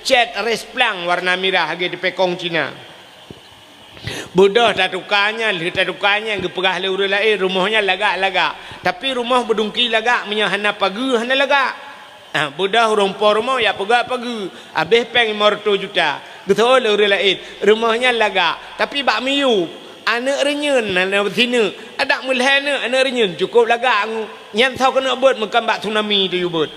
cat resplang warna merah lagi di Pekong Cina. Bodoh tak tukarnya geperah le urang lain rumahnya lagak-lagak. Tapi rumah berdungki lagak punya hana pagi hana lagak. Bodoh rumpah rumah ya pagi. Habis peng 500 juta. Betul le urang lain rumahnya lagak. Tapi bak miu anak renyun anak betina. Ada mulhana anak renyun cukup lagak. Yang tahu kena buat makan bak tsunami tu buat.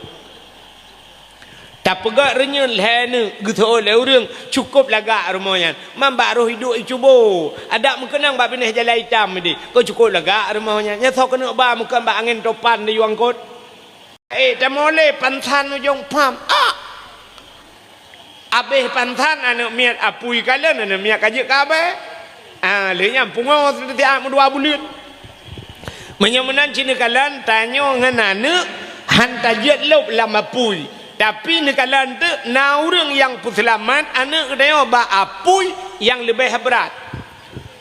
Tak pegak renyun lehana gitu oleh orang cukup lagak rumahnya mambak roh hidup cubo ada mengenang bab pindah jalan hitam ni kau cukup lagak rumahnya nya tho kena ba mukan bak angin topan di yuang kot tak boleh pantan ujung pam abeh pantan anak miat apui kalian anak miat kajik kabe lehnya pungo setiap 2 bulan menyemenan cina kalian tanya dengan anak hantajat lop lama apui. Tapi nekalan tu na orang yang puselamat anak dia ba apui yang lebih berat.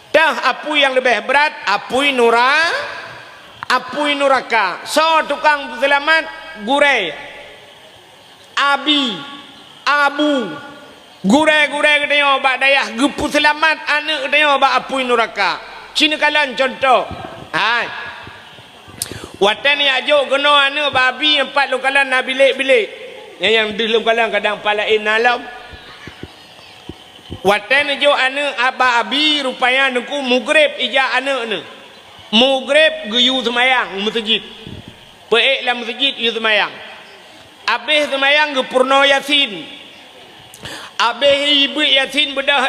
Dah apui yang lebih berat apui nuraka. So tukang puselamat gurai. Abu gurai dia ba dayah puselamat anak dia ba apui nuraka. Cina kalan contoh. Watan ni ajuk kena anak babi 4 lokalan na bilik-bilik. Yang di dalam kadang palain alam. Watan jo anak aba abi rupanya nuku mugrib ija anak ne. Mugrib guyu semayang masjid. Peik dalam masjid yu semayang. Habis semayang ge purna yasin. Habis ibu yasin bedah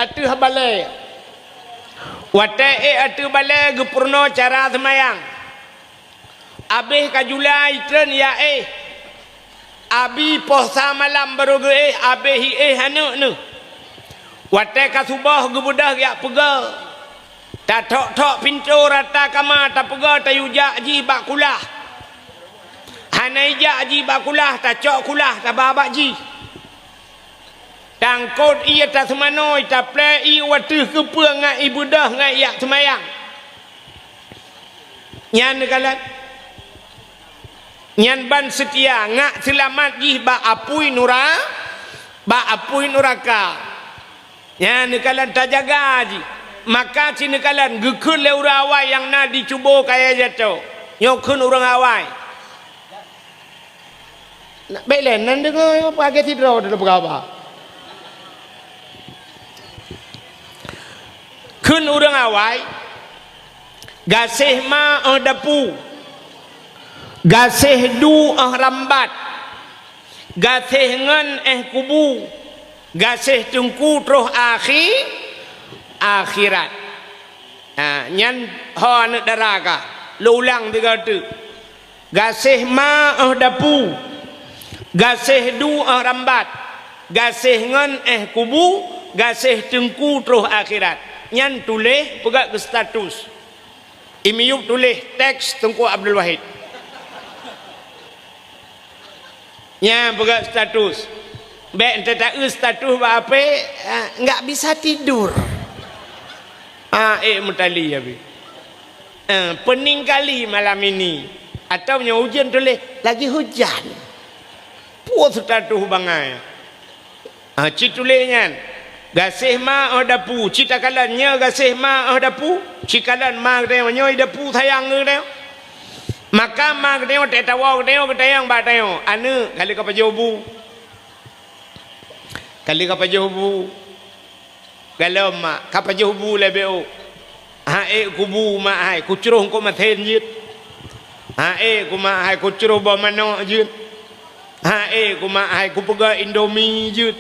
atuh balai. Watan atuh balai ge purna cara semayang. Habis kajulai tren ya abi posa malam baru ge abi anak nu watai ka subah ge budah ya pega ta tok pintu rata kama ta pega ta yuja ji bakulah hanaija ji bakulah ta cok kulah ta babak ji tangkot ia ta semanoi ta ple i watuh ke puang ngai ibudah ngai ya semayang nyan kalat nyan ban setia ngak selamat gih ba apui nuraka nyan kalan tajaga ji maka cina kalan gekun le urang awai yang na dicubo kaya jatuh nyokun urang awai nak belen nan dengar pakai tidur dalam berapa kun urang awai gasih ma dapu gasih du rambat gasih ngan kubu gasih tungku terus akhirat nyan ho nak daraka lulang tiga tu gasih ma dapu gasih du rambat gasih ngan kubu gasih tungku terus akhirat nyan tulis pegak ke status imiyuk tulis teks Tengku Abdul Wahid nya buka status baik tak status apa enggak bisa tidur mutali habis pening kali malam ini atau punya hujan tulis lagi hujan puas status bangai cik tulisnya gasih ma dapu cita kalannya gasih ma dapu cikalan ma dia nyoy dapu sayang dia maka mak dia tak tahu dia ketayang ba tayo anu kali ka pajobu kalau mak ka pajobu lebeu kubu ma kucruh ko mathen jit ku ma kucruh ba mano jit ku ma ku pega indomie jit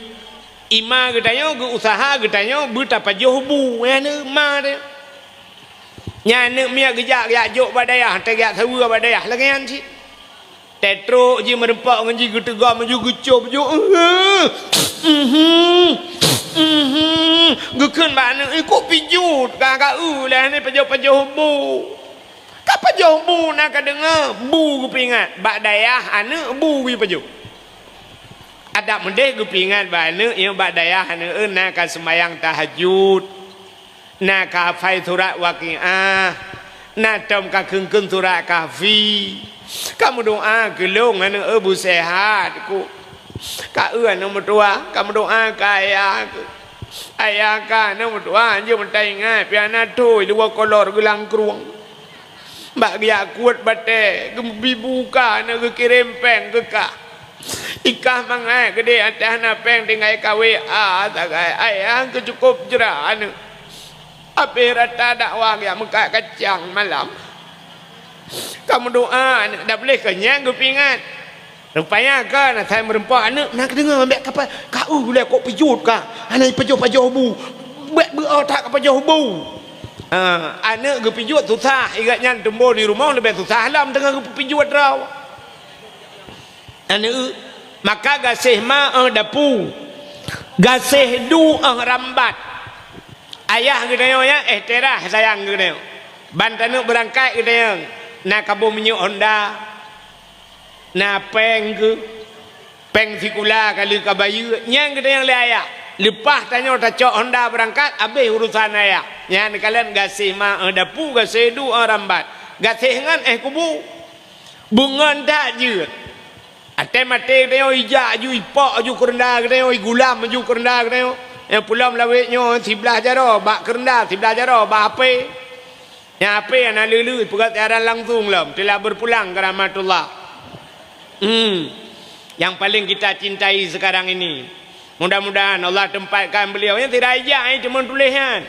ima ketayo ku usaha ketayo buta pajobu anu ma dia nyane mia gejak ya jok badayah tegak sewa badayah lagian si tetro ji merempak nganji getega maju gecob jo gekun bana ko pijut kakak lah ni pajo bu ka pajo bu nak dengar bu gupingat badayah anu bu wi pajo ada mendeh gupingat bana ya badayah anu nak sembayang tahajud na ka fai surat waqiah na tom ka keung surat kahfi kamu doa gelung anu sehat ku Kak nombor tua, kamu doa ke ayah aku. Ayah kan nombor tua, je mentai ngai, piana tu, dua kolor gelang keruang. Mbak dia kuat bate, gembi buka, nak kirim peng ke kak. Ikah mangai gede atas na peng tinggal KWA, tak ayah ke cukup jerah. Apa rata dakwah yang muka kacang malam. Kamu doa, dah boleh kenyang kepingat. Rupanya kan saya merempak anak nak dengar ambil kapal. Kau boleh kok pejut kah? Anak pejut bu. Buat berotak ke pejut bu. Anak kepijut susah. Ingatnya tumbuh di rumah lebih susah lah tengah kepijut raw. Anak maka gasih ma dapu. Gasih du rambat. Ayah gedenya ya terah sayang gedenya. Bantanu berangkat gedenya. Nak kabu minyak Honda. Na peng ke peng sikula kali ke bayu nyang kita yang layak lepas tanya tak cok Honda berangkat habis urusan ayah nyang kalian gasih ma dapu gasih du rambat gasih ngan kubu bungan tak je ate mate dia ijak ju ipok ju kerenda dia gulam ju kerenda dia yang pulang laweknya sebelah jaro bak kerenda sebelah jaro bak ape yang ape yang lulu pegat tiaran langsung lam telah berpulang ke rahmatullah. Yang paling kita cintai sekarang ini, mudah-mudahan Allah tempatkan beliau yang tidak ajak cuma tulisan.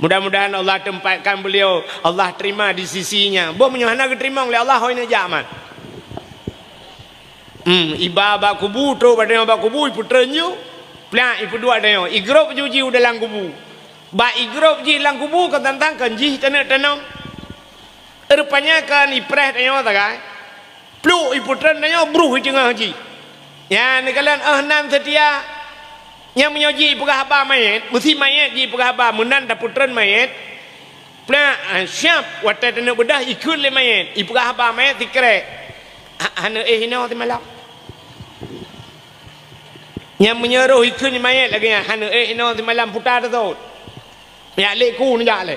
Mudah-mudahan Allah tempatkan beliau, Allah terima di sisinya. Bo menyahana keterima oleh Allah ini jaman. Iba bak kubu tu pada bak kubu ipu terenyu, plan ipu dua dah. Igrop juji dalam kubu. Ba igrop ji dalam kubu kan tantang kanji tanam. Rupanya kan ipreh tanya tak kan? Pluk iputran tanya bruh jengah haji. Ya ni kalian nan setia yang menyoji pegah haba mayat, mesti mayat ji pegah haba munan da putran mayat. Pla siap wata tena bedah ikut le mayat, ipegah haba mayat dikrek. Hana hina ti malam. Yang menyeruh ikut mayat lagi hana hina ti malam putar tu. Ya leku ni jak le.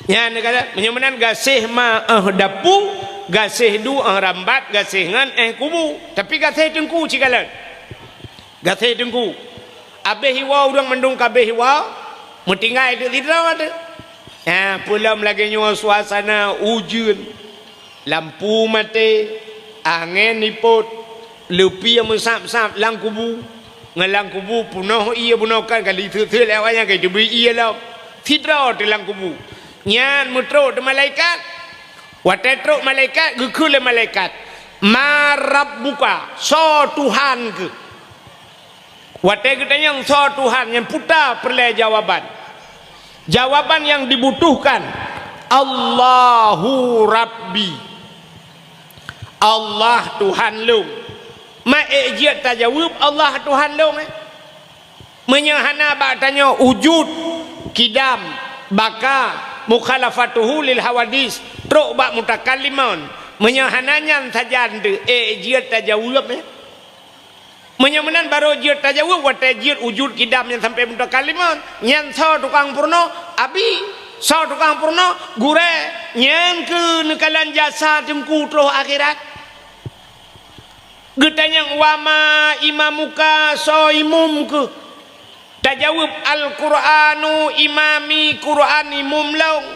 Ya ni kalian menyamanan gasih ma dapu gasih du rambat gasih ngan kubu tapi gasih tengku cikalan gasih tengku abeh hiwa urang mendung kabeh hiwa metinggai itu tidak ada pulam lagi nyawa suasana hujan lampu mati angin niput lepi yang mesap-sap lang kubu ngalang kubu punah ia bunakan kali itu lewatnya kayak diberi ia lah tidak di lang kubu nyan mutro de malaikat watetro malaikat gekule malaikat marab buka so Tuhan ke wate kita yang so Tuhan yang putar perle jawaban yang dibutuhkan Allahu Rabbi Allah Tuhan lu ma ejit tajawab Allah Tuhan lu menyahana batanya wujud kidam baka mukhalafatuhu lil hawadis truk bak mutakalliman menyahananya saja ande jiat tajawab menyamanan baru jiat tajawab wa jiat wujud kidam yang sampai mutakalliman nyan so tukang purno abi so tukang purno gure nyan ke nekalan jasa tengku troh akhirat getanyang wama imamuka so imum ke tajawab Al-Quranu imami Quran imum laung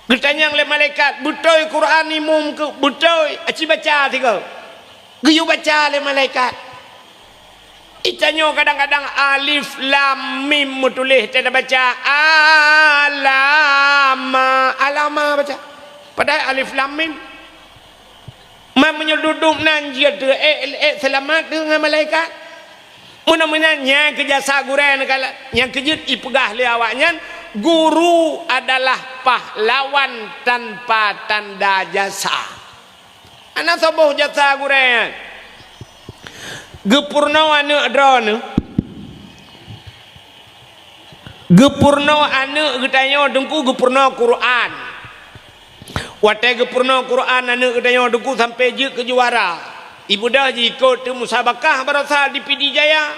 getanyang le malaikat betul Quran imum ke betul aci baca tiga geyu baca le malaikat itanyo kadang-kadang alif lam mim tulis tidak baca alama baca padahal alif lam mim menyeluduk nan dia selamat dengan malaikat mudah-mudahan yang kerjasa guren yang kejut ipegah le awaknya guru adalah pahlawan tanpa tanda jasa anak soboh jasa guren gepurno anu drone gepurno anu getanyo dengku gepurno Quran wate gepurno Quran anu getanyo dengku sampai je ke juara ibu dah ikut musabakah berasal di PD Jaya.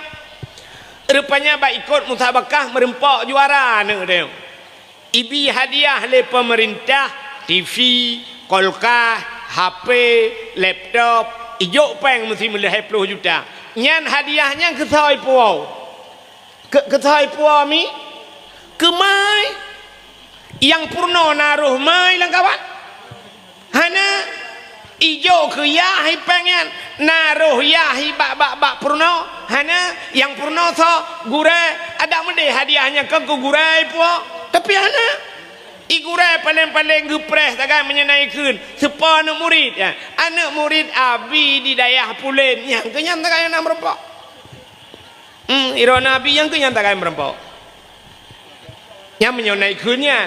Rupanya ba ikut musabakah merempak juara dia. Ibi hadiah le pemerintah TV, kolkah, HP, laptop, ijo peng mesti melih 10 juta. Nyan hadiahnya ke thoi puau. Ke thoi puau mi ke mai yang purno naruh mai lang kawan. Hana ijo ke yahi pengen naruh yahi bak purno. Hana yang purno so gure ada mende hadiahnya ke gure puau. Tapi hana igure paling-paling gepres takkan menyenaikan sepa anak murid ya. Anak murid abi di dayah pulen yang kenyang takkan yang nak merempok. Irona abi yang kenyang takkan merempok. Yang menyenaikannya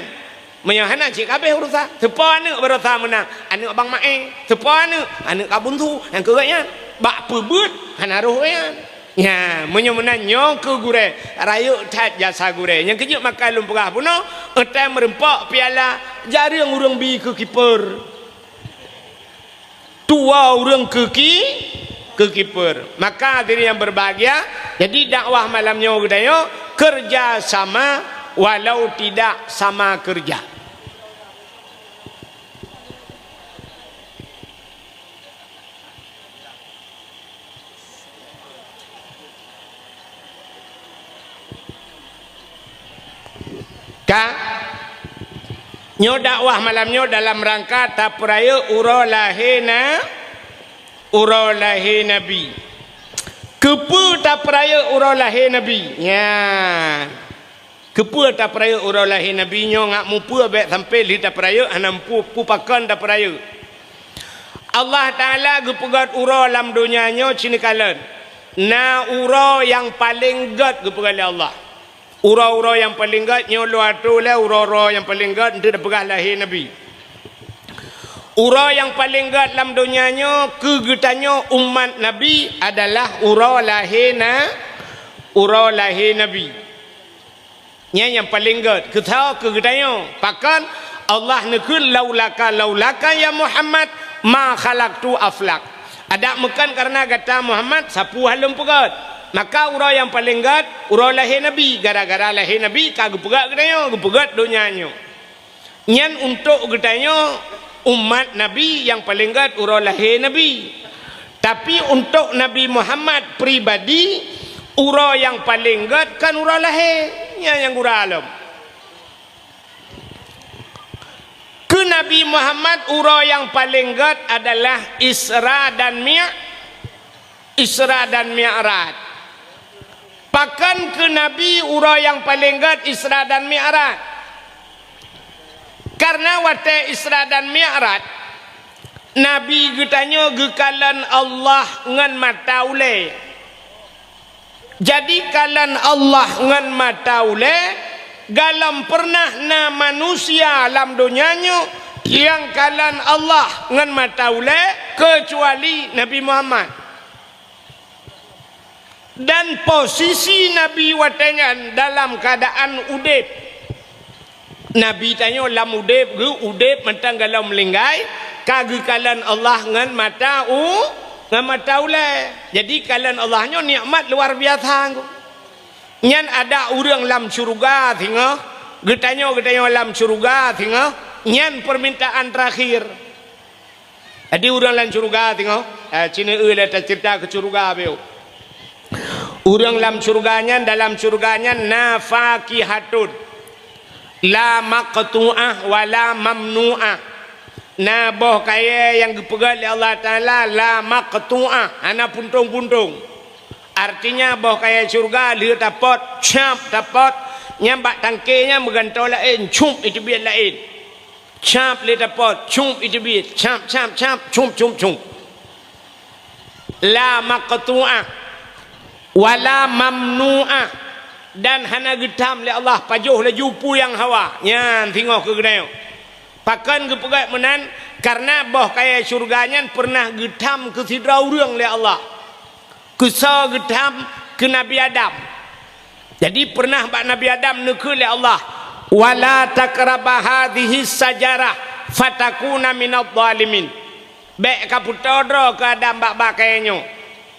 menyahana cik kabeh urusan. Sepa anak berusaha menang. Anak abang mae, sepa anak kabuntu yang kegaknya bak pebut hana rohyan. Ya, menyemenannya ke gure rayu tat jasa gure yang kejut makan lumpurah puno etai merempak piala jari yang urang bi ke kiper tua urang ke kiper. Maka diri yang berbahagia jadi dakwah malamnya gedayo kerja sama walau tidak sama kerja. Nyo dakwah malamnya dalam rangka tapraya uro lahir Nabi. Kepu tapraya uro lahir Nabi. Ya. Kepu tapraya uro lahir Nabi nyo ngak mupu abek sampai li tapraya anam pu pakan tapraya. Allah Taala gepegat uro dalam dunia nyo cini kalan. Na uro yang paling gad gepegat Allah. Ura-ura yang paling gat nyolo atulah ura-ura yang paling gat itu dapegah lahir Nabi. Ura yang paling gat dalam dunianya kegetannya umat Nabi adalah ura lahir Nabi. Yang paling gat kita kegetannya pakan Allah nekul laulaka ya Muhammad ma khalaqtu aflak. Ada makan karena kata Muhammad sapu halum pegat. Maka urau yang paling gat urau lahir Nabi. Gara-gara lahir Nabi kagak pegat katanya, gepegat dunianya. Nyan untuk katanya umat Nabi yang paling gat urau lahir Nabi. Tapi untuk Nabi Muhammad pribadi urau yang paling gat kan urau lahirnya yang urau alam. Ke Nabi Muhammad urau yang paling gat adalah Isra dan Mi'raj. Pakan ke Nabi urau yang paling gat Isra dan Mi'raj. Karena wate Isra dan Mi'raj Nabi getanya gekalan Allah ngan mata ule. Jadi kalan Allah ngan mata ule galam pernah na manusia alam dunianya yang kalan Allah ngan mata ule kecuali Nabi Muhammad. Dan posisi Nabi watanya dalam keadaan udip. Nabi tanya lam udip ge udip mentang galau melinggai kagekalan Allah ngan mata ule. Jadi kalan Allahnya nikmat luar biasa. Nyan ada orang lam syurga tengah getanya lam syurga tengah nyan permintaan terakhir. Jadi orang lam syurga tengah cina ada cerita ke syurga beo. Orang dalam surganya nafakihatun la maqtu'ah wala mamnu'ah. Na boh kaya yang dipegang oleh Allah Ta'ala la maqtu'ah, ana puntung-puntung. Artinya boh kaya surga dia dapat cap dapat nyambak tangkenya megantol lain cum itu biar lain. Cap dia dapat cum itu biar cap cum. La maqtu'ah wala mamnu'ah, dan hana getam oleh Allah pajuh le jupu yang hawa nyan tengok ke gedayo pakan ke pegat menan karena boh kaya surganya pernah getam ke sidra urang oleh Allah kusa getam ke Nabi Adam. Jadi pernah bak Nabi Adam nekul oleh Allah wala takraba hadhihi sajarah fatakuna minadh dhalimin. Baik kaputodro ke Adam bak kayanya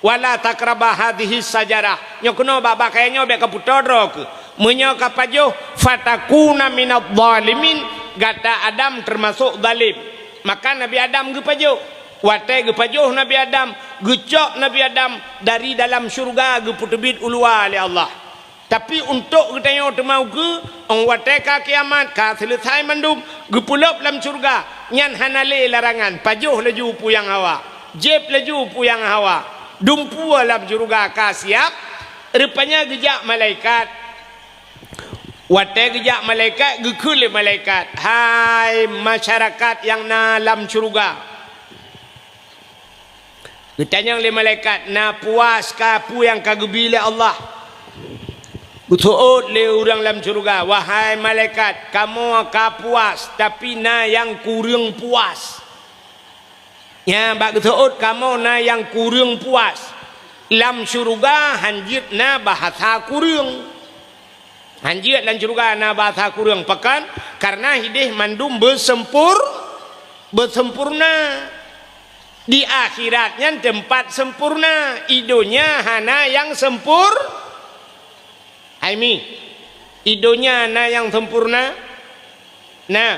wala takraba hadhihi sajarah nyokuno baba kayaknya be kaputodro ke menyo kapajo fatakuna minadh dhalimin gata Adam termasuk zalim. Maka Nabi Adam ge pajo Watai ge pajuh Nabi Adam, gecok Nabi Adam dari dalam syurga ge putebit ulua oleh Allah. Tapi untuk getanya mau ke ong watai ka kiamat ka selesai mandum ge pulop dalam syurga nyan hanale larangan pajuh laju puyang hawa. Jeb laju puyang hawa. Dumpu dalam syurga ka siap. Rupanya gejak malaikat. Watai gejak malaikat gekul malaikat. Hai masyarakat yang dalam syurga. Ditanya oleh malaikat, na puas ka pu yang kagebila Allah. Utuut le orang dalam syurga, wahai malaikat, kamu ka puas tapi na yang kurang puas. Ya, bak utuut kamu na yang kurang puas. Dalam syurga hanjit na bahasa kurang. Hanjit dalam syurga na bahasa kurang. Pekan karena hidih mandum bersempurna. Di akhiratnya tempat sempurna. Idonya hana yang Haimi, idonya hana yang sempurna. Nah,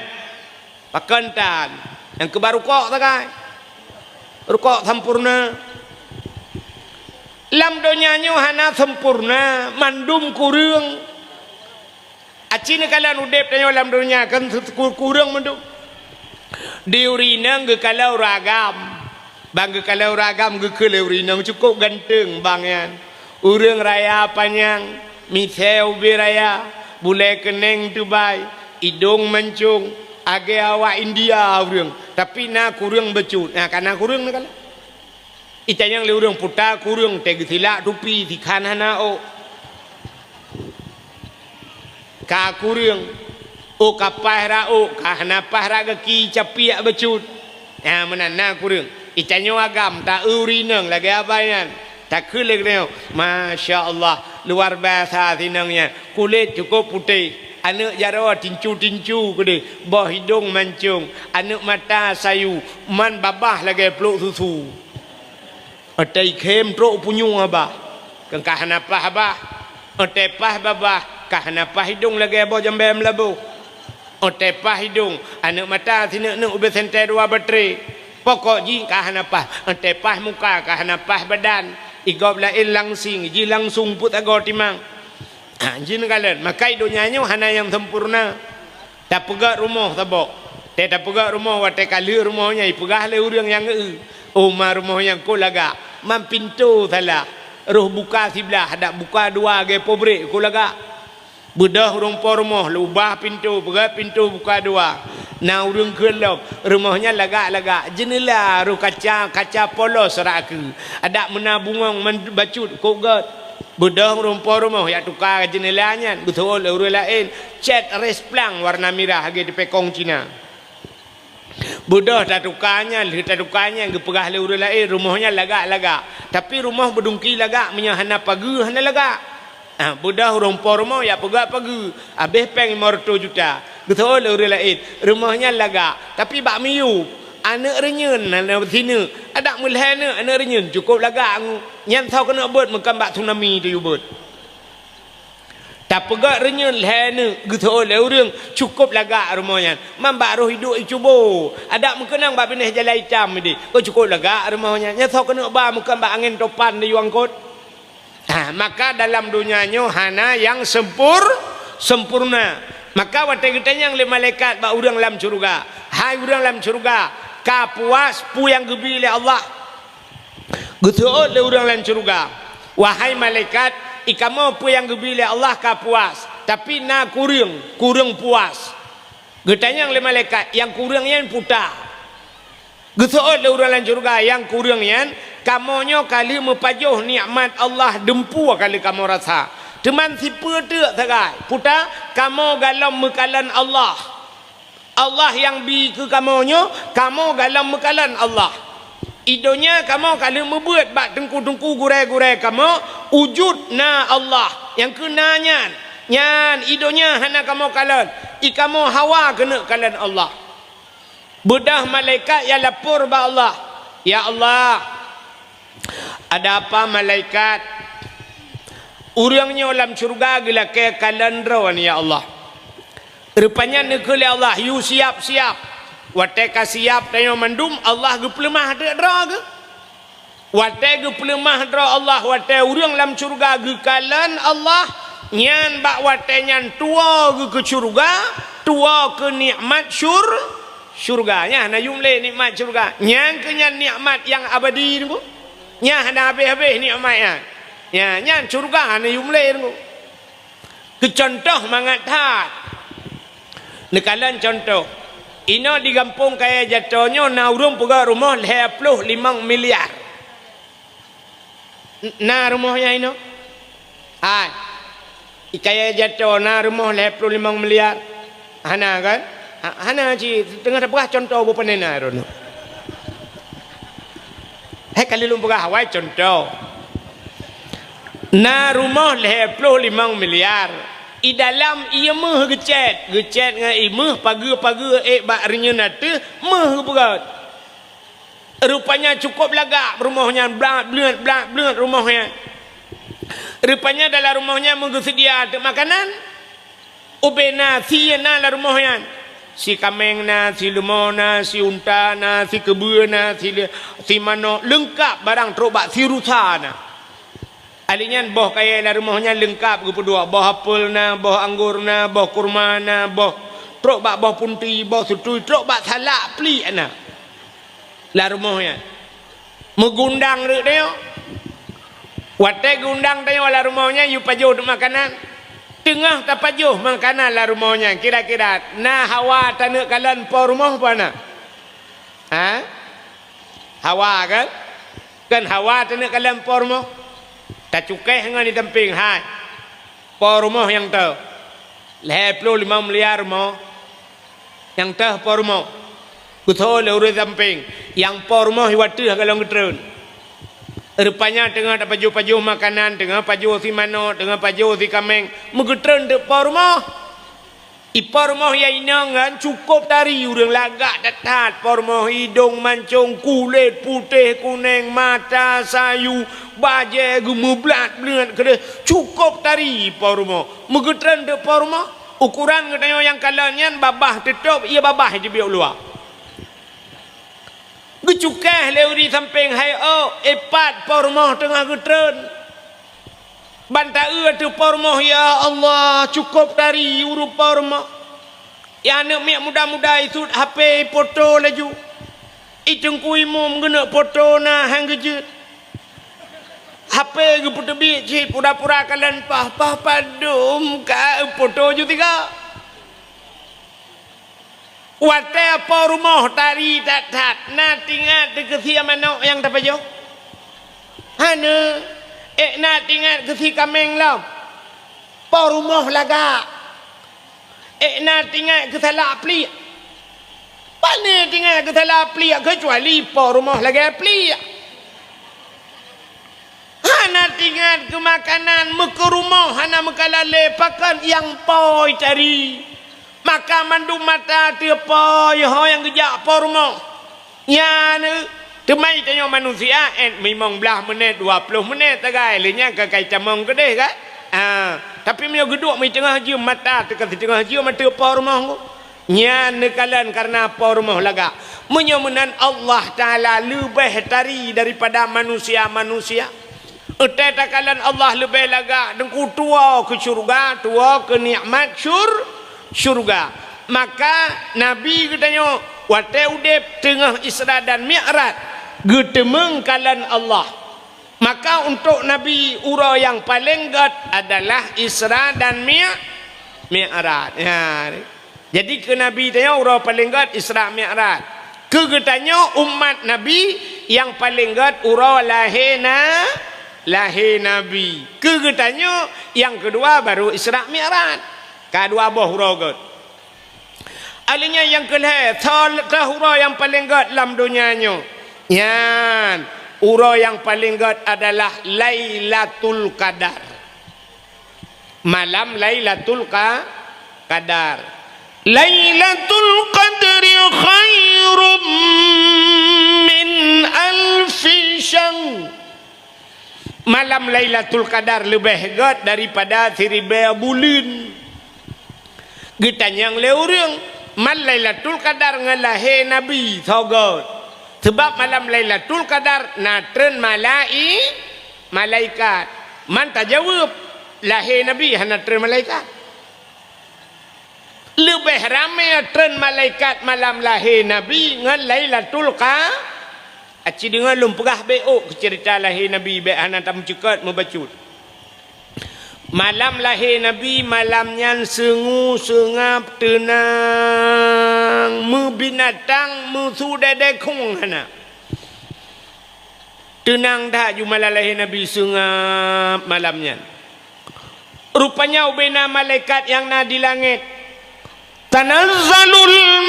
pakantan yang kebaru kok takai. Rukuk sempurna. Lam donyanya hana sempurna, mandum kurang. Acina kalian udep tanya lam donya kan kurang mandum. Diurinang ke kalau ragam. Bang ke kalau ragam ke urinang cukup ganteng bang yan. Urang raya panjang, miseu biraya, bule keneng Dubai, hidung mancung, age awak India urang. Tapi na kurang becut. Nah karena kurang nak kalau. Itanyang le urang puta kurang teg sila tupi di kanana o. Ka kurang o kapahra o kahana pahra ki capiak becut. Ya menana kurang. Itanyang agam tak urinang lagi apa yan. Tak kulit dia. Masya Allah luar biasa sinangnya. Kulit cukup putih. Anak jarawa tincu-tincu kede. Bah hidung mancung. Anak mata sayu. Man babah lagi peluk susu. Atai kem trok punyung abah. Kengkah napah abah. Atai pah babah. Kah napah hidung lagi abah jambem labu. Atai pah hidung. Anak mata sini ubah sentai dua bateri. Pokok ji kah napah. Atai pah muka kah napah badan. Igop lain langsing. Ji langsung put agak timang. Jin kalian. Maka hidungnya hana yang sempurna. Tak pegak rumah tabok. Tak pegak rumah. Watai kali rumahnya. Ipegah le urang yang Umar rumah yang ko laga man pintu salah roh buka sebelah ada buka dua ge pobrek ko laga bedah rumah rumah lubah pintu berat pintu buka dua na urang kelok rumahnya laga jendela roh kaca polos raku ada menabungong bacut ko gat bedah rumah ya tukar jendelanya betul urang lain cat resplang warna merah ge di pekong Cina. Budah tak tukarnya gepegah le urang lain rumahnya lagak tapi rumah berdungki lagak menyahana pagi hana lagak budah rumah ya pegak pagi habis peng 500 juta betul le urang lain rumahnya lagak tapi bak miu anak renyun anak sini ada mulhana anak renyun cukup lagak nyan thau kena bot makan bak tsunami tu bot tak pegak renyun lehana gitu oleh orang cukup lagak rumahnya mambak roh hidup cubo ada mengenang bak pindah jalan hitam ni kau cukup lagak rumahnya nya tahu kena ba mukan bak angin topan di wangkot maka dalam dunianya hana yang sempurna maka waktu kita yang le malaikat bak urang dalam syurga hai urang dalam syurga ka puas pu yang gebi oleh Allah gitu oleh urang dalam syurga wahai malaikat ikamu pu yang gebila Allah ka puas tapi na kurang puas getanya oleh malaikat yang kurangnya puta gesoot le urang lan surga yang kurangnya kamonyo kali mepajuh nikmat Allah dempu kali kamu rasa teman si petek sagai puta kamu galam mekalan Allah yang bi ke kamonyo kamu galam mekalan Allah idonya kamu kalau membuat bak tengku-tengku gurai-gurai kamu wujud na Allah yang kenanya nyan idonya hana kamu kalan ikamu hawa kena kalan Allah bedah malaikat yang lapor ba Allah ya Allah ada apa malaikat urangnya dalam syurga gila ke kalan rawan ya Allah rupanya negeri Allah you siap-siap Watai kasiap tayo mandum Allah ge pelemah ada dra ke. Watai ge pelemah dra Allah watai urang lam surga ge kalan Allah nyan bak watai nyan tua ge ke surga, tua ke nikmat surga nya na jumle nikmat surga. Nyan ke nyan nikmat yang abadi niku. Nya ada habis-habis nikmatnya. Ya nyan surga na jumle niku. Ke contoh mangat hat. Nekalan contoh ino di kampung kaya jatuhnya na urung puga rumah 25 miliar. Na rumahnya ino. Hai. Kaya jatuh na rumah 25 miliar. Hana kan? Hana ci tengah berah contoh bukan nena rono. Hei kali lu puga Hawaii contoh. Na rumah 25 miliar. I dalam ia meh gecet dengan imeh paga-paga bak renyana tu meh berat. Rupanya cukup lagak rumahnya blat rumahnya. Rupanya dalam rumahnya mengsedia ada makanan. Ubena si na dalam rumahnya. Si kameng na, si lemau na, si unta na, si kebun na, si mano lengkap barang terobak si rusa na. Alinya boh kaya la rumahnya lengkap kedua boh apel na boh anggur na boh kurma na boh trok bak boh punti boh sutui trok bak salak pli na la rumahnya megundang rek dia watai gundang dia la rumahnya yu pajuh makanan tengah tak pajuh makanan la rumahnya kira-kira na hawa tanuk kalan po rumah pana ha hawa kan hawa tanuk kalan po rumah tak cukai dengan di temping hai po rumah yang tu 25 miliar rumah yang tu po rumah betul le urus temping yang po rumah iwatu kalau ngetren rupanya tengah tak paju-paju makanan tengah paju si mano tengah paju si kameng megetren de po rumah ipo rumah yang inangan cukup tari urang lagak datat po rumah hidung mancung kulit putih kuning mata sayu baje gemublat beliat kena cukup tari po rumah megetren de po rumah ukuran katanya yang kalannya babah tutup ia babah je biar luar gecukah leuri samping hai epat po rumah tengah getren bantai tu po rumah ya Allah cukup tari urup po rumah ya anak miak muda-muda itu HP foto laju iteng kuimu mengena foto na hang gejet HP ge foto bi cik pura-pura kalan pah padum ka foto ju tiga wate apa rumah tari tat na tingat de kesia manok yang tapajo hana na tingat kesi kameng lam po rumah laga na tingat kesalah pli pane tingat kesalah pli kecuali po rumah laga pli hana tingat ke makanan muka rumah hana mekalale pakan yang poi cari maka mandu mata tiapa yang gejak po rumah nya ne temai tanya manusia memang belah menit 20 menit tagai lenya ke kai camong kedeh kan tapi dia geduk mai tengah je mata tekan tengah je mata po rumah tu nya nekalan karena po rumah laga menyomenan Allah taala lebih tari daripada manusia takalan Allah lebih laga dengku tua ke syurga tua ke nikmat syurga maka nabi katanya watai udip tengah Isra dan Mi'raj getemeng kalan Allah maka untuk Nabi ura yang paling gat adalah Isra dan Mi'raj ya. Jadi ke Nabi tanya ura paling gat Isra Mi'raj kegetanya umat Nabi yang paling gat ura lahir Nabi kegetanya yang kedua baru Isra Mi'raj kedua boh ura gat alinya yang kelih tahura yang paling gat dalam dunianya yan ura yang paling gat adalah Lailatul Qadar malam Lailatul Qadar Lailatul Qadri khairum min alfi syahr malam Lailatul Qadar lebih gat daripada 1000 bulan getanyang le urang man Lailatul Qadar ngalahe Nabi thogot sebab malam Lailatul Qadar natren malaikat man tajawab lahir Nabi hana tren malaikat lebih ramai tren malaikat malam lahir Nabi ngan Lailatul Qadar aci dengar lum pegah beok cerita lahir Nabi be hana tam cekat membacut malam lahir Nabi malamnya sengu sengap tenang binatang sudadai kong hana tenang dah ju malam lahir Nabi sengap malamnya rupanya ubena malaikat yang na di langit tanazzalul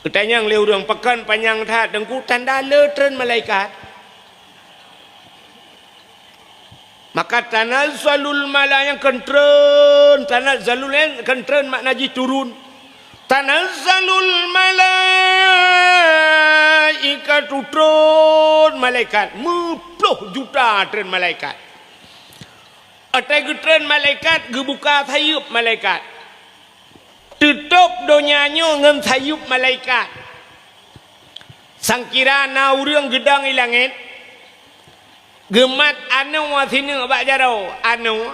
Ketanya yang urang pekan panjang tak dengku tanda letren malaikat. Maka tanazzalul malaikatu kentren, tanazzalul kentren makna ji turun. Tanazzalul malaikatu turun malaikat 10 juta tren malaikat. Atai tren malaikat gebuka thayup malaikat. Tutup donyanya ngem sayup malaikat. Sangkira na urang gedang ilangit. Gemat anu wasini bak jaro. Anu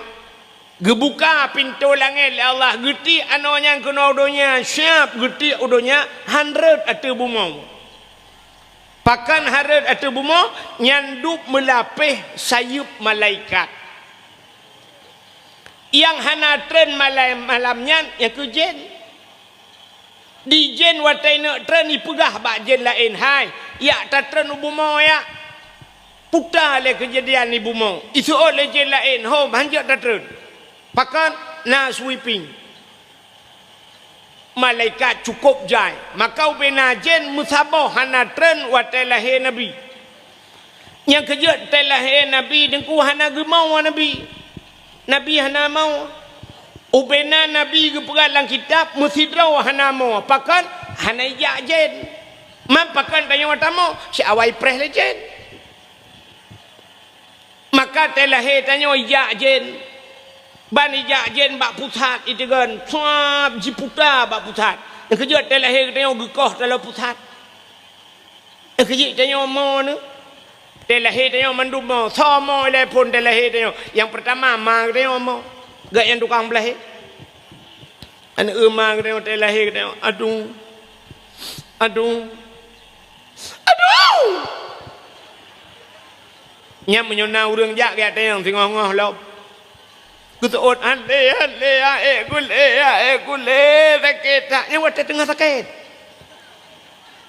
gebuka pintu langit Allah geti anu yang kena udonya siap geti udonya 100 atau bumau. Pakan 100 atau bumau nyandup melapih sayup malaikat. Yang hana tren malamnya yang ke jen. Di jen watai nak tren ni pegah bak jen lain hai. Ya tak tren bumo ya. Putar le kejadian ni bumo. Isu oleh jen lain home hanjak tak tren. Pakan na sweeping. Malaikat cukup jai. Maka ubena jen musabah hana tren watai lahir Nabi. Yang kerja watai lahir Nabi dengku hana gemau Nabi. Nabi hana mau. Ubena Nabi ke peralang kitab musidraw hana mau pakan hana ijak jen man pakan tanya watamo si awai preh le jen maka telah tanya ijak jen ban ijak jen bak pusat itu kan suap jiputa bak pusat yang kerja telah tanya gekoh dalam pusat yang kerja tanya mau ni telah tanya mandum mau sama le pun telah tanya yang pertama mang tanya mau gak yang tukang belah anak emang tengok terlahir tengok aduh nyam menyona urang jak dia tengok ngoh lop kutot ande gule sakit tak yang wadah tengah sakit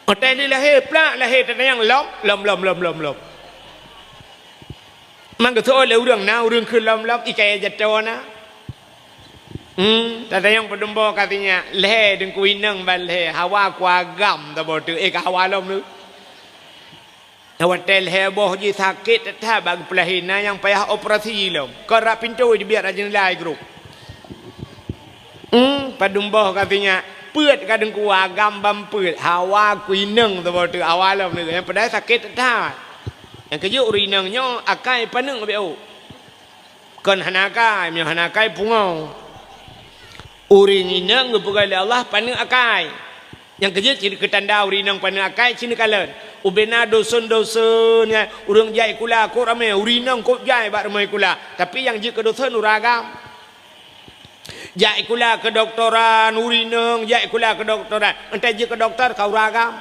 hotel ni lahir plak lahir tengok lom mang kutot le urang na urang ke lom ikai jatuh na tadi yang pedembo katanya leh dengku inang balhe hawa kuagam tak bodoh hawa lom tu hotel heboh je sakit tak bagi pelahina yang payah operasi lom kerap pintu dibiar aja nilai grup pedembo katanya peut kadang kuagam bamput hawa kuinang tak bodoh hawa lom tu yang pada sakit tak yang kerja urinangnya akai paneng beo kan hanakai yang hanakai pungau urin inang ngepugai Allah paneng akai yang kerja ciri ketanda urinang paneng akai cini kalen ubena dosen ya urang jai kula ko ramai urinang ko jai bak ramai kula tapi yang je ke dosen uragam jai kula ke doktoran urinang jai kula ke doktoran entai je ke doktor kau uragam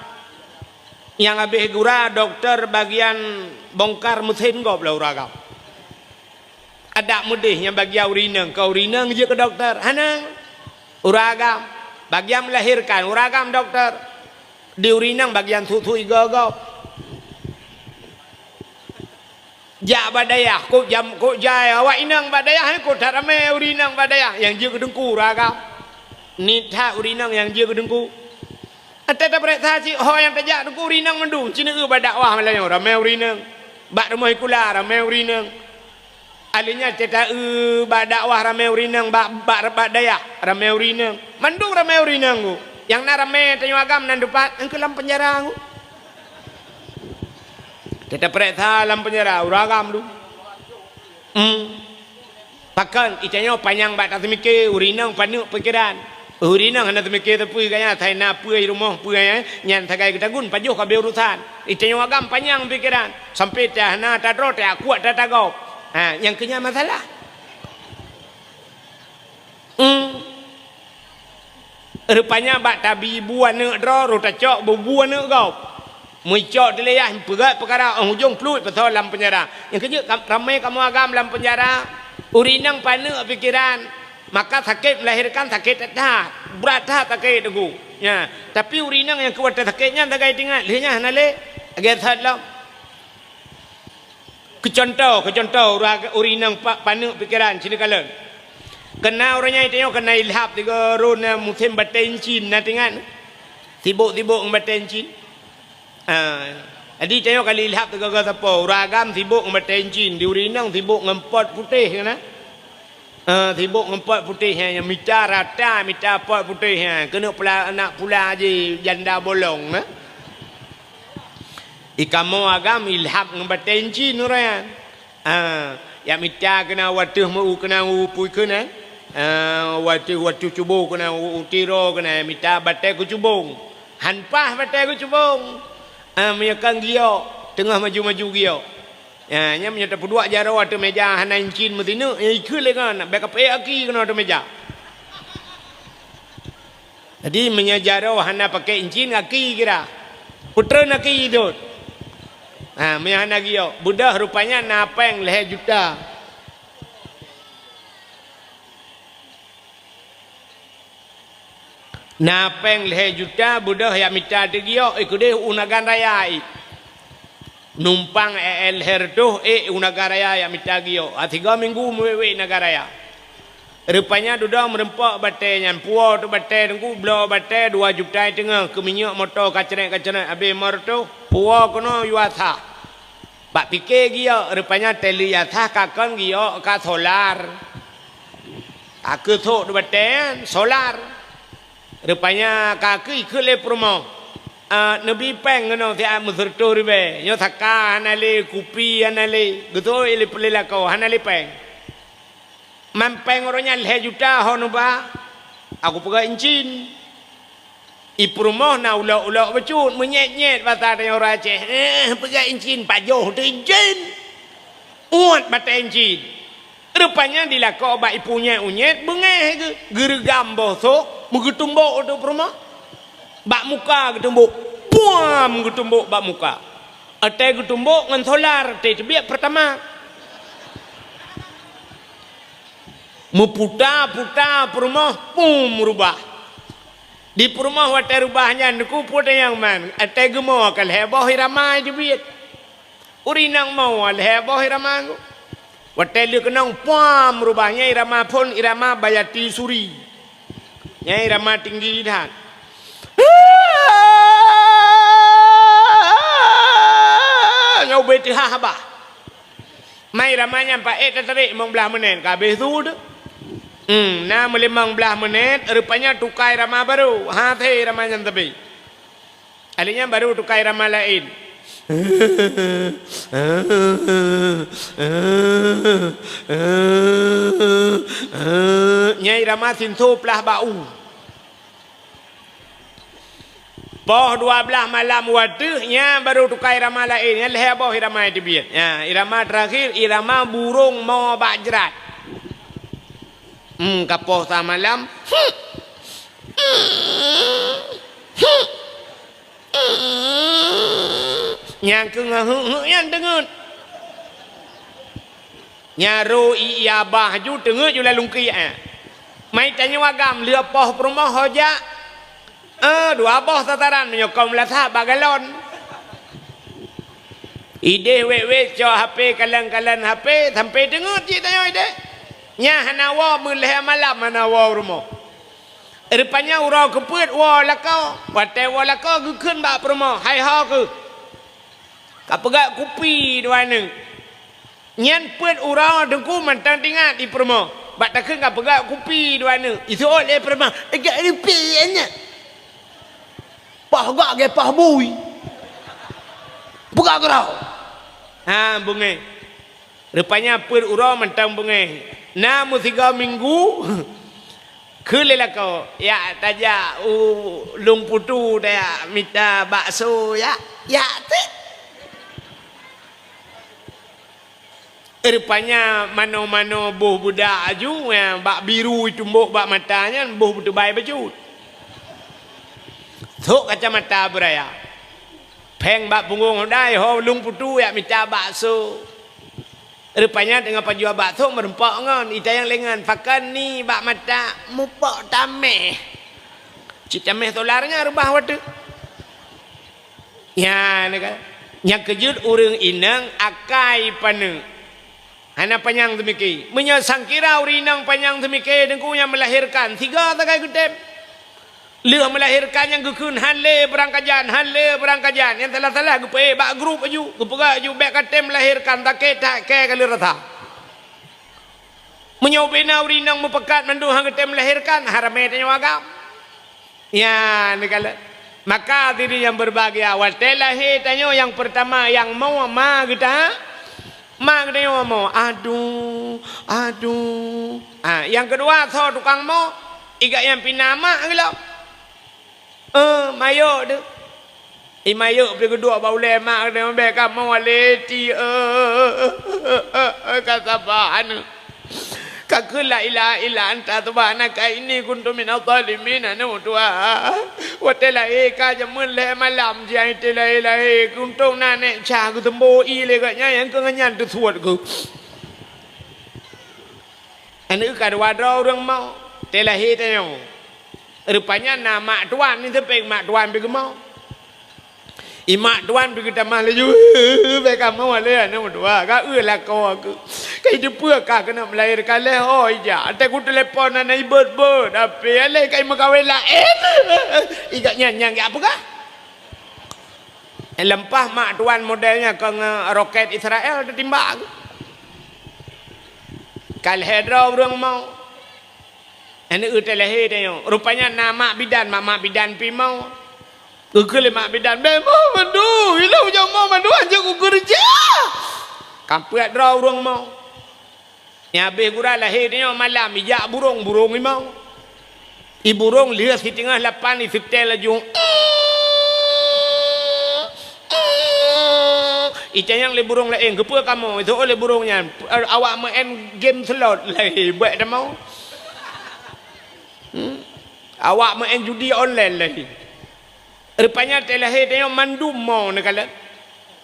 yang habis gura doktor bagian bongkar mesin kau belah uragam ada mudih yang bagian urinang kau urinang je ke doktor hanang uragam bagian melahirkan uragam dokter di urinang bagian tutui gagap jak badayah kok jam kok jai awak inang badayah kok tak ramai urinang badayah yang je kedengku uragam ni tak urinang yang je kedengku ada periksa si ho yang tajak dengku urinang mendu cina ke badakwah malanya ramai urinang bak rumah kula ramai urinang alinya cetak bak dakwah ramai urinang bak dayak ramai urinang mandung ramai urinang ku Yang narame tanyo agam nan depan engke dalam penjara aku. Kita periksa dalam penjara uragam tu. Pakan icanyo panjang bat tak mikir urinang panuk pikiran. Urinang hendak mikir tapi kaya thai na puai rumah puai nyan thagai ketagun pajuh ka urusan. Icanyo agam panjang pikiran sampai dah na tadro tak kuat tak tagau. Yang kenya masalah. Rupanya bat tabi buan ne dro rota cok buan ne kau. Muncok dileyah pegat perkara hujung fluid pasal dalam penjara. Yang kerja ramai kamu agam dalam penjara. Urinang panak pikiran. Maka sakit melahirkan sakit dah. Berat dah sakit tu. Ya. Tapi urinang yang kuat sakitnya tak kait ingat. Lihatnya nale. Agak salah. Kecontoh urinang panak pikiran sini kalian. Kena orangnya itu kena ilhap tiga rona musim batencin nanti kan. Sibuk batencin. Jadi tengok kali lihat tu kata apa ragam sibuk ngebatencin di urinang sibuk ngempot putih kan sibuk ngempot putih yang mita rata mita pot putih kena pula anak pula je janda bolong ikamu agam ilhap ngebatencin orang ya mita kena watuh mau kena upui kena watu cubung kena utiro kena mita batai ku cubung hanpah batai ku cubung menyekang giok tengah maju-maju giok ya nya menyata pedua jaro ada meja hanan cin metina ikut le kan backup aki kena ada meja jadi menyajaro hana pakai incin aki kira putra naki itu menyana giok budak rupanya napeng leh juta napeng leh juta budak yang minta digio ikut unagan raya numpang herdo unagan raya yang minta gio 3 minggu mewe negara raya rupanya duda merempak batai yang puau tu batai tengku blo batai 2 juta tengah ke minyak motor kacret habis morto puau kono yuatha bak pikir gio rupanya teli yatha kakon gio ka solar aku thok tu batai solar rupanya kaki kele promo nabi peng no ti amuzurto ribe yo thaka hanale kupi hanale gitu ile pelela kau hanale peng mampeng orangnya leh juta hono ba aku pegang incin ipromo na ulo becut menyet bata de ora Aceh pegang incin pajoh tu incin uat bata incin rupanya dilako ba ipunya unyet bengeh ke gergam bosok menggetumbuk tu perma bak muka getumbuk puam getumbuk bak muka ate getumbuk ngan solar te biak pertama meputa perma pum rubah di perma wate rubahnya niku puta yang man ate gemo kal heboh irama jebit urinang mau al heboh irama wate lu kenang puam rubahnya irama pun irama bayati suri Nyai irama tinggi dah. Nyau beti haba. Mai ramanya pak tarik 15 minit ka habis tu dah. Nah 15 menit rupanya tukai rama baru. The ramanya tapi. Alinya baru tukai rama lain. Nyai rama sintu pelah bau. Poh 12 malam waduhnya baru tukai irama lain. Yang leheboh irama itu biar. Ya, irama terakhir irama burung mau bajrat. Kapoh sama malam. Yang yang dengut. Nyaru iabah ju dengut ju lalu kia. Mai tanya wagam lia poh perumah hoja. 2 boh tataran menyokong latah bagalon. Ide we cho HP kalang-kalang HP sampai dengut je tanya ide. Nya hanawa mulai malam hanawa rumah. Rupanya urau keput wa lakau. Watai wa lakau gukun bak perumah. Hai ha ke. Kapegak kupi dua neng. Nyan put urau dengku mantang tinggal di perumah. Bak takkan kapegak kupi dua neng. Itu oleh perumah. Agak rupiahnya. Pah gak ge pah bui. Buka gerau. Ha bungai. Rupanya per ura mentang bungai. Na 3 minggu. Kulela kau. Ya taja lung putu dia minta bakso ya. Ya te. Rupanya mano-mano boh budak aju yang bak biru itu mbok bak matanya boh betul baik baju. Thuk kacamata beraya. Peng bak punggung dai ho lung putu ya minta bakso. Rupanya dengan penjual bakso merempak ngon ita yang lengan fakan ni bak mata mupok tameh. Cik tameh tolarnya rubah wadu. Ya nak yang kejut urang inang akai panu. Hana panjang demikian. Menyang kira urinang panjang demikian dengku yang melahirkan 3 takai kutem. Leh melahirkan yang gukun hanle berangkajan yang telah gupe bak grup aju gupega aju bek katem melahirkan tak kali rata. Menyobena urinang mepekat mandu hang katem melahirkan harame tanya wagam. Ya nikala. Maka diri yang berbahagia awal telahi tanya yang pertama yang mau ma kita ma kita mau aduh. Yang kedua so tukang mau iga yang pinama gelap. Mayo tu. Mayo pergi kedua baulai mak dia membeka mau leti kasabahan. Kakula ila anta subhanaka inni kuntu minadh dhalimin ana tua. Watela ka jamun le malam jai tela ila kuntu nane cha ku tembo i le ka nya yang kengan tu suat ku. Anu ka wadro urang mau tela he tanya. Rupanya nama tuan ni tepeng mak tuan pergi mau. Imak tuan pergi tamah laju. Beka mau le nama tua. Ka lah kau aku. Ka hidup ka kena melahirkan le oh ija. Ate ku telefon ana ibet. Tapi ale kai makawin lain. Iga nyang apa ka? Lempah mak tuan modelnya ke roket Israel timbang. Kal hedra urang mau. Ane utelahe tanya. Rupanya nama bidan, mak bidan pi mau. Kekele mak bidan, mau mandu. Hilang jauh mau mandu aja ku kerja. Kampret draw urang mau. Nyabe gura lahir tanya malam ijak burung ni mau. I burung lihat di tengah lapan di setel laju. Ita yang le burung lain kepa kamu itu oleh burungnya. Awak main game slot lahir buat dah mau. Awak main judi online lagi. Rupanya terlahir tengok mandum mau nak kala.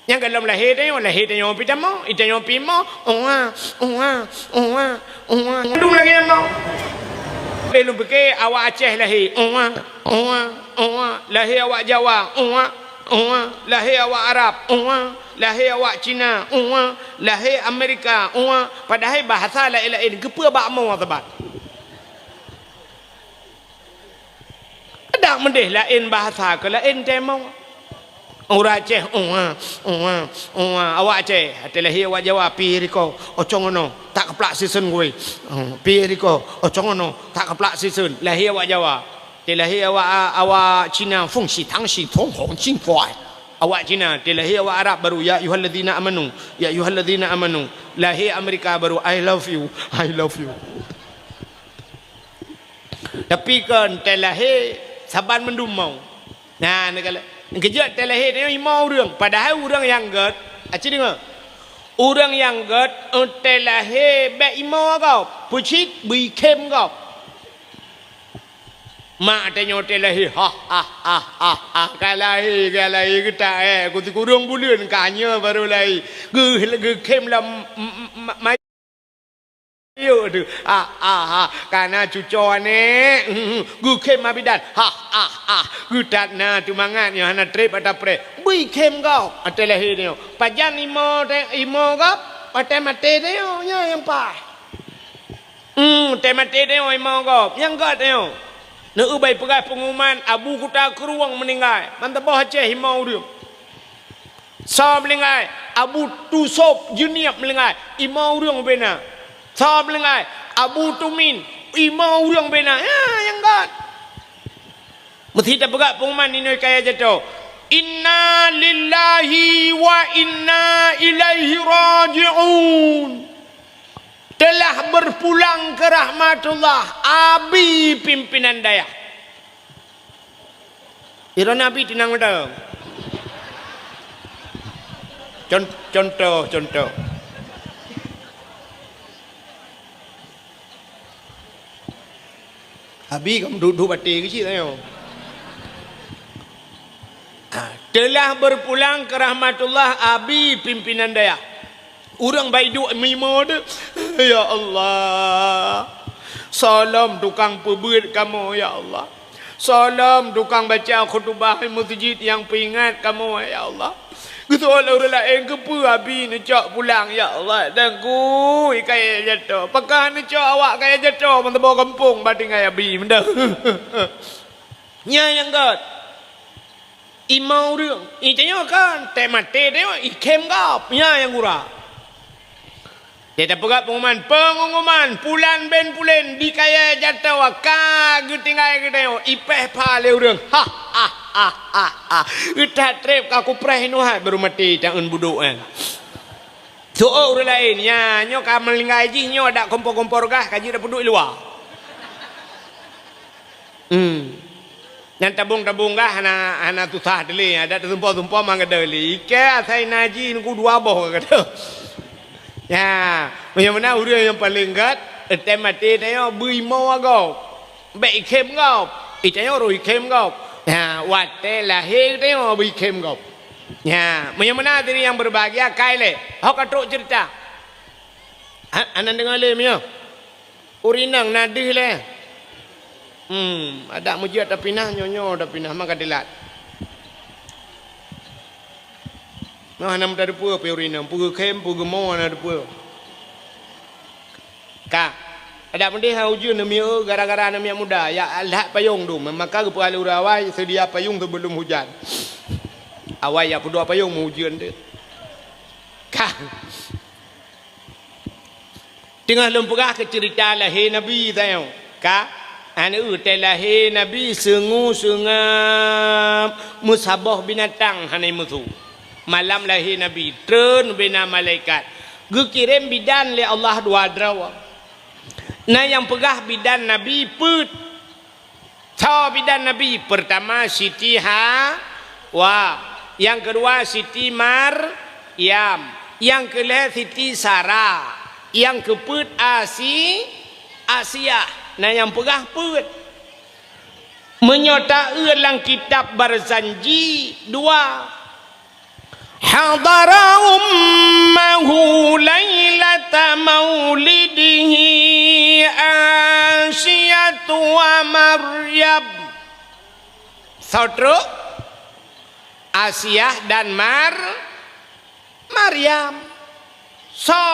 Yang kalau lahir tengok pita mau, tengok pi mau. Mandum lagi mau. Belum fikir awak Aceh lahir. Lahir awak Jawa. Lahir awak Arab. Lahir awak Cina. Lahir Amerika. Padahal bahasa lain-lain kepa bak mau tebat. Dak mendeh lain bahasa ke lain tema. Orang Aceh awak Aceh terlahir awak Jawa pi riko ocong ono tak keplak season gue. Pi riko ocong ono tak keplak season lahir awak Jawa. Terlahir awak Cina feng shi tang shi tong hong jing fuai. Awak Cina terlahir awak Arab baru ya ayyuhalladzina amanu. Lahir Amerika baru I love you. Tapi kan terlahir saban mendum mau. Nah, negala. Kejut terlahir ni mau orang. Padahal orang yang gad, aci dengar. Orang yang gad terlahir be imau kau, pucit bui kem kau. Mak tanya terlahir, kalai kita kutu kurung bulan kanya baru lai. Ge kem lah yo tu karena cucone gu kem abidan gu tatna tu mangan yo hana trip ata pre bui kem kau atela he dia pajan imo kau pate mate dia nya yang pa te mate dia imo kau yang gat dia ne ubai pegai pengumuman abu kuta keruang meninggal mantap Aceh imo dia so meninggal abu tu sop junior meninggal imo dia bena Sab lengai Abu Tumin imau urang bena ya yang gat mesti tak pegat pengumuman ini kaya jatuh. Inna lillahi wa inna ilaihi raji'un. Telah berpulang ke rahmatullah abi pimpinan daya. Ira Nabi tenang betul. Contoh. Abi kamu duduk batik kecil tanya. Telah berpulang ke rahmatullah abi pimpinan daya. Orang baik duk mimo tu. Ya Allah. Salam tukang pebut kamu ya Allah. Salam tukang baca khutbah masjid yang peringat kamu ya Allah. Gitu orang lain ke apa abi nak cak pulang ya Allah. Dan ku kaya jatuh. Pakah nak cak awak kaya jatuh mantap bawa kampung bating kaya abi benda. Nya yang god. Imau dia. Tanya kan, tak mati dia, ikem kau, punya yang kurang. Dia tak pegat pengumuman, pulan ben pulen, di kaya jatuh, kagak tinggal kita, ipeh pale orang, Udah trip, aku perah nuhat baru mati, jangan buduk kan. So orang lain, nyo kamu melingkai je, nyo ada kompor-kompor kah, kaji dah buduk luar. Yang tabung-tabung kah hana tusah deli ada tumpah-tumpah mangga deli ke asai naji nunggu dua boh kata ya macam mana orang yang paling gat mati tanya bui mau agau baik kem kau itanya roi kem kau ya wate lahir tanya bui kem kau ya macam mana diri yang berbahagia kaile hok katuk cerita anan dengar le mio urinang nadih le ada mujiat dah pinah nyonyo dah pinah maka delat. Nah nam dah depu pe urina, pu kem pu gemo na depu. Ka ada mendih hujun namio gara-gara namia muda ya Allah payung tu maka ke alur awai sedia payung sebelum hujan. Awai ya pedua payung mau hujan tu. Ka tengah lempegah ke cerita lahir Nabi tahu. Ka anu telahi Nabi sengam musabah binatang hanai musuh. Malam lahir Nabi turun bina malaikat. Gekirim bidan le Allah dua drawa. Nah yang pegah bidan Nabi put. Tahu bidan Nabi pertama Siti Hawa, yang kedua Siti Maryam, yang kelima Siti Sarah, yang keput Asia. Nah yang pegah put menyota dalam kitab berjanji dua hadara ummahu lailata maulidihi Asyatu wa Maryam saudara Asyah dan Maryam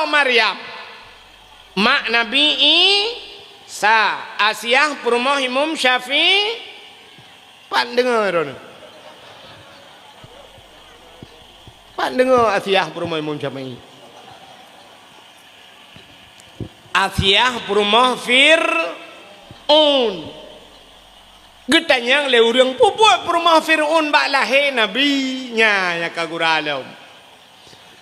Maryam mak Nabi Asyah perumah Imam Syafi'i pandengar Asyah perumah Imam Syafi'i Asyah perumah Fir'aun getanya le urang pupuk perumah Fir'aun bak lahir Nabi nya ya kaguralam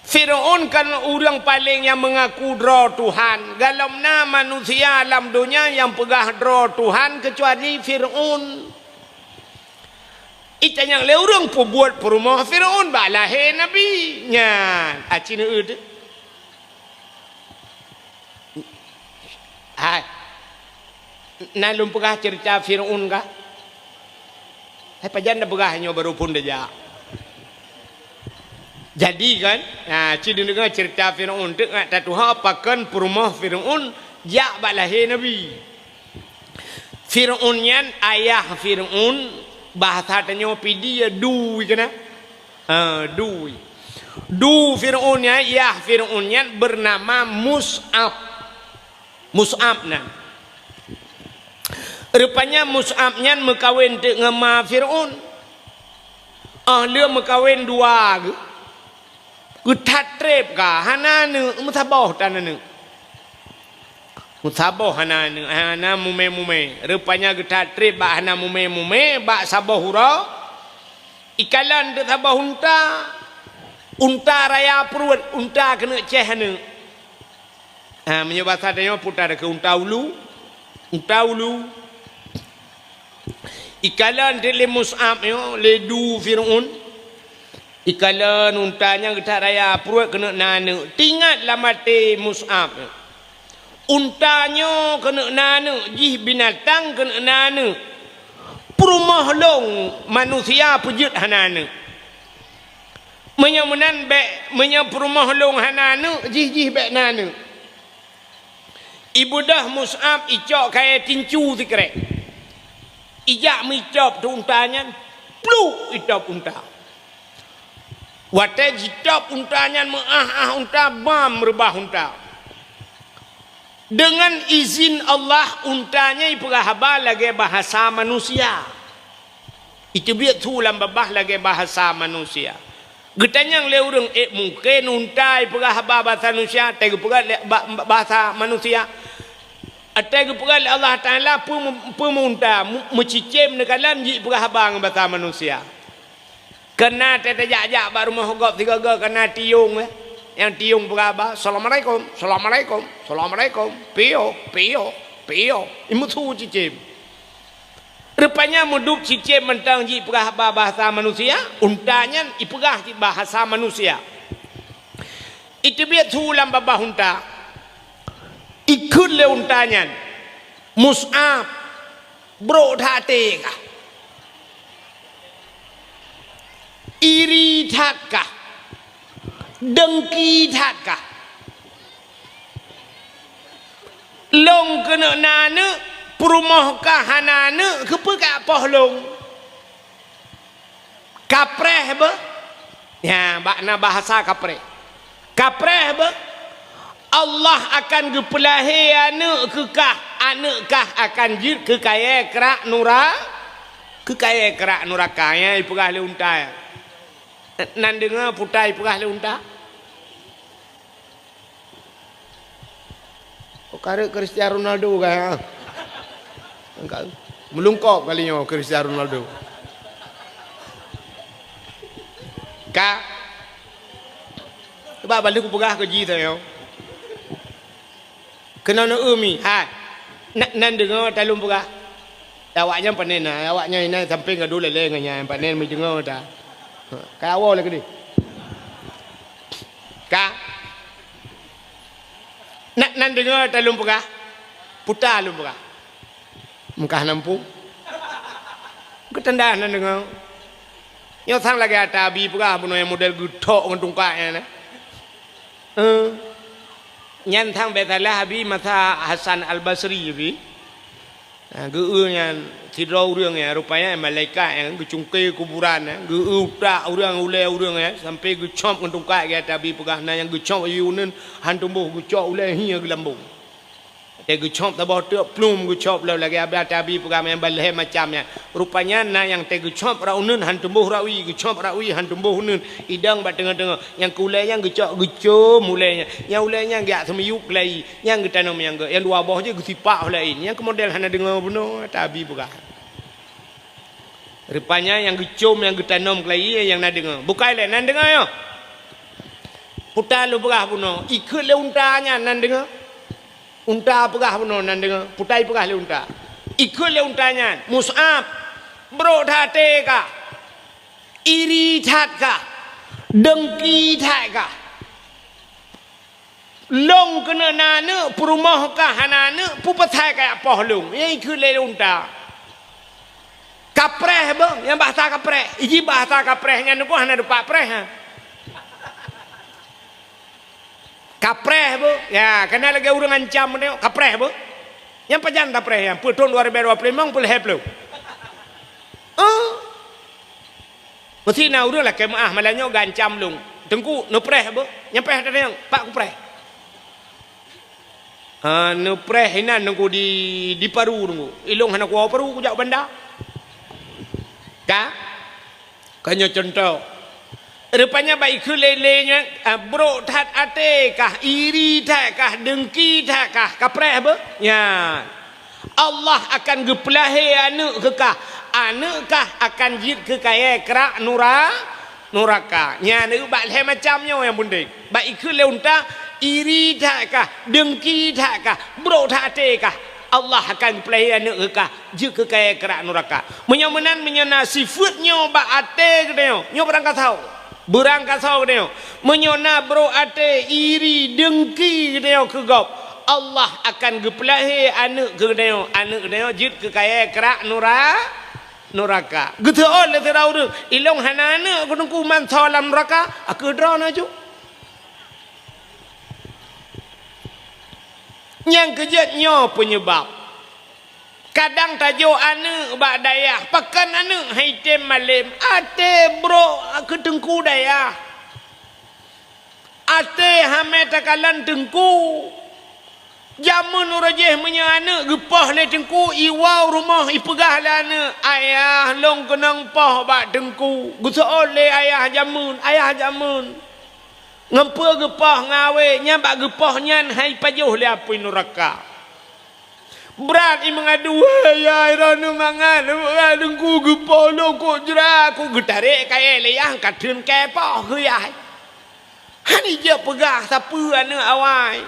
Fir'aun kan orang paling yang mengaku draw Tuhan. Galamna manusia alam dunia yang pegah draw Tuhan kecuali Fir'aun. Itanya le orang pun buat perumah Fir'aun bak lahir Nabi. Nya, acina ud. Hai. Nalum pegah cerita Fir'aun kah? Hai pajan dah pegahnya baru pun dah. Jadi kan, ciri dengar cerita Fir'aun tu nak tatuha pakan perumah Fir'aun jak bak lahir Nabi. Fir'aun yan ayah Fir'aun bahasa tanya pidi ya dui kena. Dui. Du Fir'aun ya ayah Fir'aun yan bernama Mus'ab. Mus'ab nan. Rupanya Mus'ab yan mekawin dengan ma Fir'aun. Dia mekawin dua ke. Utat trep ka hana nu musabah tanah nu Musaboh hana mume rupanya getat trip ba hana mume ba saboh hura ikalan de saboh unta raya perut unta kena ceh hana menyebab sadanya putar ke unta ulu ikalan de le Mus'ab yo le du Fir'aun ikalan untanya getat raya perut kena nana tinggatlah mati Mus'ab untanya kena nana jih binatang kena nana perumah long manusia pejut hanana menyamunan bek perumah long hanana jih bek nana ibu dah Mus'ab icok kaya tincu tikrek ijak micop tu untanya pluk itop unta wate jitop untanya unta bam rebah unta dengan izin Allah untanya iperahaba lagi bahasa manusia. Itu biar tulang babah lagi bahasa manusia. Getanya le urang mungkin unta iperahaba bahasa manusia, tega pegat bahasa manusia. Tega pegat Allah Taala pemunta mencicim nekalan ji iperahaba bahasa manusia. Kena tetajak baru mahogop tiga kena tiung yang tiung berapa? Assalamualaikum, pio, imutu cicim. Rupanya mudup cicim mentang ji perah bahasa manusia, untanya iperah bahasa manusia. Itu biar tulang babah unta. Ikut le untanya. Mus'ab bro hati kah? Iri tatkah? Dengki tatkah long kena nana perumah kahanana kepekak pohlong kapreh be ya makna bahasa kapreh be Allah akan gepelahi anak kekah akan jid kekaya kerak nuraka ya ipegah le unta nan dengar putai ipegah le unta. Karek Cristiano Ronaldo kan. Melungkop kalinya Cristiano Ronaldo. Ka. Sebab balik ku pegah ke ji saya. Kena na umi, ha. Nan dengar talung pegah. Awaknya panen nah, awaknya ini sampai ngadu lele nganya panen mi dengar ta. Ka awal lagi ni. Ka nan dengar talung pegah putar lum pegah muka nampung ketanda nan dengar yo sang lagi ada abi pegah puno yang model gutok ngentungkaknya nyan thang betalah abi masa Hasan Al-Basri abi geunya tidau urangnya rupanya malaikat yang gecungke kuburan geutak urang urang ya sampai gecop ngentungkak ya abi pegah na yang gecop yunen hantumbuh gecop ulai hia gelambung te gecop tabah te plum gecop law lagi abi pegah yang baleh macamnya rupanya na yang te gecop raunen hantumbuh rawi gecop rawi hantumbuh unen idang bat tengah-tengah yang kulai yang gecop mulainya yang ulainya gak semiyuk lai yang getanam yang dua bawah je gesipak lain yang ke model hana dengar beno abi pegah rupanya yang gecom yang getanam kelai yang nak dengar bukan le nan dengar yo putar lu pegah puno ikut le untanya nan dengar unta pegah puno nan dengar putai pegah le unta ikut le untanya Mus'ab bro hati ka iri tat ka dengki tat ka long kena nana perumah ka hanana pupatai ka pohlung yang ikut le unta kapreh bang yang bahasa kapreh iji bahasa kaprehnya nuku hana depak preh ha kapreh bu ya kena lagi urang ancam ni kapreh bu yang pajan kapreh yang putun 2025 pul heplo mesti na urang lah kemaah malanyo gancam lung tengku no preh bu yang preh tadi yang pak ku preh no preh ina nunggu di paru nunggu ilung hana ku paru ku jak benda ka kanyo contoh Rupanya baik kelelenya bro tat ate kah iri tak kah dengki tak kah kapreh apa? Ya. Allah akan gepelahi anak kekah. Anak kah akan jid ke kaya kerak nuraka. Nya ni bak leh macamnya yang bundik. Baik kelelunta iri tak kah dengki tak kah bro tat ate kah. Allah akan gepelahi anak kekah jid ke kaya kerak nuraka. Menyomenan menyana sifatnya bak ate kedeo. Nyo berangkat tahu. Berangkat tahu dia menyona bro ate iri dengki dia kegop Allah akan gepelahi anak ke dia jid ke kaya kerak nuraka gitu oleh terau tu ilong hanana gunung kuman salam neraka aku drona ju yang kejatnya penyebab kadang tajuk anak bak dayah pakan anak haitem malim ate bro ketengku dayah ate hame takalan tengku jamun urajeh menya anak gepah le tengku iwau rumah ipegah le anak ayah long kenang pah bak tengku gusa oleh ayah jamun ngempa gepah ngawe nyambak gepah nyan hai pajuh le apa neraka berat i mengadu ya irana mangan dengku gepolo ko jera ku getarik kaya leyah kadun kepoh ke ya hani je pegah siapa anak awai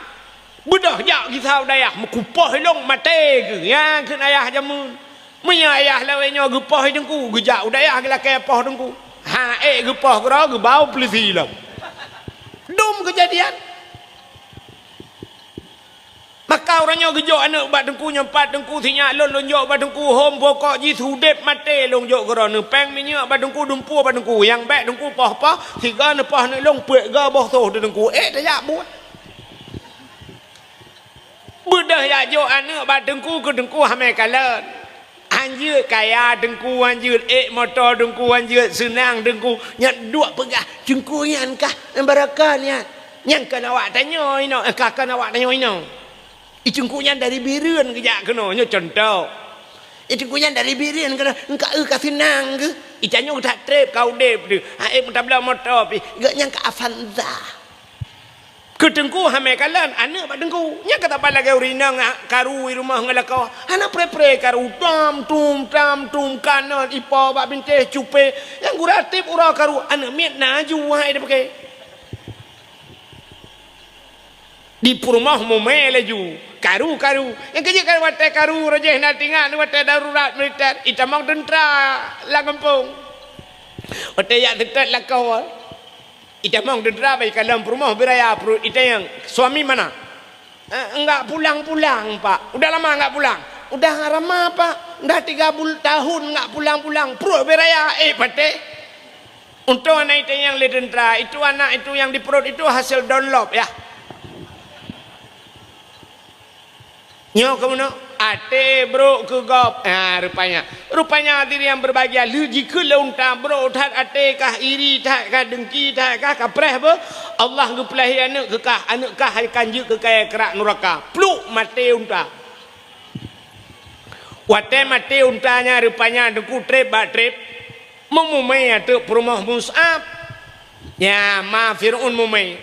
bedah jak kisau dayah mekupah long mate ke ya ke ayah jamun menya ayah lawenya gepah dengku gejak dayah gela kepoh dengku ha gepah gera gebau pelisi lah dum kejadian maka orangnya gejok anak bat dengku nyempat dengku sinya lon lonjok bat dengku hom pokok ji sudep mate lonjok gerana peng minyak bat dengku dumpu bat dengku yang baik dengku pah tiga nepah ne long pek ga boh toh dengku dak buat bedah ya jo anak bat dengku ke dengku hame kalan anjir kaya dengku anjir motor dengku anjir senang dengku nyak dua pegah dengku nyan kah barakah nyan kan awak tanya ino kakak awak tanya ino icungkunya dari biren kejak kena nya contoh icungkunya dari biren kena engka kasih nang ke icanya udah trip kau dep tu mutabla motor pi gak nyangka Avanza kedengku hame kalan anak bak dengku nya kata bala ke urina karu i rumah ngalaka anak pre karu tam tum kanan ipo bak binte cupe yang guratip ura karu anak miet naju wahai dah pakai di rumah momel laju karu yang kerja kan wate karu rajah nak tinggal wate darurat militer itamang tentera la kampung wate ya tetap la kau itamang tentera baik dalam rumah beraya ita yang suami mana enggak pulang pak udah lama enggak pulang udah lama pak udah 3 tahun enggak pulang perut beraya pate untuk anak itu yang le tentera itu anak itu yang di perut itu hasil download ya nyo kamu no ate bro ke gop rupanya diri yang berbahagia luji ke leunta bro tat ate kah iri tak kah dengki tak kah kapreh apa Allah gepelahi anak kah akan je ke kaya kerak neraka pluk mate unta wate mate untanya rupanya dengku trip memumai atu perumah Mus'ab ya ma Fir'un mumai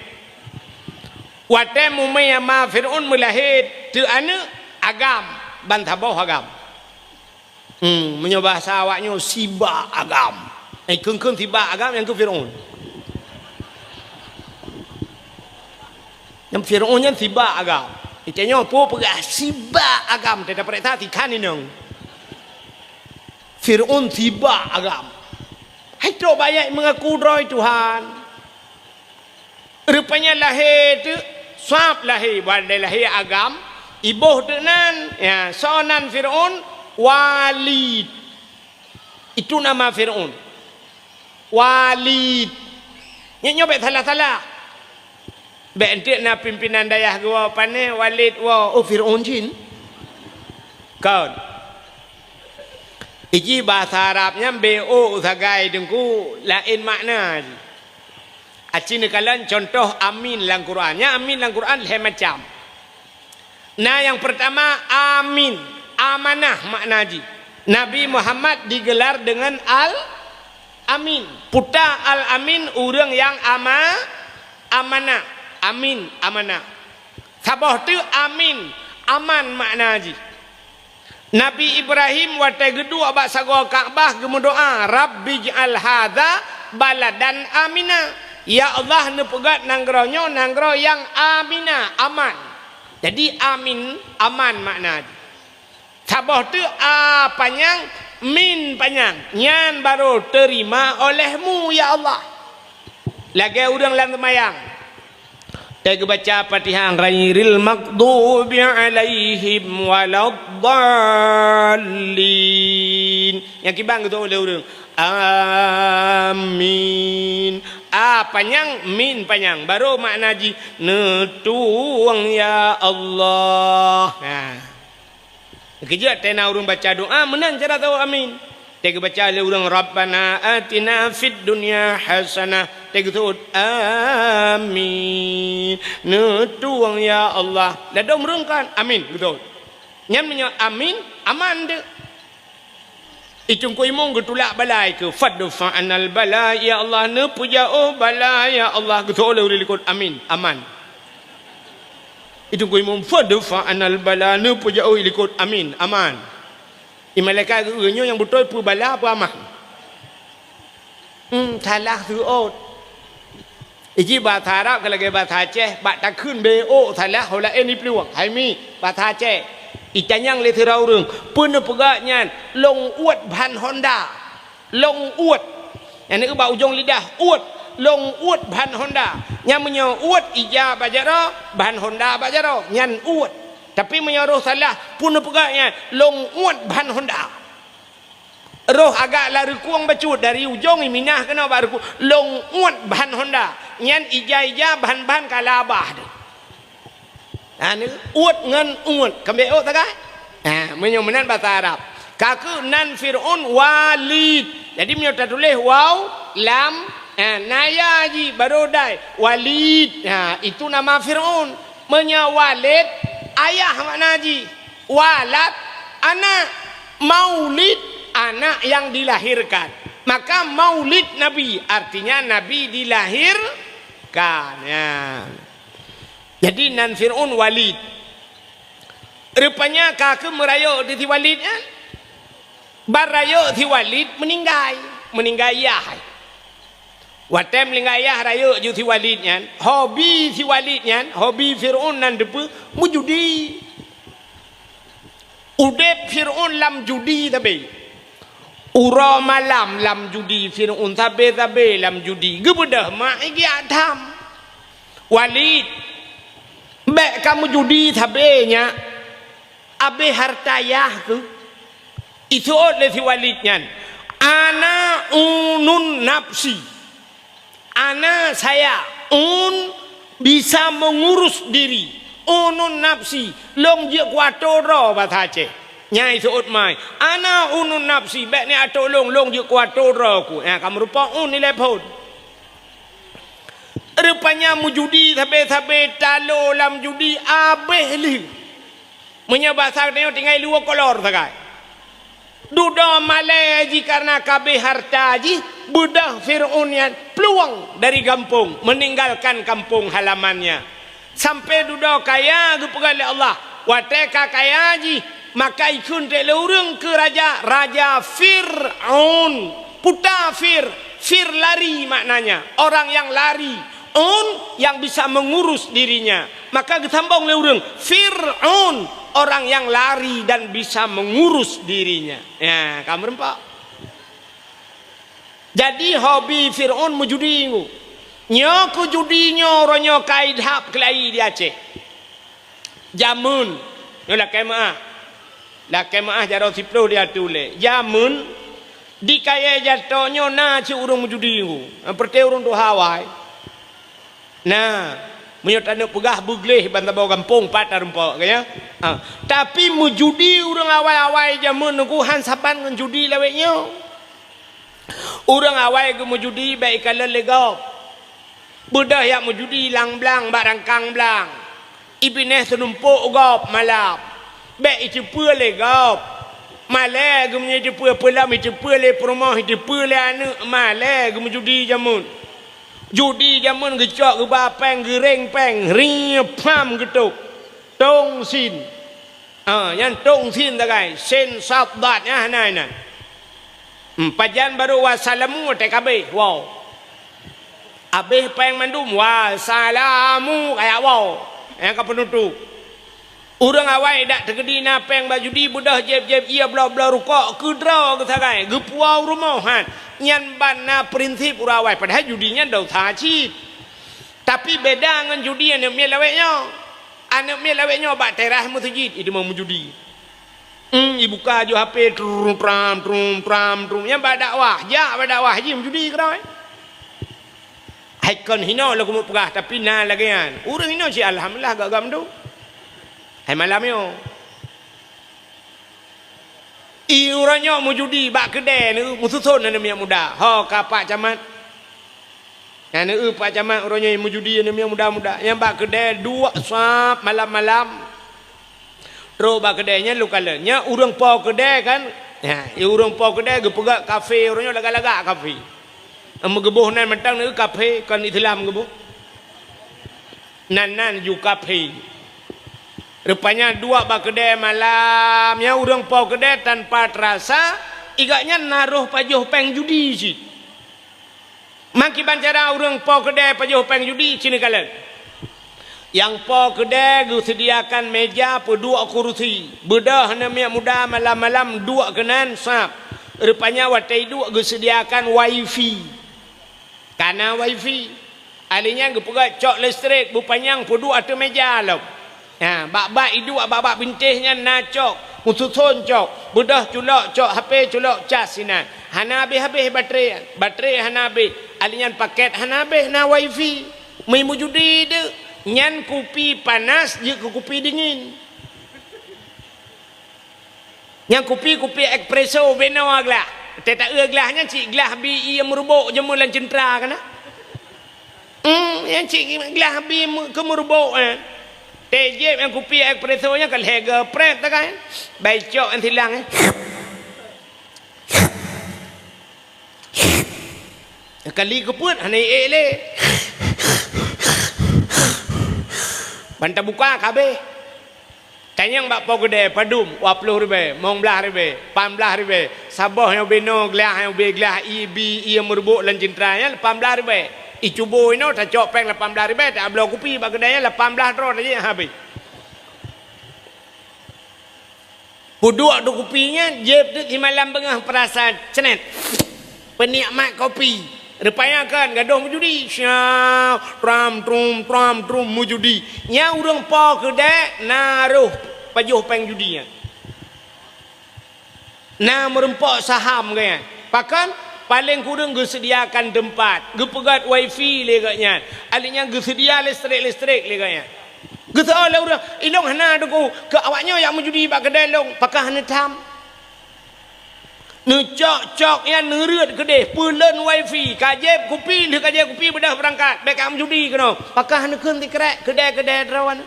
wate mumai ma Fir'un melahir tu anak agam bantaboh agam menyoba bahasa awaknya siba agam kengkeng siba agam yang ke Fir'aun yang Fir'aun yang siba agam itanya apa pegah siba agam tidak perintah tikan ini Fir'aun siba agam hai tu banyak mengaku roy Tuhan rupanya lahir tu swab lahir bandai lahir agam ibuh dengan ya sonan Fir'aun Walid itu nama Fir'aun Walid nyobek salah bentik na pimpinan dayah gua pane Walid wa Fir'aun jin kau iji bahasa Arabnya bo sagai dengku lain makna acin kalan contoh amin lang Qurannya amin lang Quran le macam nah yang pertama amin amanah makna haji Nabi Muhammad digelar dengan amin. Puta al-amin orang yang amanah. Amin, amanah. Sabah tu amin, aman makna haji. Nabi Ibrahim watai gedu abak sago Kaabah gemu doa, Rabbi j'al hadza baladan amina. Ya Allah ne pegat nanggronya nanggro yang amina, aman. Jadi amin, aman makna haji. Sabah tu a panjang, min panjang. Nyan baru terima olehmu ya Allah. Lagi orang lain semayang. Tega baca Fatihah ghairil maghdubi alaihim waladdallin. Yang kibang tu oleh orang. Amin. Panjang, min panjang. Baru makna haji netuang ya Allah. Kejap tena orang baca doa menang cara tahu amin. Tega baca le orang Rabbana atina fid dunya hasanah. Tega tu amin. Netuang ya Allah. Dah dong merungkan amin betul. Nyam nya amin aman de. Icung ko imong getulak balai ke fadfa anal bala ya Allah ne puja oh bala ya Allah betul oleh likut amin aman. Icung ko imong fadfa anal bala ne puja oh likut amin aman. Malaikat geunyo yang betul pu bala apa aman. Salah tu ot. Iji bahasa Arab kalau ke bahasa Aceh, bak tak kun BO salah hola ni pluang. Hai mi bahasa Aceh. Itanyang le thira urang, pun pegaknya long uat ban Honda. Long uat. Yang ni ba ujung lidah uat. Long uat ban Honda. Yang menyo uat ija bajaro, ban Honda bajaro, nyan uat. Tapi menyoruh salah pun pegaknya long uat ban Honda. Roh agak lari kuang bacut dari ujung minah kena baru long uat ban Honda. Nyan ija ban kalabah. Ni uat ngan uat kambe o takai. Menyomenan bahasa Arab. Kaku nan Fir'aun walid. Jadi menyota tulis waw lam naya ji baru dai walid. Itu nama Fir'aun. Menyawalid ayah makna haji. Walad anak, maulid anak yang dilahirkan. Maka maulid Nabi artinya Nabi dilahirkan. Jadi nan Fir'aun walid. Rupanya kakek merayu di walid kan? Barayu di walid meninggal ayah. Watem meninggal ayah rayu di walid kan? Hobi di walid kan? Hobi Fir'aun nan depu mujudi. Udep Fir'aun lam judi tabe. Ura malam lam judi Fir'aun tabe lam judi. Gebedah mak iki adam. Walid bek kamu judi tabe nya. Abe hartayah tu. Itu oleh si walidnya. Ana unun nafsi. Ana saya bisa mengurus diri. Unun nafsi. Long je kuatoro bahasa Aceh. Nyai seut mai. Ana unun nafsi. Bek ni atolong long je kuatoro ku. Kamu rupa nilai pun. Rupanya mujudi sabe talo lam judi abeh li. Menyebasar dia tinggal dua kolor sagai. Duda malai ji karena kabeh harta ji budak Fir'aun yang peluang dari kampung meninggalkan kampung halamannya sampai duda kaya kepegali Allah wateka kaya ji maka ikun te lurung ke raja Fir'aun puta Fir lari maknanya orang yang lari yang bisa mengurus dirinya maka ketambang lurung Fir'aun orang yang lari dan bisa mengurus dirinya. Ya, kamu rempak. Jadi hobi Fir'aun menjudi. Nyo judinya orangnya kaidhab kelai di Aceh. Jamun. Lah kemaah jaro siplo dia tulis. Jamun di kaya jatuhnya na ci urang menjudi. Perti urang tu Hawaii. Nah, menyotana pegah bugleh bantah bawa kampung patar rumpok kaya. Tapi mujudi orang awal-awal zaman nunggu han saban ngan judi laweknya. Orang awal ke mujudi baik kalau legap. Budak yang mujudi lang blang barangkang blang. Ibineh senumpuk gop malap. Baik itu pula legap. Malah ge menjadi pelam itu pele perumah itu pele anak malah ge menjudi jamun. Judi jamun ge cok ge bapeng ge reng peng riapam getuk. Tong sin. Yang tong sin tagai sen sabdatnya hanai. Pajan baru wassalamu TKB. Wow. Abih peng mandum wassalamu kayak wow. Yang penutup. Urang awai dak tegedi napeng baju di budah jeb-jeb ia bla-bla rukuk kedra ke sagai gepuau rumahan nyan ban na prinsip urawai padahal judinya dau thaci tapi beda dengan judi anak mie laweknya bak terah masjid itu mau judi ibuka jo HP trum yang bak dakwah ja bak dakwah ji judi kerau haikon hino lagu mu pegah tapi na lagian urang hino si alhamdulillah gak gamdu hai malam yo iurannya mau judi bak kedai ni mususun ni minyak muda ho kapak camat yang ni pak camat orangnya mau judi ni minyak muda yang bak kedai dua sap malam-malam ro bak kedainya lukalanya urang po kedai kan ya urang po kedai ge pegak kafe orangnya lagak-lagak kafe amu gebuh nan mentang ni kafe kan Islam gebuh nan ju kafe. Rupanya dua bak kedai malamnya urang pau kedai tanpa terasa igaknya naruh pajuh peng judi si. Maki bancara urang pau kedai pajuh peng judi sini kalian. Yang pau kedai gu sediakan meja per dua kursi. Bedah namanya muda malam-malam dua kenan sap. Rupanya watai dua gu sediakan wifi. Karena wifi alinya gu pegat cok listrik bupanyang per dua tu meja lo. Ya, bak-bak itu bak-bak bintihnya nacok, mususun cok, bedah culok cok, HP culok cas sinan. Hana habis baterai hana habis. Alinyan paket hana habis na wifi. Mai mujudi de nyan kopi panas je ke kopi dingin. Yang kopi espresso beno aglah. Tak gelahnya cik gelah bi ia merubuk je mulan centra kana. Yang cik gelah bi ke merubuk Tejep yang kopi espressonya kalau harga pret tak kan? Baicok yang silang kali keput hanya le. Bantah buka kabe. Tanyang bak pau gede padum 20 ribu, mong belah ribu, 18 ribu. Sabah yang beno gelah yang be gelah ibi ia merbuk lan cintranya 18 ribu. Icubo ini tak cok peng 18 ribu tak belah kopi bak kedainya 18 ron aja habis. Puduk tu kopinya jeb tu di malam tengah perasaan cenet. Penikmat kopi. Rupanya kan gaduh mujudi. Syah tram trum mujudi. Nya urang pa kedai naruh pajuh peng judinya. Na merempak saham kan. Pakan paling kurang ge sediakan tempat, ge pegat wifi leganya. Alinya ge sedia listrik leganya. Ge tahu lah urang ilong hana deku ke awaknya yang menjudi bak kedai long pakah hana tam. Nu cok yang nereut kedai peuleun wifi, kajep kopi le kajep kopi bedah berangkat, baik am judi kena. Pakah hana keun ti kerek kedai rawan.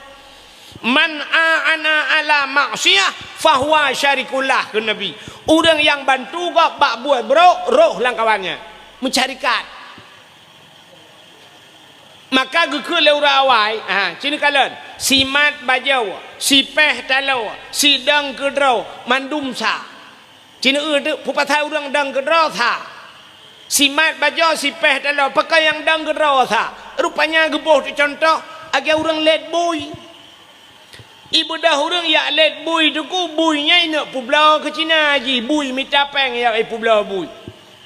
Man ana ala maksiyah fahuwa syarikullah ke Nabi. Orang yang bantu kau bak buat bro roh lang kawannya mencarikan. Maka gekul ura awai cini kalian simat bajau si peh talau si dang kedrau mandum sa cini tu pupatah orang dang kedrau sa simat bajau si peh talau pakai yang dang kedrau sa rupanya gebuh tu contoh agak orang let boy. Ibu dah orang ya let bui tu ku buinya ina publau ke Cina ji bui mitapeng ya publau bui.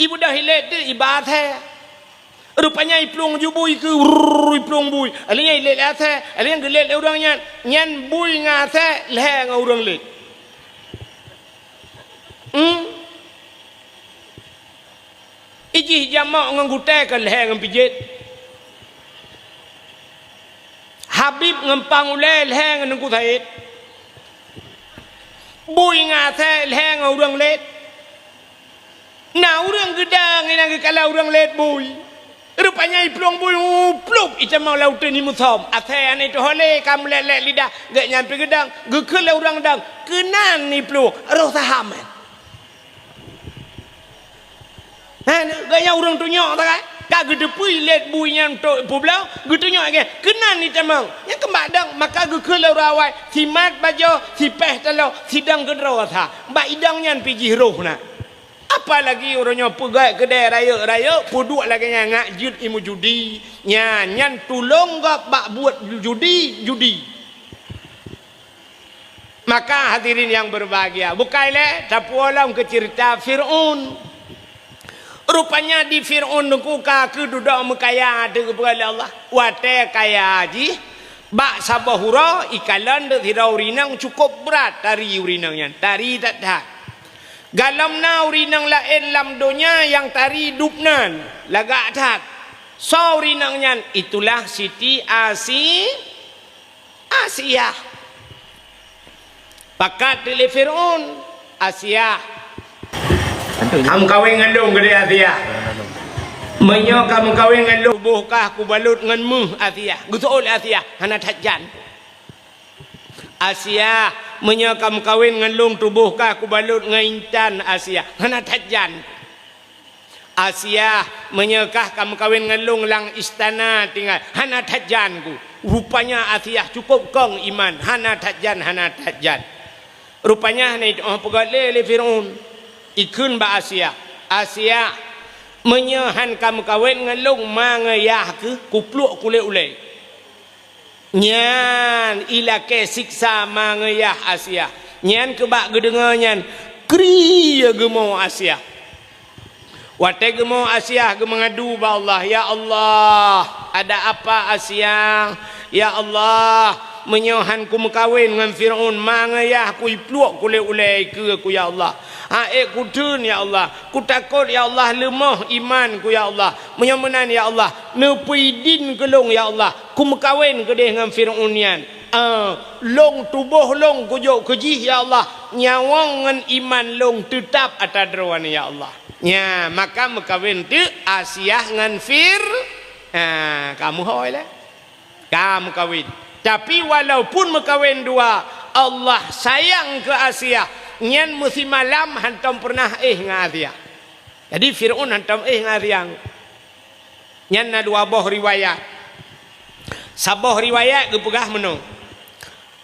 Ibu dah let tu ibadah. Rupanya iplung ju bui ke iplung bui. Alinya let athe, alinya gelet orangnya nyan bui ngathe leh orang let. Iji jamak nganggutai ke leh ngampijit. Habib ngempang ulel heng nengku thait. Bui ngathe heng orang let. Na orang gedang ina ke kala orang let bui. Rupanya iplong bui plup ita mau laut ni musom. Athe ane to hole kam let lidah gak nyampe gedang. Gekel orang dang kenan ni pluk roh sahaman. Gaya orang tu nyok tak kan? Kak gede pui let buinya untuk pulau, gede nyok ke? Kena ni tamang. Yang kemadang maka ge kelau rawai, si mat bajo, si peh talau, sidang gedro tha. Ba idang nyan piji roh na. Apalagi orangnya pegai kedai raya-raya, puduk lagi ngak jud imu judi. Nyan tulung gak bak buat judi. Maka hadirin yang berbahagia, bukaile tapualam ke cerita Fir'aun. Rupanya di Fir'aun nuku kaki duduk mekaya ada kepada Allah. Wate kaya haji, bak sabahura ikalan de tidak urinang cukup berat tari urinangnya. Tari tak tak. Galam na urinang lain lam donya yang tari dupnan lagak tak. So urinangnya itulah Siti Asiyah. Pakat dari Fir'aun Asiyah. Kamu kawin dengan long gede Asiyah. Menyo kamu kawin dengan long buhkah ku balut dengan muh Asiyah. Gutul Asiyah hana tajan. Asiyah menyo kamu kawin dengan long tubuhkah ku balut dengan intan Asiyah hana tajan. Asiyah menyekah kamu kawin dengan long lang istana tinggal hana tajan ku. Rupanya Asiyah cukup kong iman hana tajan. Rupanya ni pegale le Fir'aun ikun ba Asiyah menyahan kamu kawin dengan long mangayah ke kupluk kulit ulai nyan ilake siksa mangayah Asiyah nyan kebak gedengar nyan kriya gemau Asiyah wate gemau Asiyah ge mengadu ba Allah, ya Allah ada apa Asiyah, ya Allah menyohan ku mekawin dengan Fir'aun mangayah ku ipluk kulit ulai ke ku ya Allah. Ku tun ya Allah, ku takut ya Allah lemah iman ku ya Allah. Menyomenan ya Allah, nepuidin kelong ya Allah. Ku mekawin ke dengan Fir'aun nian. Long tubuh long kujok kejih ya Allah. Nyawang ngan iman long tetap atas derwan ya Allah. Ya, maka mekawin tu Asiyah ngan kamu hoi lah. Kamu kawin. Tapi walaupun mekawin dua, Allah sayang ke Asiyah. Nyan musim malam hantam pernah dengan Asiyah. Jadi Fir'aun hantam dengan Asiyah. Nyan na dua boh riwayat. Saboh riwayat ke pegah menung.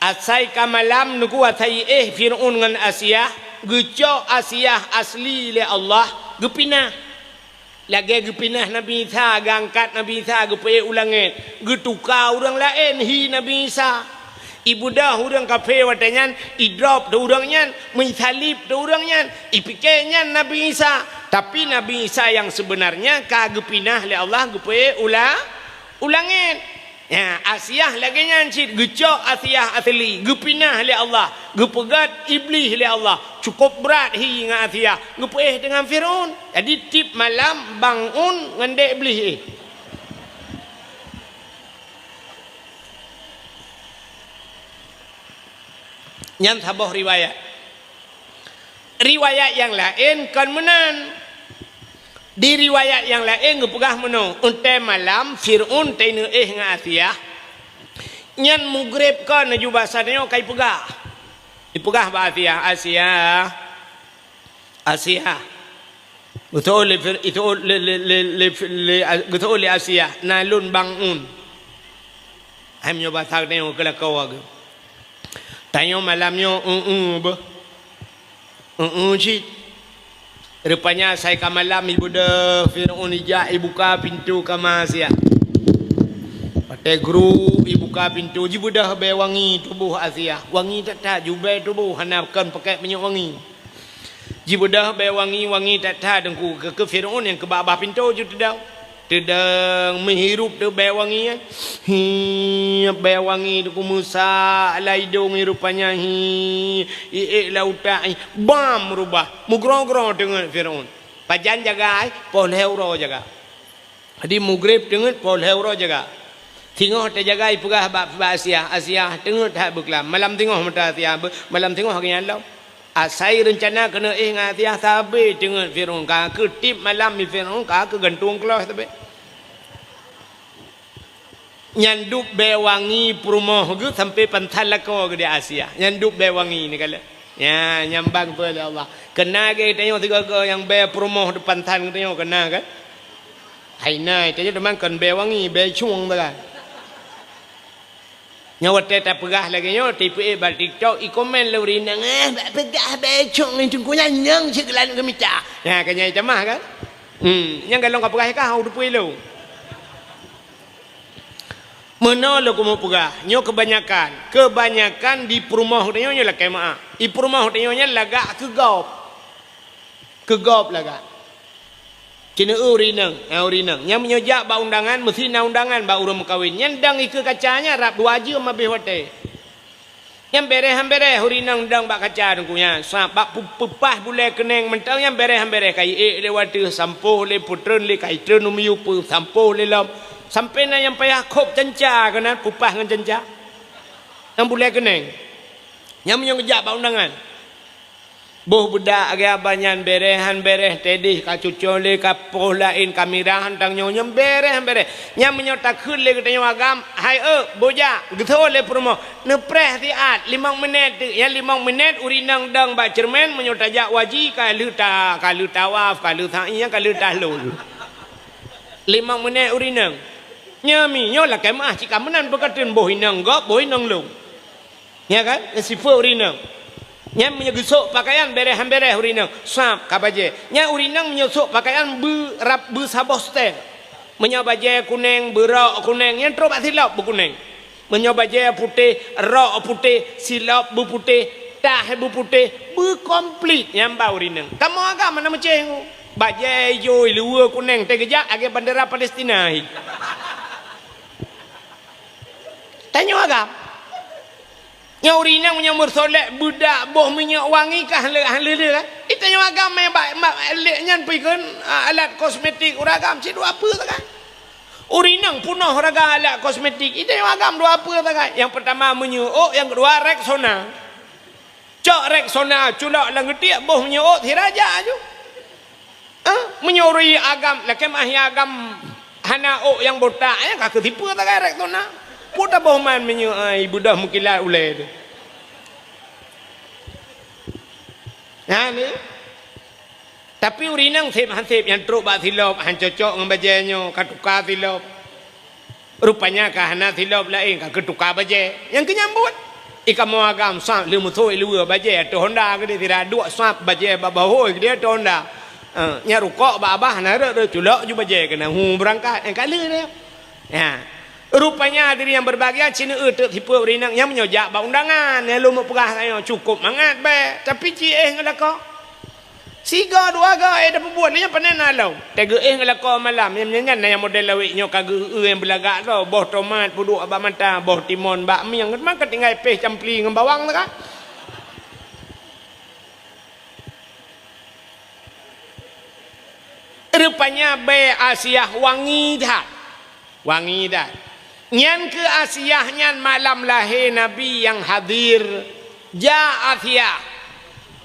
Asai ka malam nuku asai Fir'aun dengan Asiyah. Gecok Asiyah asli le Allah. Gepinah. Lagi gepinah Nabi Isa, gangkat Nabi Isa gepe ulangin, getukar orang lain hi Nabi Isa. Ibu dah orang kafe watanyan, idrop dah orangnya, mensalib dah orangnya, ipikenya Nabi Isa. Tapi Nabi Isa yang sebenarnya kagepinah le Allah gepe ulangin. Ya, Asiyah lagi nyancit gecok Asiyah asli, gepinah le Allah, gepegat iblis le Allah. Cukup berat hi dengan Asiyah, gepe dengan Fir'aun. Jadi tip malam bangun dengan dek iblis Yang sabah riwayat. Riwayat yang lain kan menan. Di riwayat yang lain gepegah menung untai malam Fir'aun tenu dengan Asiyah nyan mugrib kan naju bahasanya kai pegah dipegah ba Asiyah betul itu le Asiyah nalun bangun ham nyoba tak tengok kala kau tanya malamnya cik. Rupanya saya ke malam ibu dah Fir'aun ijak buka pintu kamar Asiyah. Pakai grup buka pintu ibu dah wangi tubuh Asiyah. Wangi tak jubai tubuh hanakan pakai minyak wangi. Ibu dah wangi tak dengku ke Fir'aun yang ke bawah pintu je tidak menghirup tu wangi wangi tu Musa laidung rupanya lauta bam rubah mugrong-grong dengan Fir'aun pajan jaga pol heuro jaga jadi mugrib dengan pol heuro jaga tengok te jaga pegah ba Asiyah tengok tak beklam malam tengok mata Asiyah malam tengok hanya Allah asai rencana kena dengan Asiyah sabe dengan Fir'aun ka ke tip malam ni Fir'aun ka ke gantung kelas sabe nyanduk bewangi perumoh ge sampai pantal lako ge di Asiyah nyanduk bewangi ni kala Ya, nyambang tu oleh Allah. Kena ke tengok tiga ke yang be promoh depan tan tengok kena kan? Hai nai tengok deman kan be wangi, be chung tu kan. Nyawa tak pegah lagi nyo tipu bal TikTok i komen lu rinang pegah be chung ni tungku nyang segelan ke mita. Ya kanya camah kan? Yang galong ka pegah ka hau dupui lu. Mana lu ku mau pegah? Nyo kebanyakan di perumah tengok nyo lah kemaah. I perumah tengok nya lagak kegop lagak. Kena urinang. Yang menyojak ba undangan mesti na undangan ba urang kawin. Nyandang ike kacanya rap dua je mabeh wate. Yang bereh urinang dang ba kaca dengkunya. Sa ba pupah bule keneng mentang yang bereh kai le wate sampuh le putren le kai tren umiu pu sampuh le lam. Sampai na yang payah kop cenca kana pupah ngan cenca. Yang bule keneng. Yang menyojak ba undangan. Boh budak age abanyan bereh tedih ka cucole ka poh lain kamera hantang nyonyem bereh nyam menyota khun le katanya agam hai boja getho le promo nepreh tiat 5 minit ya 5 minit urinang dang ba cermen menyota jak waji ka lu tawaf ka lu thai ka lu tahlul 5 minit urinang nyami nyola kemah cika menan bekaten boh inang gop boh inang lu ya kan sifu urinang Nya menyegusuk pakaian bereh urinang sap kabaje nya urinang menyusuk pakaian bu saboste menyobaje kuning berok kuning nya tro bat silap bu kuning menyobaje putih rok putih silap bu putih tah bu putih bu komplit nya ba urinang kamu agak mana meceh baje joi luar kuning tegejak age bandera Palestina tanya agak nya urinang menyamur solek budak boh minyak wangi kah le kan itu nya agam lek nyan pikeun alat kosmetik uragam si dua apa tak kan urinang punah raga alat kosmetik itu nya agam dua apa tak kan yang pertama menyuuk yang kedua Rexona cok Rexona culak lang getiak boh menyuuk tiraja aju menyuri agam lah kemah agam hana yang botak nya kah ketipu tak kan Rexona puta bohman menyu ibu dah mukilat ulai tu. Nah ni. Tapi urinang sip yang truk bak silop han cocok dengan bajenyo katukar silop. Rupanya kah hana silop lain kah ketukar baje. Yang kenyambut ika mau agam sap le musuh luar baje tu Honda ke dia tidak dua sap baje babahoi dia tu Honda. Nya rukok ba abah na re culak ju baje kena hu berangkat yang kala dia. Ya. Rupanya diri yang berbahagia cina tu tipu urinang yang menyojak ba undangan ya lu mau pegah saya cukup mangat be tapi ci ngelako siga dua ga dah berbuat nya panen alau tege ngelako malam yang nyanyan yang model lawik nyo kage yang belagak tu boh tomat puduk aba mata boh timun bakmi yang mak ketinggal peh campli dengan bawang tu kan rupanya be Asia wangi dah Nyan ke Asia nyan malam lahir Nabi yang hadir Ja'athiyah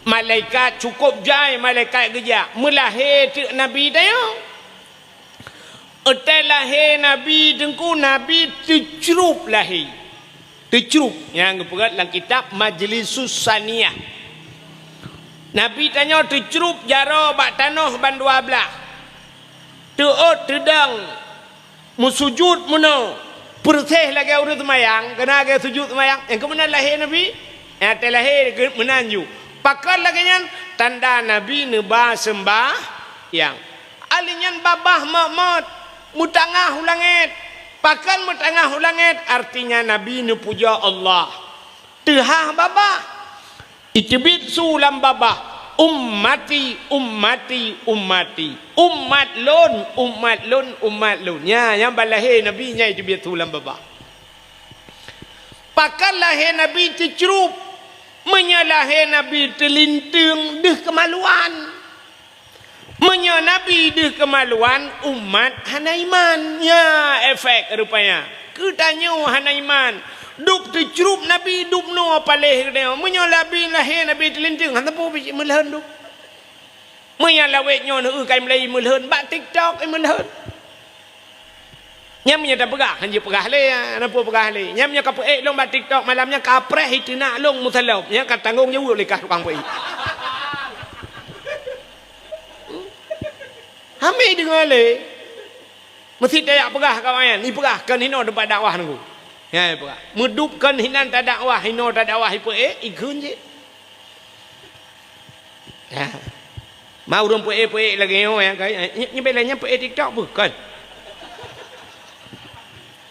malaikat cukup jai malaikat geja melahir tu Nabi dayo otai lahir Nabi dengku Nabi tercerup lahir tercerup yang pegat dalam kitab Majlisus Saniyah Nabi tanya tercerup jaro bak tanah ban 12 teot tedang musujud muno Persih lagi urut semayang, kena lagi sujud semayang. Yang kemudian lahir Nabi, yang terlahir menanju. Pakar lagi nyan tanda Nabi neba sembah yang alinyan babah mak mutangah ulangit. Pakar mutangah ulangit artinya Nabi nu puja Allah. Tehah babah. Itibit sulam babah. Ummati umat lun ya yang balahir Nabi nya itu biar tulang baba pakar lahir Nabi tercerup menyalahir Nabi terlintung deh kemaluan Nabi deh kemaluan umat hana iman ya efek rupanya ketanya hana iman duk tercerup Nabi duk no paleh dia menyalabi lahir Nabi terlinting hang tempo biji melhan duk menyalawet nyo no kai Melayu melhan bak TikTok melhan Nyamnya dah pegah, hanya pegah le, nampu pegah le. Nyamnya kapu long bat TikTok malamnya kapreh itu nak long musalau. Nya kat tanggung nyawa lekah tukang pei. Hame dengar le. Mesti dayak pegah kawan. Ni pegah kan hino depan dakwah nunggu. Ya pegah. Mudupkan hinan tak dakwah, hino tak dakwah ipu ikun je. Ya. Mau orang pei lagi yo ya kai. Ni belanya pei TikTok bukan.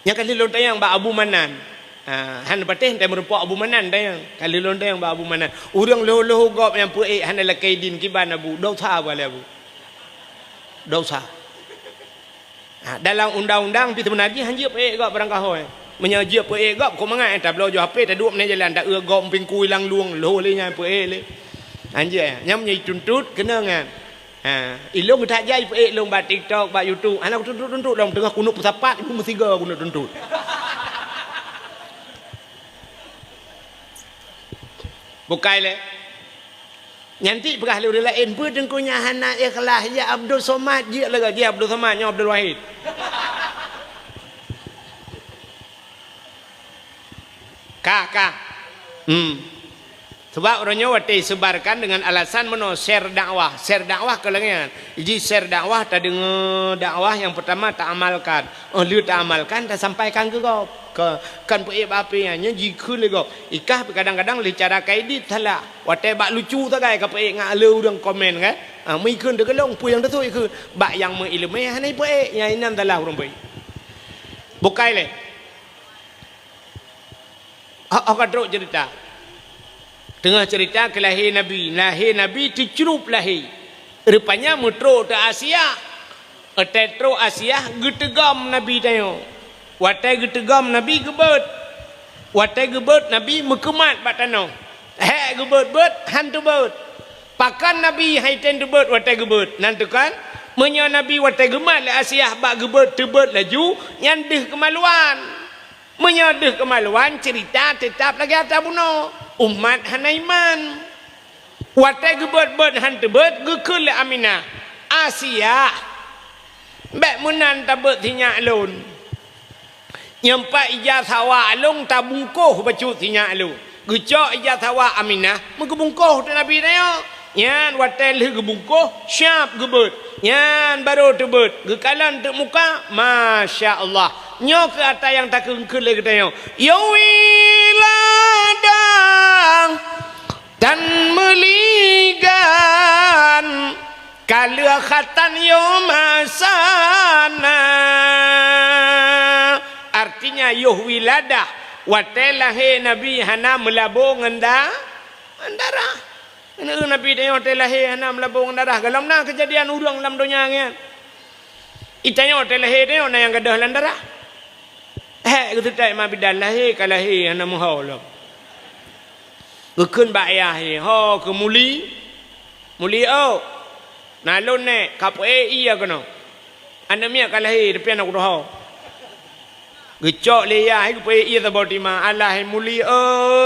Yang kali lontar yang ba Abu Manan. Han patih tai merupak Abu Manan dah yang. Kali lontar yang ba Abu Manan. Urang loh gop yang puik han la kaidin kiban Abu. Dosa boleh Abu. Dosa. Dalam undang-undang pi temenaji han je puik gop barang kahoi. Menyaji puik gop ko mangai tak belo jo HP tak duk menai jalan tak gop ping kui lang luang lo le nya puik le. Han je nyam nyai tuntut kena ngan. Ilung tak jai ilung bat TikTok, bat YouTube. Anak tuntut dalam tengah kunuk pesapat, ibu mesti tiga kunuk tuntut. Bukai le. Nanti pegah le lain pun dengkunya hana ikhlas ya Abdul Somad je lega dia Abdul Somad nya Abdul Wahid. Ka. Sebab orangnya waktu sebarkan dengan alasan meno share dakwah kelengan. Jadi share dakwah tak dengar dakwah yang pertama tak amalkan. Lu tak amalkan tak sampaikan ke kau. Kan puib apinya jika le kau. Ikah kadang-kadang le cara kaidit salah. Waktu bak lucu tak kai ka puib ngak le urang komen kan. Mai kun de kelong pu yang tu ikut. Bak yang mengilmu hanai puib yang inam salah urang puib. Bukai le. Aku teruk cerita. Tengah cerita kelahir Nabi dicerup lahir. Rupanya metro ke Asia. Tetro Asia getegam Nabi tayo. Watai getegam Nabi gebet. Watai gebet Nabi mekemat batano. Gebet hantu bet. Pakan Nabi haiten tu bet watai gebet. Nanti kan menya Nabi watai gemat le Asia bak gebet tebet laju nyandeh kemaluan. Menyadeh kemaluan cerita tetap lagi atas bunuh. Umat hanaiman watai gebet han tebet gekul le Aminah Asia bek menan tabet tinyak lun nyampai ija sawa alung tabungkuh bacut tinyak lu gecok ija sawa Aminah mengebungkuh tu Nabi tayo yan watai le gebungkuh syap gebet yan baru tebet gekalan tek muka Masya Allah nyo ke atas yang tak kengkul le tayo yawiladang dan meligan kaliakhatan yomasana artinya yuh wiladah watelahe Nabi hana melabung darah Nabi dia watelahe hana melabung darah galam na kejadian urang dalam dunia ngan itanya watelahe dia yang gadah darah gitu tak ma bidan lahir kalahi hana muhaulah gekun bayah he ho ke muli nalon ne kapo iya kono anda mia kalahi depan aku doh gecok le ya ke pe iya tabotima Allah muli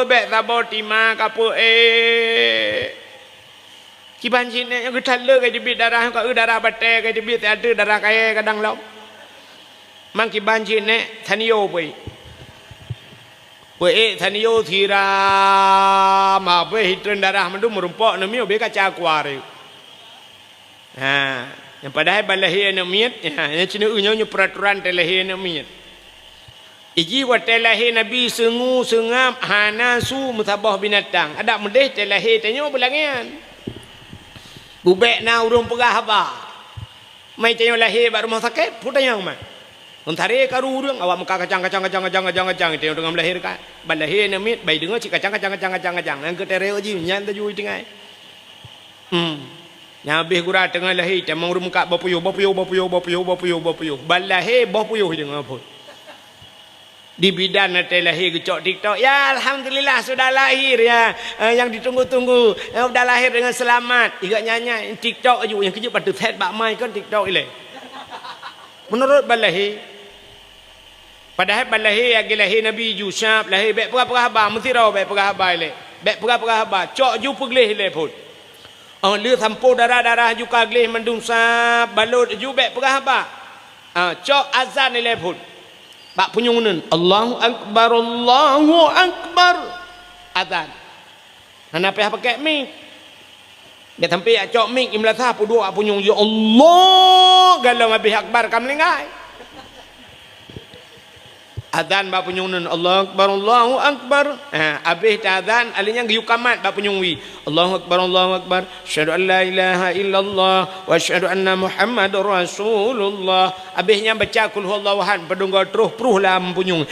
bet tabotima kapo kibanjin ne yang getalle ke dibit darah ka darah bate ke dibit ada darah kaya kadang lau mang kibanjin ne thaniyo pe thaniyo thira ma pe hitren darah mandu merumpok namio be kaca kuare yang padahal balahi na miat yang cina unyo peraturan telahi na miat iji wa telahi Nabi sengu sengam hanasu mutabah binatang ada mendeh telahi tanyo belangian bubek na urung pegah apa mai tanyo lahir ba rumah sakit putanya mah Untare karu urang awak muka kacang itu yang tengah melahirkan. Balahir namit bayi dengar cik kacang. Yang ketereo ji nyan taju tingai. Yang habis gura tengah lahir temang urang muka bapuyuh. Balahir bapuyuh dengar pun. Di bidan nanti lahir gecok TikTok. Ya alhamdulillah sudah lahir ya. Yang ditunggu-tunggu sudah lahir dengan selamat. Iga nyanyi TikTok aja yang kerja pada set bak mai kan TikTok ile. Menurut balahir padahal balahir yang lahir Nabi Yusuf lahir bek perah haba mesti raw bek perah haba ile. Bek perah haba cok ju pegleh ile pun. Lu sampo darah juga gleh mendung sap balut ju bek perah haba. Cok azan ile pun. Bak punyung nun. Allahu Akbar, Allahu Akbar. Azan. Hana payah pakai mic. Dia sampai cok mic imla tha pu dua punyung ya Allah galau habis akbar kam lengai. Azan bak punyung nun Allahu Akbar, Allahu Akbar. Habis azan alinya giyu kamat bak punyung wi. Allahu Akbar, Allahu Akbar. Asyhadu an la ilaha illallah wa asyhadu anna Muhammadar Rasulullah. Habisnya baca qul huwallahu ahad pedungga terus pruh lam punyung.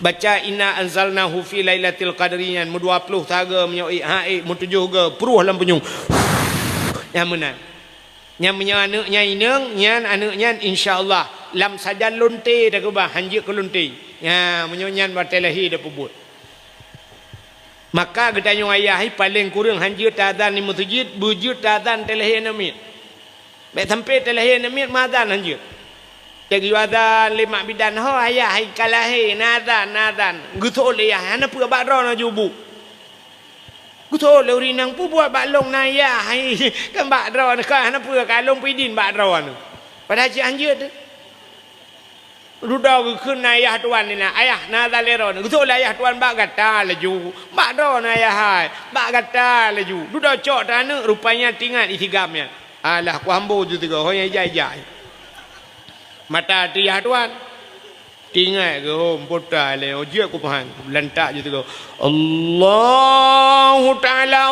Baca inna anzalnahu fi lailatul qadriyan mu 20 taga menyoi mu 7 ge pruh lam punyung. Yang mana? Yang menyana nya ineng nyan anu nyan insyaallah lam saja lonte dah ke bah hanji ke lonte ya menyonyan batelahi dah pubut maka gedanyo ayah paling kurang hanji tadan ni masjid bujud tadan telahi namit be sampai telahi namit madan hanji jadi wadan lima bidan ho ayah kalahi nadan gutol ya hana pu badro na jubu gutol urinang pu buat balong na ya kan badro ka hana pu kalong pidin badro anu pada ci hanji tu ruda ke ayah tuan ni nak ayah na dalero ni betul ayah tuan bak gata laju bak do na ayah hai bak gata laju ruda cok tanah rupanya tinggal itigamnya alah ku hambo ju tiga hoy jai mata tiah tuan tinggal ke hom pota le oje ku pahan lantak ju tiga Allahu taala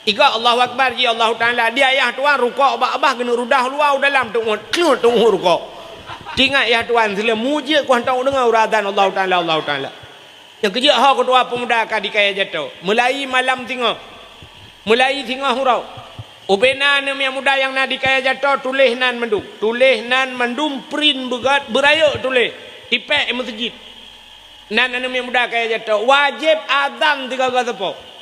Iga Allahu Akbar ji Allah Taala dia ayah tuan rukuk abah kena rudah luar dalam tengok rukuk. Tinggal ayah tuan sila muji ku hantau dengar uradan Allah Taala. Yang kerja ha ketua pemuda ka di kaya jatuh. Mulai malam tengok. Mulai tengok hurau. Ubena nem yang muda yang na di kaya jatuh tulis nan mendum print begat berayuk tulis. Tipek masjid. Nan yang muda kaya jatuh wajib azan 3 kali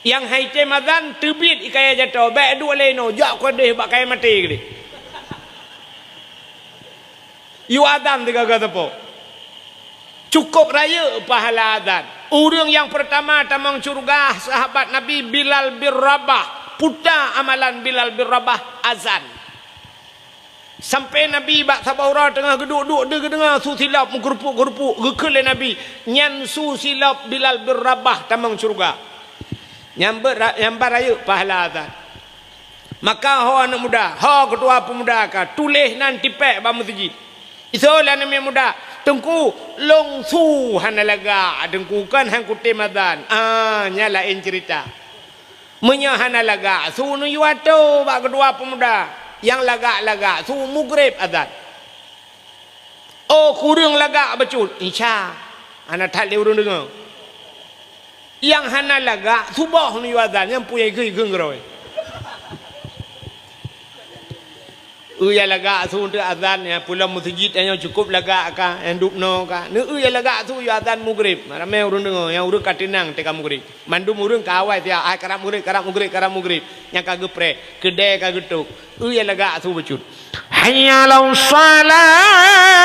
yang haite mazan terbit ikaya jatuh baik dua leno jak ko deh bak kaya mati gede yu azan 3 kali cukup raya pahala azan orang yang pertama tamang surga sahabat Nabi Bilal bin Rabah puta amalan Bilal bin Rabah azan sampai Nabi bak sabaura tengah geduk-duk dia dengar su silap menggerupuk-gerupuk gekele Nabi nyan su silap Bilal bin Rabah tamang surga nyambar raya pahala azan maka ho anak muda ho ketua pemuda ka tulis nan tipek ba masjid isolah nama muda tengku long su hanalaga dengku kan hang kutim azan nyalain cerita menyahanalaga su nu yuato ba kedua pemuda yang lagak su mugrib azan oh kurang lagak becut insya anak tak le urang dengar yang hana laga subah ni azan yang punya geung roy ya laga su untuk azan ya pulang masjid yang cukup laga ka yang dupno ka ne ya laga su ya azan maghrib ramai urang dengar yang urang katinang teka maghrib mandum urang kawai dia ai karap maghrib yang kagak pre kedai kagak tuk ya laga su becut hayya lau salat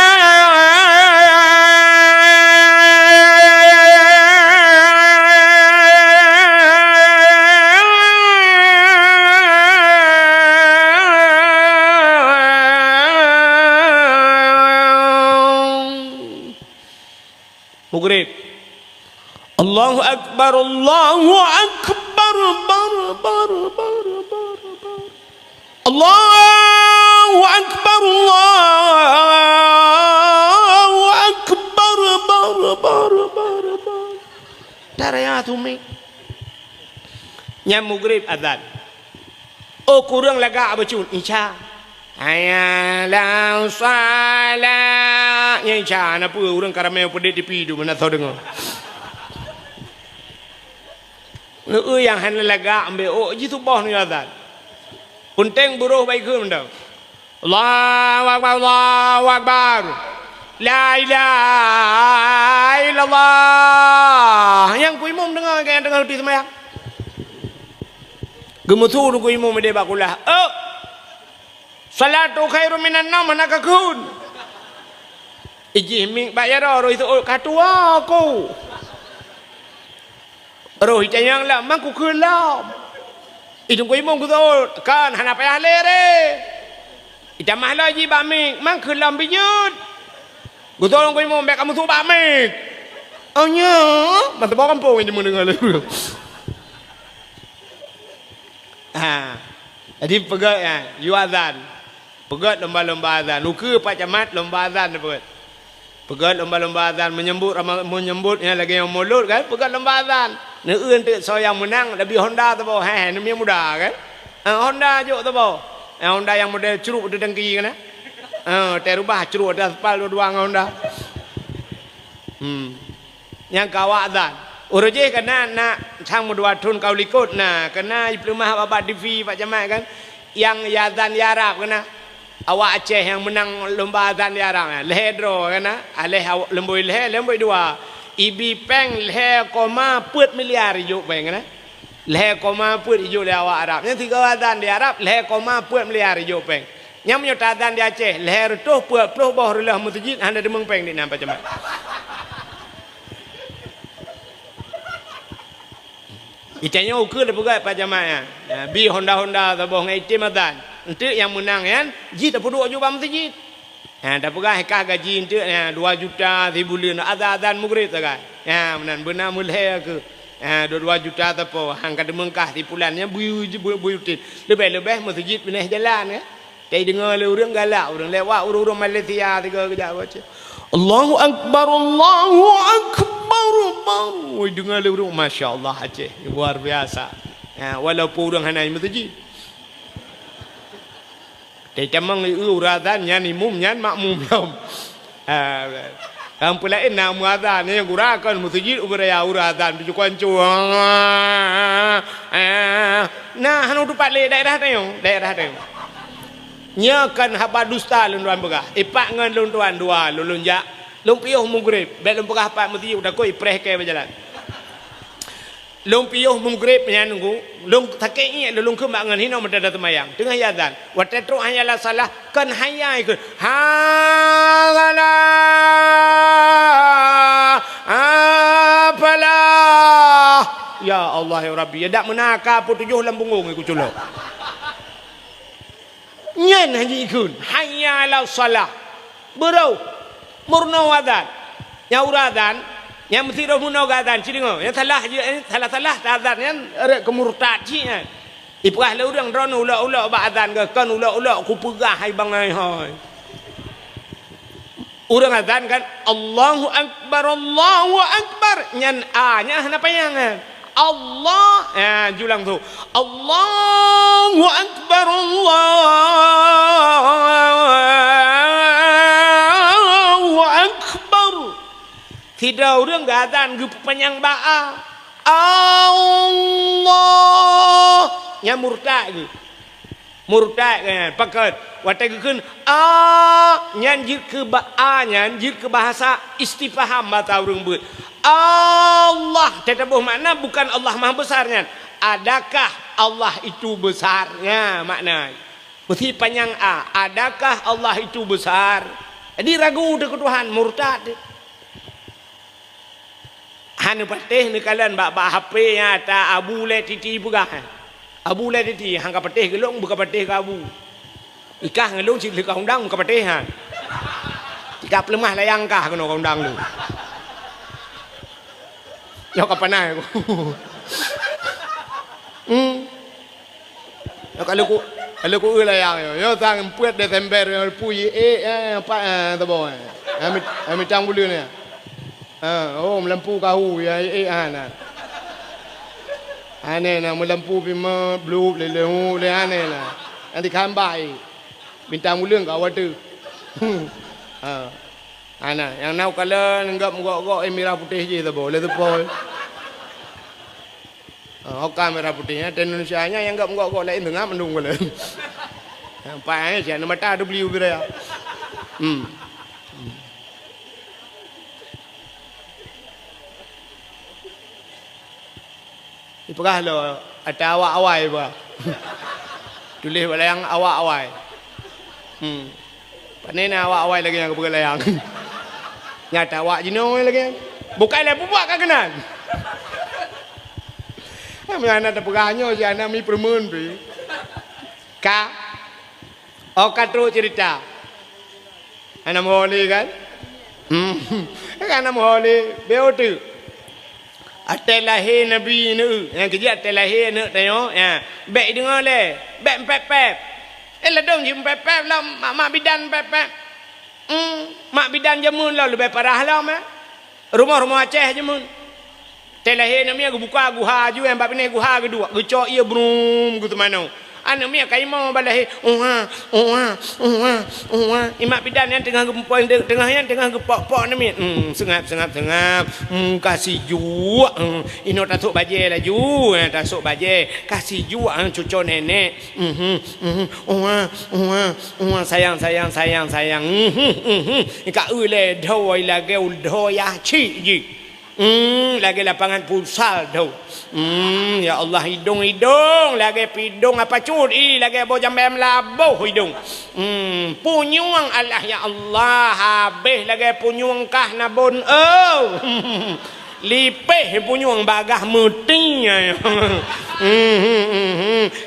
Maghrib Allahu Akbar Allahu Akbar Allahu Akbar Allahu Akbar daraya tumi nyam maghrib azan oh kurang laga abacun insya ayalah salat yang insya apa orang karamel pedih di pidu mana tahu dengar yang hanya laga ambil oh jitu bah ni azan punteng buruh baik ke mendang Allahu Akbar Allahu Akbar la ilaha illallah yang ku imam dengar yang dengar di semayang gemutu ku imam dia bakulah salatu khairu minan naum hanakakun ijih ming bayar roh itu katua aku roh yang lah mangku kelam itu ku imam ku tahu kan hana payah lere Ita mahlo ji ba mi mang khun lam bijut. Gu tolong ko mo mek kamu tu ba mi. Oh nya, mata bawa kampung ini mendengar lu. Jadi pegat ya, you azan. Pegat lomba-lomba azan. Nuku Pak Camat lomba azan pegat. Pegat lomba-lomba azan menyambut ya lagi yang mulut kan, pegat lomba azan. Neun tu so yang menang lebih Honda tu bawa. Ni muda kan. Honda juk tu bawa. Honda yang model curuk di dengki kan. Terubah curuk di aspal dua Honda. Yang kawak azan. Urujih kena nak sang mudua tun kau likut nah kena diplomah babat TV Pak Camat kan yang azan di Arab kena awak Aceh yang menang lomba azan di Arab nah leh draw kena aleh lemboi dua ibi peng leh koma put miliar ijuk peng kena leh koma put ijuk le awak Arab yang tiga azan di Arab leh koma put miliar ijuk peng yang menyota azan di Aceh leh rutuh put puluh bawah rulah masjid anda demeng peng di Pak Camat. Itanya ukur dah pegat Pak Camat ya. Bi Honda taboh ngai tim azan. Entu yang menang kan, ji tak perlu juga masjid. Dah pegat hekah gaji entu 2 juta sebulan azan maghrib tak. Menan benar mulai ke. 2 juta tapo hang kada mengkah di bulannya buyutin. Lebih-lebih masjid pindah jalan kan. Tapi dengar orang galak, orang lewat orang Malaysia tiga kejap baca. Allahu Akbar, Allahu Akbar. Oi dengar orang masya-Allah Aceh luar biasa. Walaupun orang hanai masjid. Tapi camang uratan nyan imum nyan makmum yom. Yang pelain nak muadzan yang gurakan masjid uberaya uratan biju kancu. Nah hanu tupat le daerah tayong. Nya kan haba dusta lunduan begah. Ipak ngan lunduan dua lulunjak. Lung piuh maghrib, bet lung begah pak mesti udah koi preh ke berjalan. Lung piuh maghrib nya nunggu, lung takei lung ke mak ngan hino medada temayang. Tengah azan. Wa tatru hayala salah kan hayai ke. Halala apalah. Ya Allah ya Rabbi, ya dak menaka pun 7 lambunggung iku culuk. Nyen haji ikun hayya salah berau murno wadan yang uradan yang mesti roh murno gadan cilingo yang salah azan yang ada kemurtad cinya ipah le urang drone ula ba azan ke kan ula ku pegah hai bangai hai urang azan kan Allahu akbar nyan a nya hana payangan Allah julang tu Allahu Akbar Allahu Akbar tidak orang gadan ge panjang ba'a Allah nya murtad kan pakat watai keun nyan jir ke ba'a nyan jir ke bahasa istifham mata urang beut Allah tetapi makna bukan Allah maha besarnya. Adakah Allah itu besarnya makna. Mesti panjang adakah Allah itu besar. Jadi ragu dekat Tuhan murtad. Hanu patih ni kalian bak HP nya ta abu le titi bugah. Abu le titi hang ka patih gelong buka patih ka abu. Ikah ngelong cik ka undang buka patih ha. Jika pelemah layang kah kena undang lu. Yo kapanai aku. Kalau ku ulayang yo tang puat Desember puyi apa tabo. Ami tang bulan ya. Melampu kau ya ana. Ane na melampu bima blue le ane na. Nanti kambai. Bintang bulan kau ada. Ana yang nau kala nenggap gok merah putih je tabo le tepol. Kamera putihnya dan Indonesia nya yang gok lain tengah mendung kala. Pai sia mata ada beli ubira. Ipagah lo ada awak-awai ba. Tulis layang awak-awai. Panena awak-awai lagi yang kebelayang. Nyata awak jino lagi. Bukanlah buat kagenan. Mana ada pegahnya si anak mi permen pi. Ka Oh katru cerita. Ana mohole kan? Kan ana mohole beotu. Atel lahir Nabi ni. Yang kerja atel lahir ni tengok. Ya. Baik dengar le. Baik pep-pep. Ledong je pep-pep lah. Mak bidan pep-pep. Mak bidan jamun lah. Lebih parah lah. Rumah-rumah Aceh jamun. Atel lahir Nabi aku buka guha je. Yang bab ni guha kedua. Gecok ia brum. Gitu mana. Anak mi akai mau balahi imak bidan yang tengah gempoi tengah yang tengah gepok-pok ni mi sengap kasih ju ino tasuk baje lah ju tasuk baje kasih ju cucu nenek sayang ka ule dhoi lage udhoya chi ji lagi lapangan futsal tu. Ya Allah hidung lagi pidung apa curi lagi bau jambem labuh hidung. Punyuang Allah ya Allah habis lagi punyuang kah nabun lipeh punyuang bagah mutinya.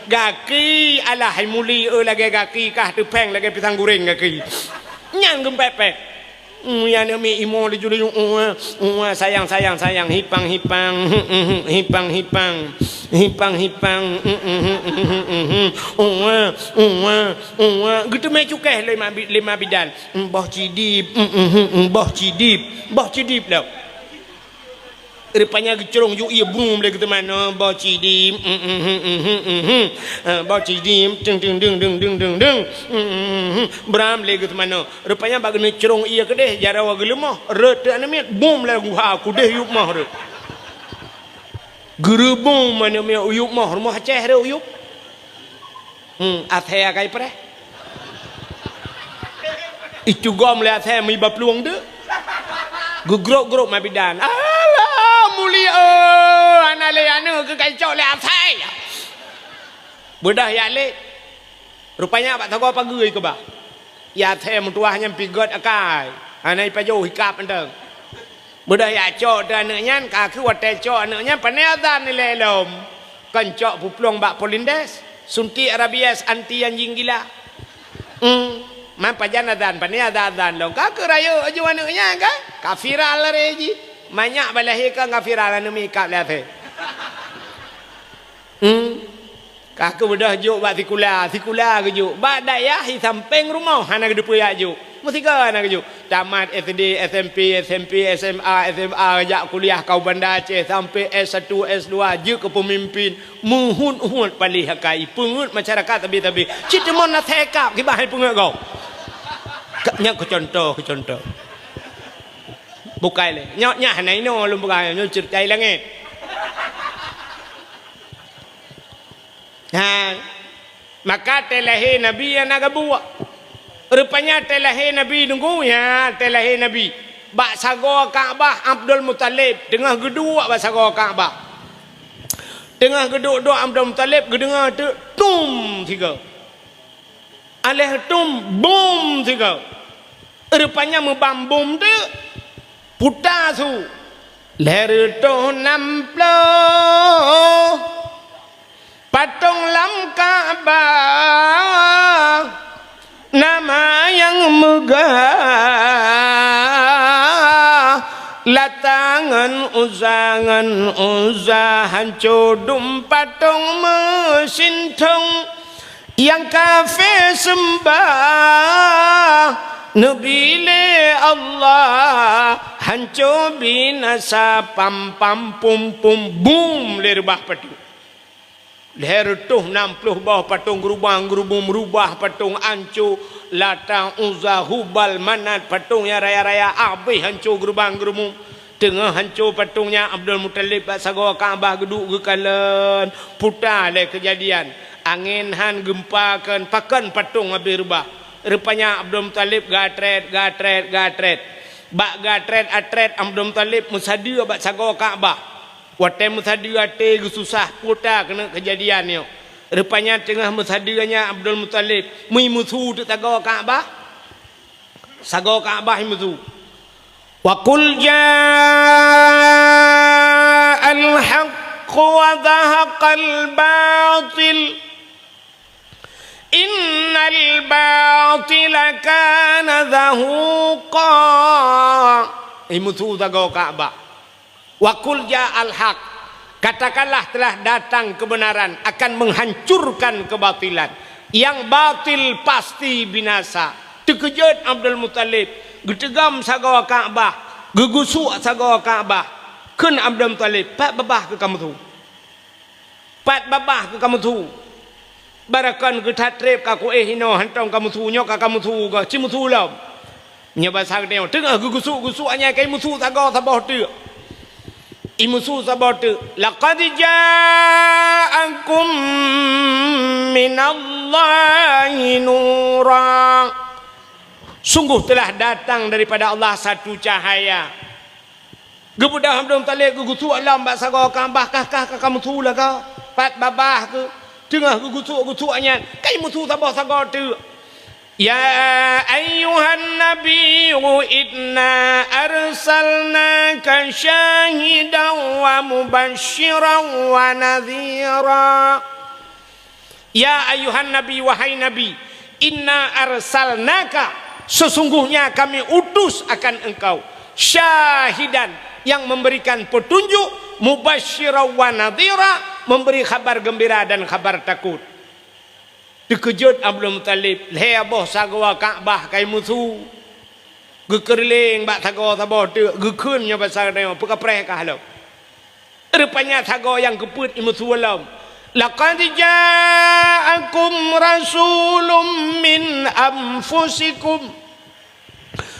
Gaki Allah muli lagi gaki kah tepeng lagi pisang goreng gaki. Nyang gempepek. Yang ni imo di juli sayang hipang gitu me cukai lima bidan boh cidip dah rupanya gecerong ju ia boom lagi tu mana boh cidip deng bram lagi tu mana rupanya bagi ni cerong ia kedeh jarawa gelemah rete anamit boom lagu ha aku deh yuk mah re gerebong mana me uyuk mah rumah Aceh re uyuk athea kai pre itu gom le athea mi bapluang de gugrok mabidan mulia anale anu ke kancok le athai bedah ya le rupanya pak tahu apa gue ke bah ya the mutuahnya pigot akai anai pajo hikap enteng bedah ya cok dan anaknya kaki wate cok anaknya paneadan ni lelom kancok puplong bak polindes sunti arabies anti anjing gila man pajanadan paneadan long kaki rayo aju anaknya kan kafiral reji banyak balahi kan kafiral anu mikap le the Kaku bedah juk bak tikula ke juk. Bak dayah hi samping rumah hana ke depu ya juk. Mesti ke hana ke juk. Tamat SD, SMP, SMA, jak kuliah kau Bandar Aceh sampai S1, S2 juk ke pemimpin. Muhun palih hakai pengut masyarakat tabi-tabi. Cita mon nak tekap ke bahai pengut kau. Nya ke contoh. Bukai le. Nya hana ino lum bukai nyo certai langit. Maka telahir Nabi yang nak buat. Rupanya telahir Nabi nunggu ya telahir Nabi. Bak sago Kaabah Abdul Muttalib tengah geduk bak sago Kaabah. Tengah geduk Abdul Muttalib gedengar tu tum tiga. Aleh tum bom tiga. Rupanya membambum tu putar tu. Leher tu namplo. Patung lam Kaabah nama yang megah latangan uzahan codum patung mesin tong yang kafir sembah Nabile Allah hancur binasa pam pum boom lerbah patung leher tuh 60 bawah patung gerubung merubah patung ancu latang uzah hubal manat patungnya raya-raya abih hancur gerubung tengah hancur patungnya Abdul Muttalib sago Kaabah geduk gekalan putar le kejadian angin han gempakan pakan patung habis rubah rupanya Abdul Muttalib gatret bak gatret atret Abdul Muttalib musadia bak sago Kaabah Wate musadi wate susah putar kena kejadian ni. Rupanya tengah musadianya Abdul Muttalib mui musuh tu tago Kaabah. Sago Kaabah musuh. Wa qul ja'al haqq wa dhahaqal batil innal batila kana zahuqa. Musuh saga Ka'bah. Wa qul ja'al haq. Katakanlah telah datang kebenaran akan menghancurkan kebatilan. Yang batil pasti binasa. Terkejut Abdul Muttalib, getegam saga Ka'bah, gegusuk saga Ka'bah. Kun Abdul Muttalib, pat babah ke kamu tu. Pat babah ke kamu tu. Barakan ke tatrip ka ku hino hantong kamu tu nyok ka kamu tu ka cimu tu lam. Nya basang dia tengah gegusuk-gusuk anya kai musuh saga sabah tu. Imusu sabatu laqad ja'akum minallahi nura. Sungguh telah datang daripada Allah satu cahaya. Gebudah Abdul Muttalib gugusu alam bak saga Ka'bah kah kamu tu lah ka pat babah ke tengah gugusu anya kai musuh sabah saga tu. Ya ayyuhan nabiyyu inna arsalnaka syahidan wa mubasysyiran wa nadhira. Ya ayyuhan nabi, wahai nabi, inna arsalnaka, sesungguhnya kami utus akan engkau, syahidan, yang memberikan petunjuk, mubasysyiran wa nadhira, memberi kabar gembira dan kabar takut. Terkejut Abdul Muttalib, le aboh saga Ka'bah kai musuh. Gekerling bak saga sabah tu, gekeun nya pasal dia pekapreh ka halau. Rupanya saga yang keput musuh alam. Laqad ja'akum rasulun min anfusikum.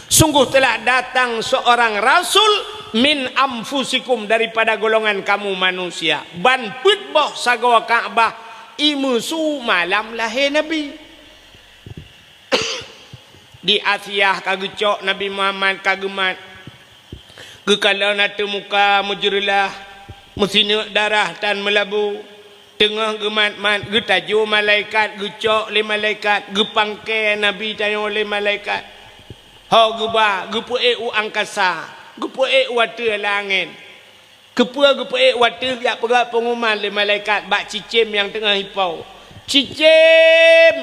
Sungguh telah datang seorang rasul min anfusikum, daripada golongan kamu manusia. Ban put boh saga Ka'bah imusu malam lahir Nabi. Di Asia kagecok Nabi Muhammad kagemat. Gekala nata muka mujrilah, musina darah tan melabu. Tengah gemat-mat getaju malaikat, gecok le malaikat, gepangke Nabi tayo le malaikat. Ha geba, gepuek u angkasa, gepuek watu langit. Kepuak waktu dia pegat pengumuman le malaikat bak cicim yang tengah hipau. Cicim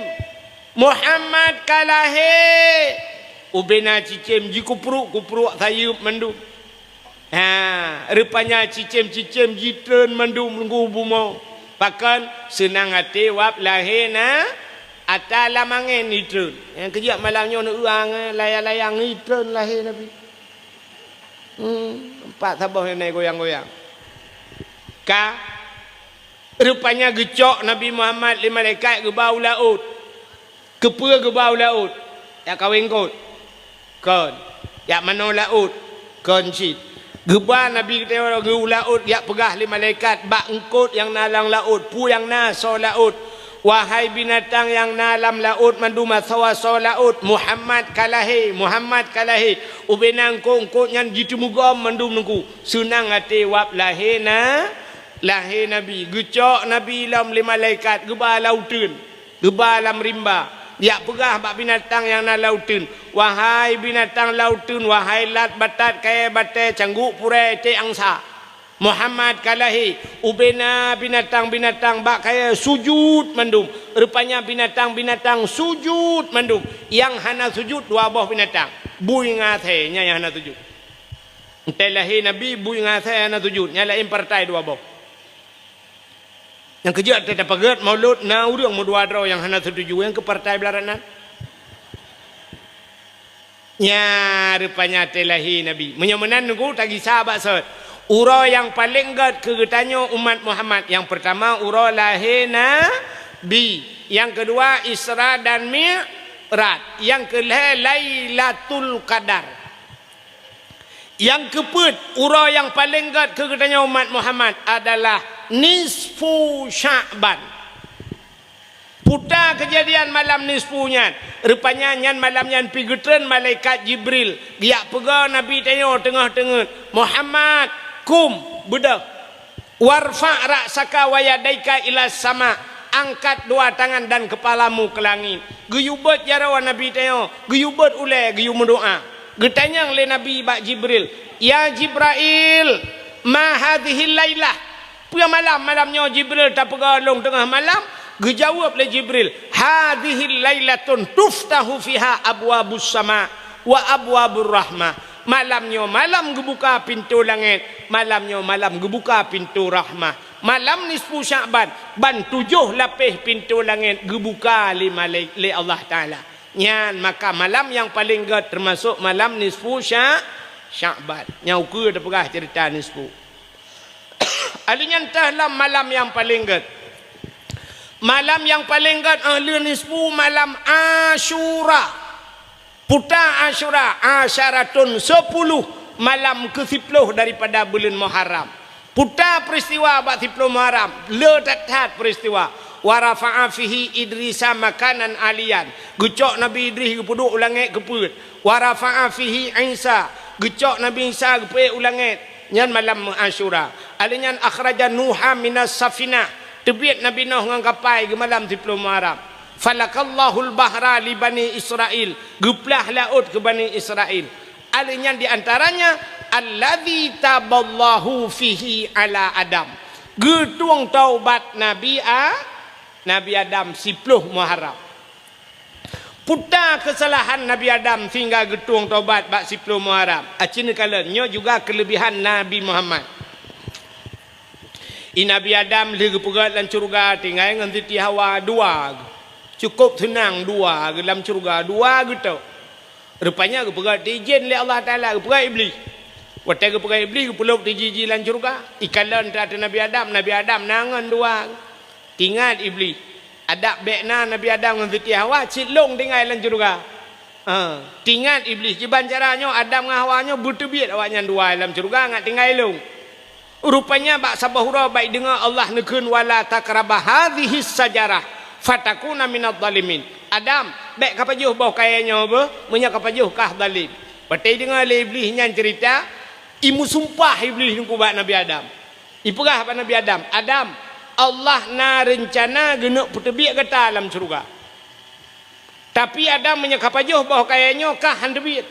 Muhammad kalahe. Ubena cicim ji kupruk sayup mendung. Rupanya cicim ji tren mendung nunggu bumau. Pakan senang hati wap lahir na atas lamangan ni tren. Yang kejap malamnya nak urang layang-layang ni tren lahir Nabi. Empat sabah yang naik goyang-goyang. Rupanya gecok Nabi Muhammad lima malaikat ke bau laut. Kepua ke bau laut. Ya kawin kot. Kon. Ya mana laut. Kon cit. Geba Nabi kita ke laut. Ya pegah lima malaikat. Bak engkot yang nalang laut. Pu yang naso laut. Wahai binatang yang nalam laut, mandu masawa laut, Muhammad kalahi, Muhammad kalahi. Ubenang kongkot yang jitu mugam mandu nungku. Senang hati wap lahir Nabi. Gecok Nabi lam lima malaikat, geba lautun, geba lam rimba. Ya pegah bak binatang yang na lautun. Wahai binatang lautun, wahai lat batat kaya batai cangguk purai te angsa. Muhammad kalahi. Ubena binatang-binatang bak kaya sujud mandum. Rupanya binatang-binatang sujud mandum. Yang hana sujud dua buah binatang. Bui ngathe nya yang hana sujud. Entai lahir Nabi bui ngathe hana sujud. Nya lain partai dua buah. Yang kejut tetap pegat maulud na urang mu dua draw yang hana sujud yang ke partai belaranan. Nya rupanya telahi Nabi. Menyemenan nunggu tagi sahabat sahut. Ura yang paling gad kegetanya umat Muhammad. Yang pertama ura lahir Nabi. Yang kedua Isra dan Mi'raj. Yang kelima Lailatul Qadar. Yang keput ura yang paling gad kegetanya umat Muhammad adalah nisfu Sya'ban. Putar kejadian malam nisfunya. Rupanya nyan malam nyan pigetren malaikat Jibril. Dia pegang Nabi tanya tengah-tengah. Muhammad kum budak warfa ra'saka wa yadaika ila sama, angkat dua tangan dan kepalamu ke langit. Geyubat jarawan Nabi tanya, geyubat ulai geyu mendoa. Getanyang le Nabi bak Jibril, ya Jibril, ma hadhihi lailah. Puya malamnya Jibril tak pegalong tengah malam Gejawab le Jibril, hadhihi lailatun tuftahu fiha abwabus sama wa abwabur rahmah. Malamnya malam gebuka pintu langit, malamnya malam gebuka pintu rahmah. Malam nisfu Sya'ban, ban 7 lapis pintu langit gebuka li Allah Taala. Nyan maka malam yang paling gad termasuk malam nisfu Sya'ban. Nyau ke dah pegah cerita nisfu. Alinya entahlah malam yang paling gad. Malam yang paling gad ahli nisfu malam Asyura. Puta Asyura asyaratun 10 malam ke-10 daripada bulan Muharram. Puta peristiwa bak 10 Muharram. Le tatat peristiwa. Wa rafa'a fihi Idrisa makanan alian. Gecok Nabi Idris gepuduk ulangit keput. Wa rafa'a fihi Isa. Gecok Nabi Isa geput ulangit. Nyan malam Asyura. Alinyan akhraja Nuha minas safinah. Tebiat Nabi Nuh dengan kapal ke malam 10 Muharram. Falakallahul bahra li Bani Israel. Geplah laut ke Bani Israel. Alinya di antaranya alladzi taballahu fihi ala Adam. Getuang taubat Nabi Adam 10 Muharram. Putar kesalahan Nabi Adam sehingga getuang taubat bak 10 Muharram. Acina kalanya juga kelebihan Nabi Muhammad. Nabi Adam lagi pegat dalam syurga tinggal dengan Siti Hawa 2. Cukup tenang 2 dalam syurga 2 gitu. Rupanya ke pegat izin oleh Allah Taala ke pegat iblis. Waktu ke pegat iblis ke peluk dijiji dalam syurga. Ikalan terhadap Nabi Adam nangan 2. Tinggal iblis. Adab bekna Nabi Adam dengan Siti Hawa cilong tinggal dalam syurga. Tinggal iblis jiban caranya Adam dengan Hawanya bertebiat awaknya 2 dalam syurga ngat tinggal long. Rupanya bak sabahura baik dengar Allah nekun wala takrabah hadhihi sajarah fatakuna minadh dhalimin. Adam baik kapajuh bau kayanya apa munya kapajuh kah zalim. Batai dengar le iblis nyan cerita imu sumpah iblis nungku bak Nabi Adam. Ipegah bak Nabi Adam. Adam Allah na rencana genuk putebiak kata alam syurga. Tapi Adam munya kapajuh bau kayanya kah handebit.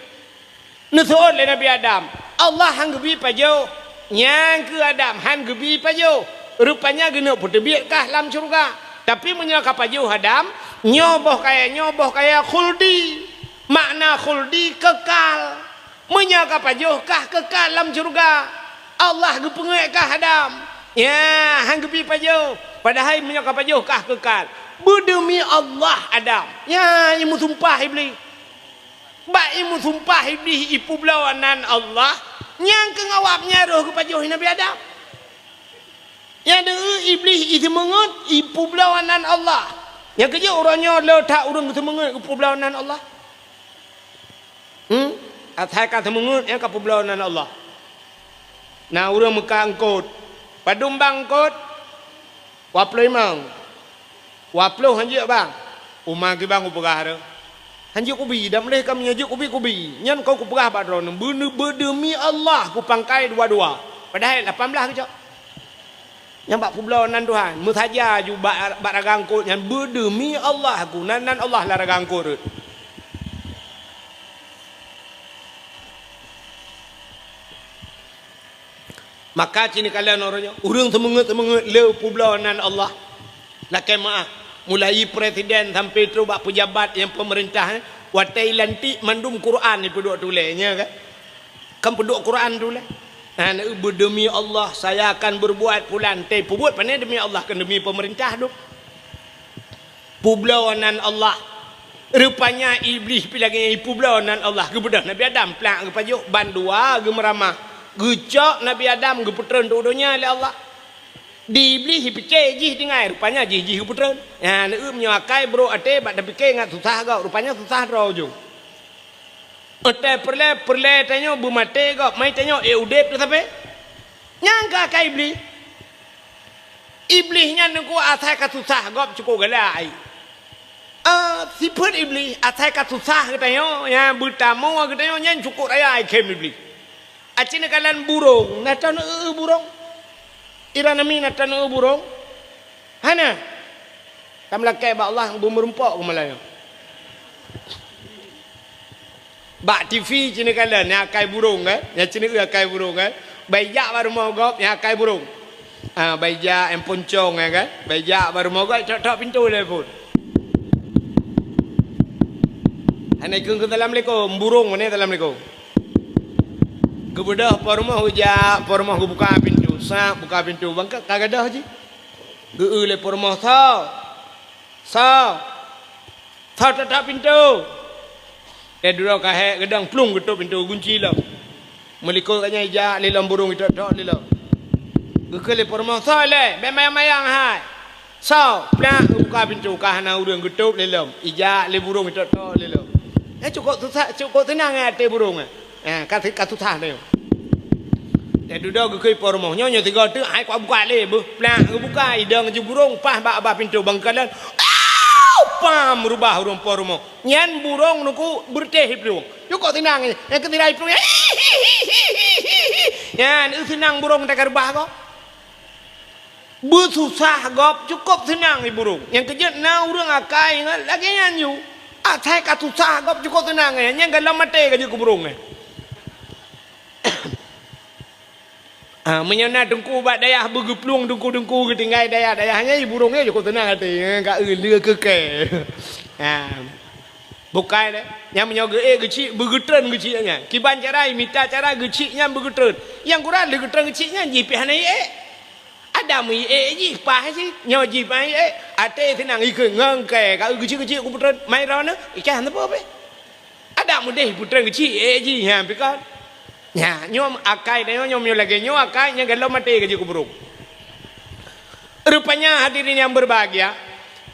Nusul le Nabi Adam. Allah hang gebi pajuh. Yang ke Adam han gebi pajo rupanya genuk putebiat kah dalam syurga tapi menyaka pajo Adam nyoboh kaya khuldi makna khuldi kekal menyaka pajo kah kekal dalam syurga Allah gepengek kah Adam ya han gebi pajo padahal menyaka pajo kah kekal berdemi Allah Adam ya imu sumpah iblis bak imu sumpah iblis ipu belawanan Allah yang kengawapnya roh kepajuh Nabi Adam. Yang dengar iblis itu mengut ipu berlawanan Allah. Yang kerja orangnya letak orang itu mengut ipu berlawanan Allah. Atai kata mengut yang ipu berlawanan Allah. Nah orang Mekah angkut. Padum bangkut. Waplo imang. Waplo hanjik bang. Umang ke bang upagara. Hanjuk kubi dah boleh kami hanjuk kubi nyan kau kuperah bak drone berdemi Allah ku pangkai 22 padahal 18 kejap yang bak publawanan Tuhan mutaja ju bak ragangkut nyan berdemi Allah ku nan Allah lah ragangkut maka cini kalian orangnya urang semangat le publawanan Allah nak maaf mulai presiden sampai tu bak pejabat yang pemerintah watai lantik mandum Quran ni penduk tulisnya kan penduk Quran tulis berdemi Allah saya akan berbuat pulan teh buat pandai demi Allah kan demi pemerintah tu publawanan Allah rupanya iblis pilih publawanan Allah kebedah Nabi Adam pelak ke pajuk bandua ke meramah gecok Nabi Adam ke putera dunia oleh Allah di iblis pikir jih dengar rupanya jih putera ya nak menyakai bro ate bak dah fikir ngat susah gak rupanya susah draw jo ate perle tanya bu mate gak mai tanya udep tu sampai nyangka kai iblisnya nunggu atai ka susah gak cukup galai siput iblis atai ka susah katanya ya bertamu katanya nyan cukup raya kem iblis acina kalan burung natan burung Ira nami natan burung. Hana. Kam lakai ba Allah bumerempok ke Melayu. Bak TV cina kala ni akai burung ya cina akai burung bayak baru mau gop ya akai burung. Baija yang poncong kan. Baija baru mau tok pintu le pun. Assalamualaikum Assalamualaikum burung mana Assalamualaikum. Kebedah pormah hujak pormah buka pintu. Buka pintu bangka kagadah je. Geu le pormah tak pintu. Dulu kahek gedang plung ketuk pintu kunci lah. Melikul katnya ijak lilam burung itu tok lilam. Gekele pormah le mayang hai. Plak buka pintu kahana urang ketuk lilam. Ijak le burung itu tok lilam. Cukup tenang hati burung. Kat susah dia. Dulu gekele pormah nyonya tiga tu ai kuat buka le plak buka idang je burung pas ba pintu bangkalan. Pam rubah urung pormo nyan burung nuku berteh plung cukup tenang yang ketirai plung yan tenang burung tak rubah kok bersusah gop cukup tenang burung yang kejut na urang akai lagi nyanyu atai kat susah gop cukup tenang yang galam mate ke burung menyana dengku bat dayah bergeplung dengku ketinggai dayahnya burungnya cukup tenang hati enggak dia keke bukan yang menyoga kecil bergetren kecilnya kiban cara minta cara kecilnya bergetren yang kurang bergetren kecilnya jipihana ada mu ji pah sih nyawa jipah ate tenang ikut ngangkai kalau kecil bergetren main rana ikan apa ada mu deh bergetren kecil ji yang pikir ya, nyom akai dia nyom lagi nyom akai yang galau mati ke burung. Rupanya hadirin yang berbahagia,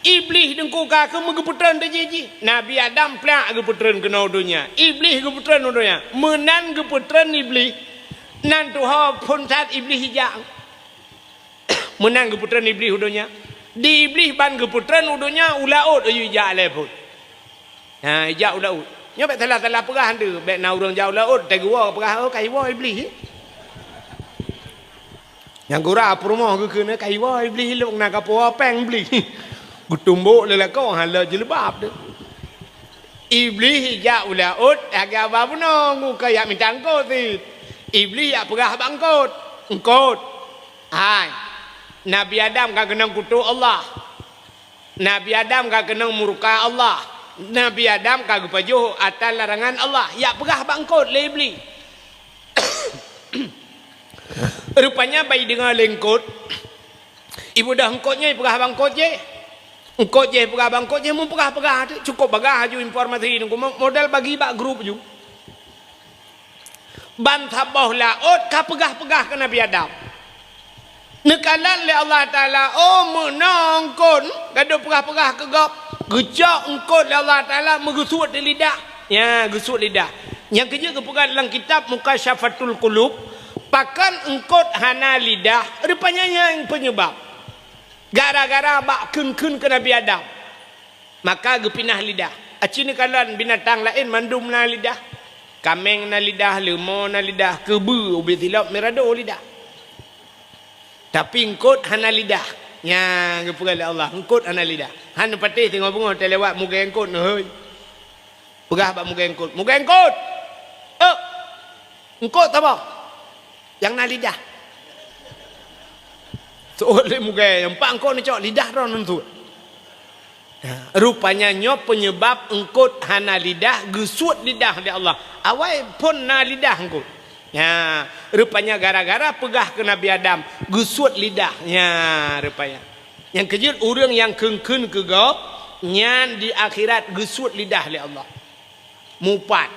iblis dengku kaki megeputran terjiji. Nabi Adam plak geputran ke dunia. Iblis geputran dunia. Menan geputran iblis. Nan Tuhan pun saat iblis hijau. Menan geputran iblis dunia. Di iblis ban geputran dunia ulaut ayu hijau lepun. Hijau ulaut. Nya bet telah perah tu bet na urang jauh laut tegua perah kaiwa iblis yang gura rumah ke kena kaiwa iblis lu nak apa peng iblis gutumbuk le kau hala jelebab tu iblis jauh laut agak apa nong kaya minta engkau tu iblis ya perah bangkot engkot hai Nabi Adam kak kena kutu Allah Nabi Adam kak kena murka Allah Nabi Adam kagak pajuh atas larangan Allah. Ya perah bangkot lebli. Rupanya bayi dengar lengkot. Ibu dah engkotnya perah bangkot je. Engkot je perah bangkot je mun perah tu cukup bagah ju informasi ni modal bagi bak grup ju. Ban tabah laut ka pegah-pegah ke Nabi Adam. Nekalan le Allah Taala menongkon gaduh perah-perah ke gop. Gejak engkot Allah Ta'ala mengesut di lidah. Ya, gesut lidah. Yang kerja kepegang dalam kitab Mukasyafatul Qulub. Pakan engkot hana lidah. Rupanya yang penyebab. Gara-gara bak kun ke Nabi Adam. Maka gepinah lidah. Acini kalan binatang lain mandum na lidah. Kameng na lidah, lemau na lidah, kebu, ubi tilap, merado lidah. Tapi engkot hana lidah. Ya, kepegang Allah. Engkot hana lidah. Han patih tengok bunga terlewat muka engkot ni hoi. Pegah bak muka engkot. Muka engkot. Engkot apa? Yang nak lidah. Soalnya muka yang pak engkot ni cok lidah ron tu. Rupanya nyop penyebab engkot hana lidah gesut lidah di Allah. Awai pun na lidah engkot. Ya, rupanya gara-gara pegah ke Nabi Adam gesut lidah. Ya, rupanya. Yang kejut orang yang kengkun ke gop nyan di akhirat gesut lidah oleh Allah. Mupat.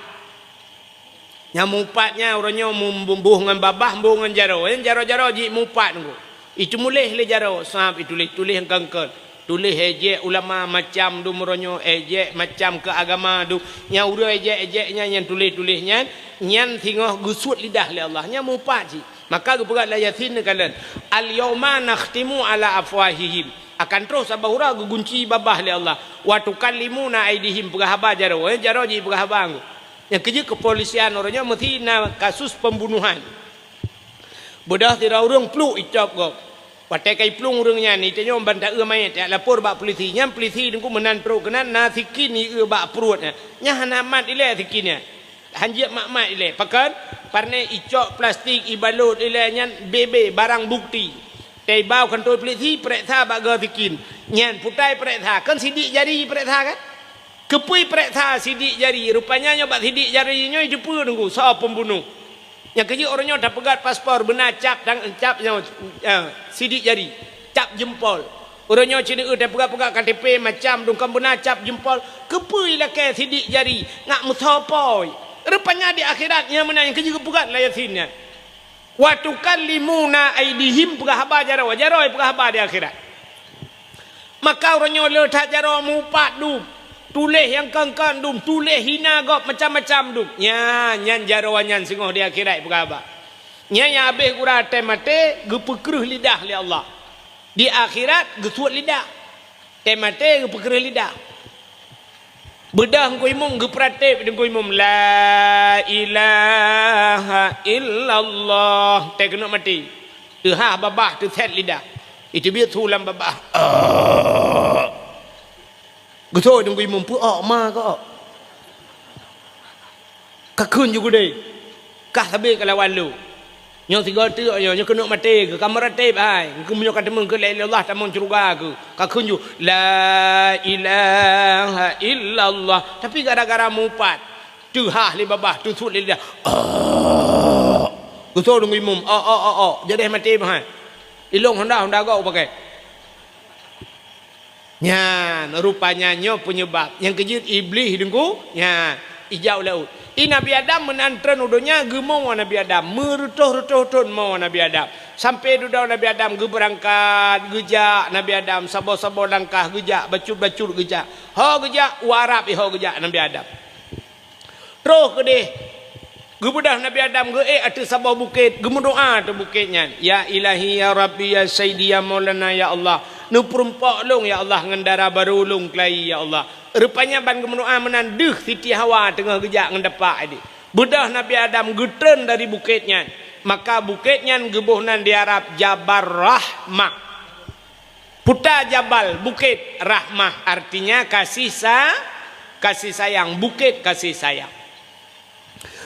Yang mupatnya orangnya membuh dengan babah, membuh dengan jaro. Yang jaro-jaro ji mupat tu. Itu mulih le jaro, sahab itu tulis yang kengkun. Tulis ejek ulama macam du moronyo ejek macam ke agama du. Yang urang ejek-ejeknya yang tulis-tulisnya nyan tengok gesut lidah oleh Allah. Nya mupat ji. Maka kepegat la yasin kalian al yauma nakhtimu ala afwahihim akan terus sabahura gunci babah li Allah wa tukallimuna aidihim perahaba jaro jaro ji perahaba yang kerja kepolisian orangnya mesti na kasus pembunuhan bodah tira urang pluk icap go patai kai plung urangnya ni tanya banta mai tak lapor bak polisi nya polisi dengku menan pro kenan na sikin ni bak perutnya nya hanamat ile sikinnya hanjak mak-mak ile pakan parne icok plastik ibalut ile nyan bebe barang bukti Tei bau kan toi pelik thi prek tha ba ge tikin. Nyan putai prek tha kan sidik jari prek tha kan. Kepui prek tha sidik jari rupanya nyo bat sidik jari nyo jepu nunggu so pembunuh. Yang kerja orangnya dah pegat paspor benar cap dan cap sidik jari, cap jempol. Orangnya cina dah pegat-pegat KTP macam dungkam benar cap jempol. Kepui lah ke sidik jari ngak mutopoi. Rupanya di akhiratnya mana yang kerja pegat lah yasinnya. Wa tukallimuna aidihim pegat habar jarawa pegat habar di akhirat. Maka orangnya letak jarawa mupat dum. Tulis yang kangkan dum, tulis hina gop macam-macam dum. Nyan jarawa nyan singoh di akhirat pegat habar. Nyan habis kurang mate gepekeruh lidah li Allah. Di akhirat gesuat lidah. Temate gepekeruh lidah. Bedah engkau imum gepratip engkau imum la ilaha illallah tak kena mati. Tu ha babah tu set lidah. Itu biar tulam babah. Geso engkau imum pu ma ko. Kakun juga deh. Kah sabe kalawan lu. Nyo tiga tu nyo kena mati ke kamera tip ai. Engkau menyo kata mengke la ilallah tamon curuga ke. Kakun ju la ilaha illallah. Tapi gara-gara mupat. Tu ha li babah tu sut lidah. Geso dong imum. Jadi mati bah. Ilong Honda go pakai. Nyan rupanya nyo penyebab. Yang kejut iblis dengku. Nyan ijau laut. Nabi Adam menantran udonya gemau Nabi Adam merutuh-rutuh mau Nabi Adam sampai dudau Nabi Adam ge berangkat gejak Nabi Adam sabo-sabo langkah gejak bacut-bacut gejak gejak warap gejak Nabi Adam terus ke deh gebudah Nabi Adam ge atu sabo bukit gemudoa tu bukitnya ya ilahi ya rabbi ya sayyidi ya maulana ya Allah nu perempak long ya Allah ngendara baru long kelai ya Allah. Rupanya ban gemenua menandeh Siti Hawa tengah gejak ngendepak ini. Bedah Nabi Adam getren dari bukitnya. Maka bukitnya gebuhnan di Arab Jabal Rahmah. Puta Jabal bukit Rahmah artinya kasih sayang, bukit kasih sayang.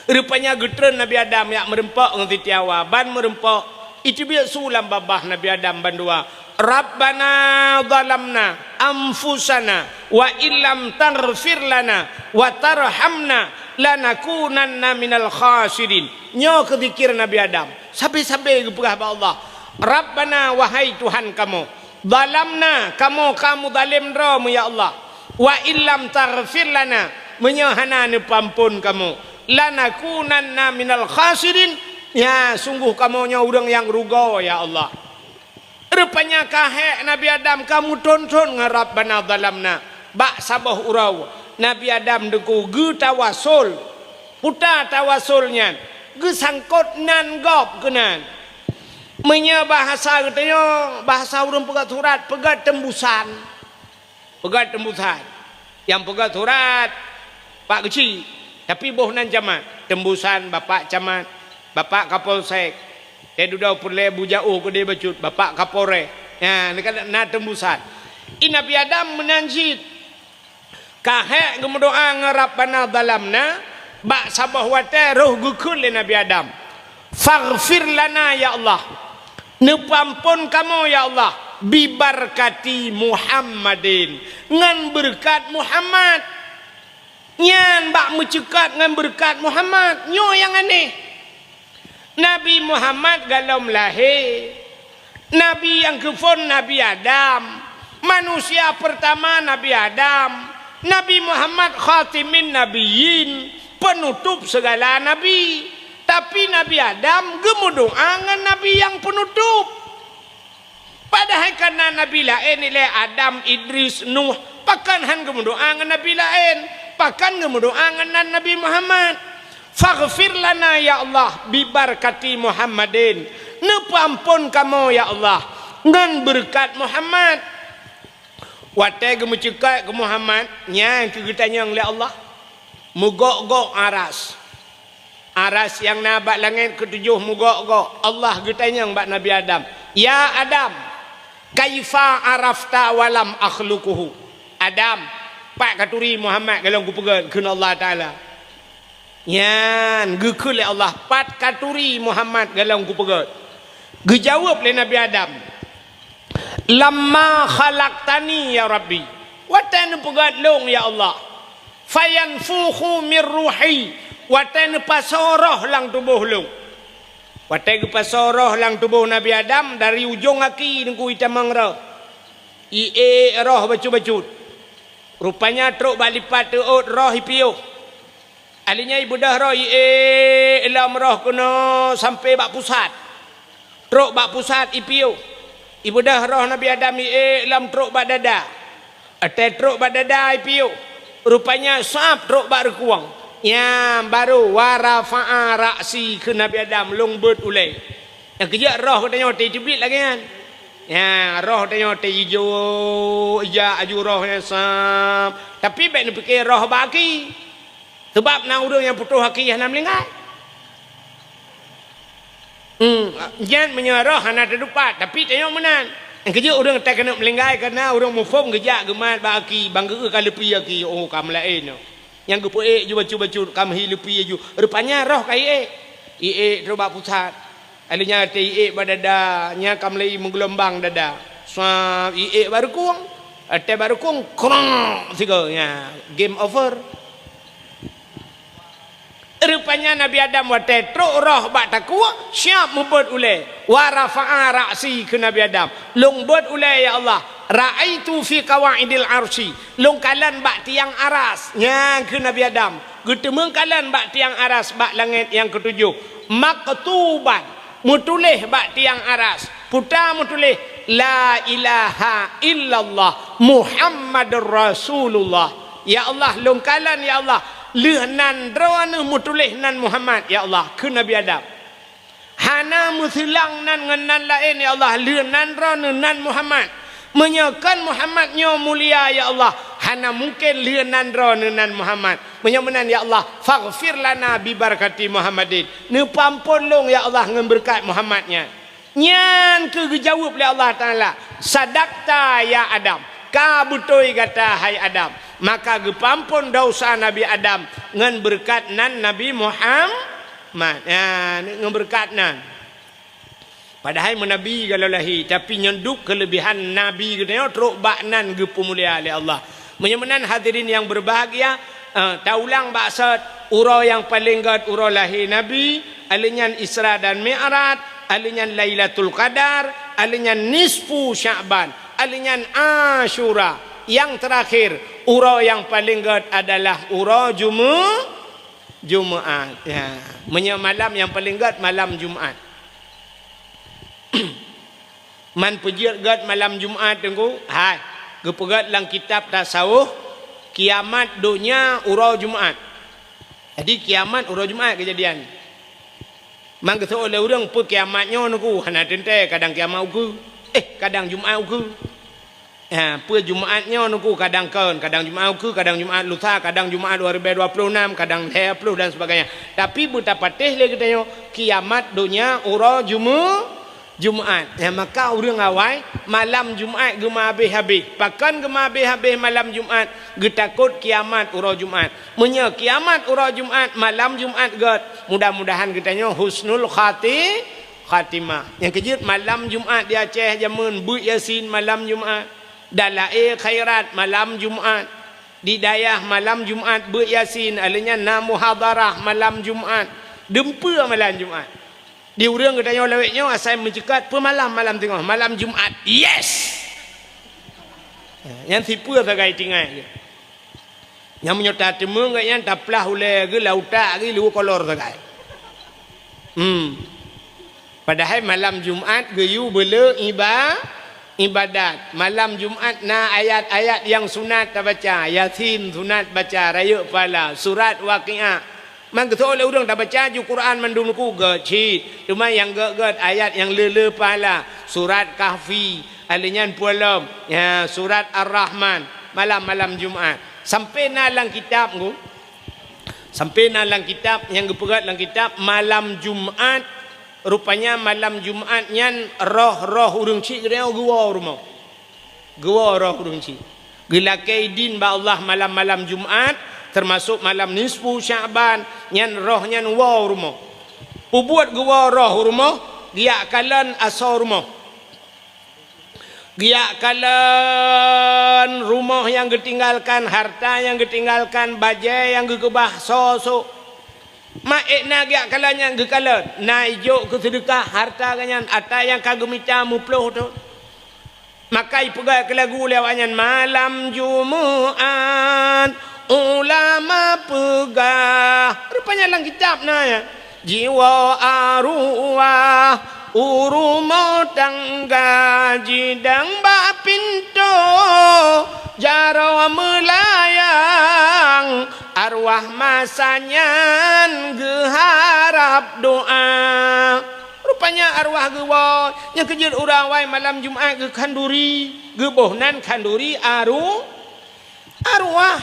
Rupanya getren Nabi Adam yang merempak dengan Siti Hawa ban merempak itu biar sulam babah Nabi Adam bandua. Rabbana zalamna anfusana wa illam taghfir lana wa tarhamna lanakunanna minal khasirin. Nyo kezikir Nabi Adam sampai-sampai kepada Allah. Rabbana wahai Tuhan kamu, zalamna kamu zalim ramu ya Allah. Wa illam taghfir lana menyohana ni pampun kamu. Lanakunanna minal khasirin. Ya sungguh kamu nya urang yang rugo ya Allah. Rupanya kahek Nabi Adam kamu tonton ngarap bana zalamna bak sabah urau Nabi Adam deku ge tawasul puta tawasulnya ge sangkot nan gop kenan menya bahasa katanya bahasa urang pegat surat pegat tembusan yang pegat surat Pak Kecil tapi boh nan camat tembusan Bapak Camat Bapak Kapolsek dudau pulai bujau ke dia bacut Bapak Kapolre ya dekat na tembusan Nabi Adam menanjid kahek gemendoa ngarap bana zalamna bak sabah wate roh gukul Nabi Adam faghfir lana ya Allah nepampun kamu ya Allah bibarkati Muhammadin ngan berkat Muhammad nyan bak mencekat ngan berkat Muhammad nyo yang aneh Nabi Muhammad galom lahir. Nabi yang kefon Nabi Adam. Manusia pertama Nabi Adam. Nabi Muhammad khatimin nabiyyin, penutup segala nabi. Tapi Nabi Adam gemudoa ngan nabi yang penutup. Padahal karena nabi lain nilai Adam, Idris, Nuh, pakan han gemudoa ngan nabi lain, pakan gemudoa ngan Nabi Muhammad. Faghfir lana ya Allah bibarkati Muhammadin. Nepampun kamu ya Allah ngan berkat Muhammad. Wate gemucekai ke Muhammad nya kegetanya oleh Allah. Mugok-gok aras. Aras yang nabak langit ketujuh mugok-gok. Allah getanya bak Nabi Adam. Ya Adam, kaifa arafta walam akhluquhu. Adam, pak katuri Muhammad kalau ku pegang kena Allah Taala. Yan gekul Allah pat katuri Muhammad galau ku pegat. Gejawab le Nabi Adam. lamma khalaqtani ya rabbi watan pegat long ya Allah fayanfukhu min ruhi watan pasoroh lang tubuh long watan pasoroh lang tubuh Nabi Adam dari ujung kaki nengku itamang roh roh bacut-bacut rupanya truk balipat teut roh ipiuh alinya ibu dah roh elam roh kena sampai bak pusat truk bak pusat ipiuh ibu dah roh Nabi Adam elam truk bak dada ate truk bak dada ipiuh rupanya sap truk bak rekuang ya baru warafa'a ra'si ke Nabi Adam long bird ulai yang kejap roh katanya otak cubit lagi kan ya roh katanya otak hijau ija aju roh yang sam tapi baik nak fikir roh baki sebab nak urang yang putus haki yang nak melingkat jangan menyerah anak terdupat tapi tengok menan yang kerja orang tak kena melingkai kerana orang mufum kejap gemat baki bangga ke lepi aki oh kamu lain yang gepuek ju bacu-bacu kamu hilepi ju rupanya roh kai terubak pusat alinya te badada nya kamu lai menggelombang dada swab baru kuang ate baru kuang krong siganya game over rupanya Nabi Adam wate truk roh bak takwa siap mubut ulai wa rafa'a ra'si ke Nabi Adam long bud ulai ya Allah ra'aitu fi qawaidil arsy long kalan bak tiang aras nya ke Nabi Adam getemeng kalan bak tiang aras bak langit yang ketujuh maktuban mutulih bak tiang aras putar mutulih la ilaha illallah Muhammadur Rasulullah ya Allah long kalan ya Allah lehnan drone mutulih nan Muhammad ya Allah ke Nabi Adam hana musilang nan ngenan lain ya Allah lehnan drone nan Muhammad menyakan Muhammadnya mulia ya Allah hana mungkin lehnan drone nan Muhammad menyamenan ya Allah faghfir lana bi barakati Muhammadin ne pampun long ya Allah ngan berkat Muhammadnya nyan ke jawab oleh Allah Taala sadaqta ya Adam ka butoi kata hai Adam maka gepampun dosa Nabi Adam ngan berkat nan Nabi Muhammad ya ngan berkat nan padahal menabi kalau lahi tapi nyenduk kelebihan nabi katanya truk bak nan gepu mulia oleh Allah menyemenan hadirin yang berbahagia taulang baksat ura yang paling gad ura lahir nabi alinyan Isra dan Mi'raj alinyan Lailatul Qadar alinyan nisfu Sya'ban alinyan Asyura yang terakhir ura yang paling gad adalah ura Jumaat ya malam yang paling gad malam Jumaat man pejir gad malam Jumaat tengku hai gepegat lang kitab tasawuf kiamat dunia ura Jumaat jadi kiamat ura Jumaat kejadian mang kata oleh orang pe kiamatnya nuku hana tente kadang kiamat uku kadang Jumaat uku pe Jumaatnya nuku kadang kadang Jumaat uku kadang Jumaat lusa kadang Jumaat 2026 kadang 30 dan sebagainya tapi betapa teh le katanya kiamat dunia ura Jumaat ya maka orang awai malam Jumaat gema habis pakan gema habis malam Jumaat getakut kiamat ura Jumaat menya kiamat ura Jumaat malam Jumaat gad mudah-mudahan katanya husnul khatimah yang kejut malam Jumaat di Aceh jamun bu Yasin malam Jumaat dalail khairat malam Jumaat di dayah malam Jumaat bu Yasin alanya na muhadarah malam Jumaat dempa malam Jumaat di urang katanya leweknya asal mencekat pemalam malam tengah malam Jumaat yes yang tipu sebagai tinggal yang menyerta temung yang taplah oleh ke lauta ke lu kolor sebagai padahal malam Jumaat geyu bela ibadat malam Jumaat na ayat-ayat yang sunat baca Yasin sunat baca raya pala surat Waqiah mang kata oleh orang tak baca ju Quran mandungku gecit cuma yang ged ayat yang lele pala surat Kahfi alinyan pualam ya surat Ar-Rahman malam-malam Jumaat sampai nalang kitab ku sampai nalang kitab yang gepegat lang kitab malam Jumaat rupanya malam Jumaat nyan roh urang cik dia gua rumah gua roh urang cik gelakai din ba Allah malam-malam Jumaat termasuk malam nisfu Sya'ban nyan roh nyan wow rumah pubuat gua roh rumah dia kalan asar rumah Giak kalen rumah yang ditinggalkan, harta yang ditinggalkan, bajai yang gekebah sosok. Maik na giak kalen yang gekalen. Na ijo ke sedekah harta kanyan ata yang kagumita muploh tu. Makai pegai ke lagu lewanyan malam Jumaat ulama pegah. Rupanya dalam kitab na ya. Jiwa arwah urumo tangga jidang ba pintu jarawa melayang arwah masanyan geharap doa. Rupanya arwah gewa yang kejut urang wai malam Jumaat ge kanduri ge bohnan kanduri arwah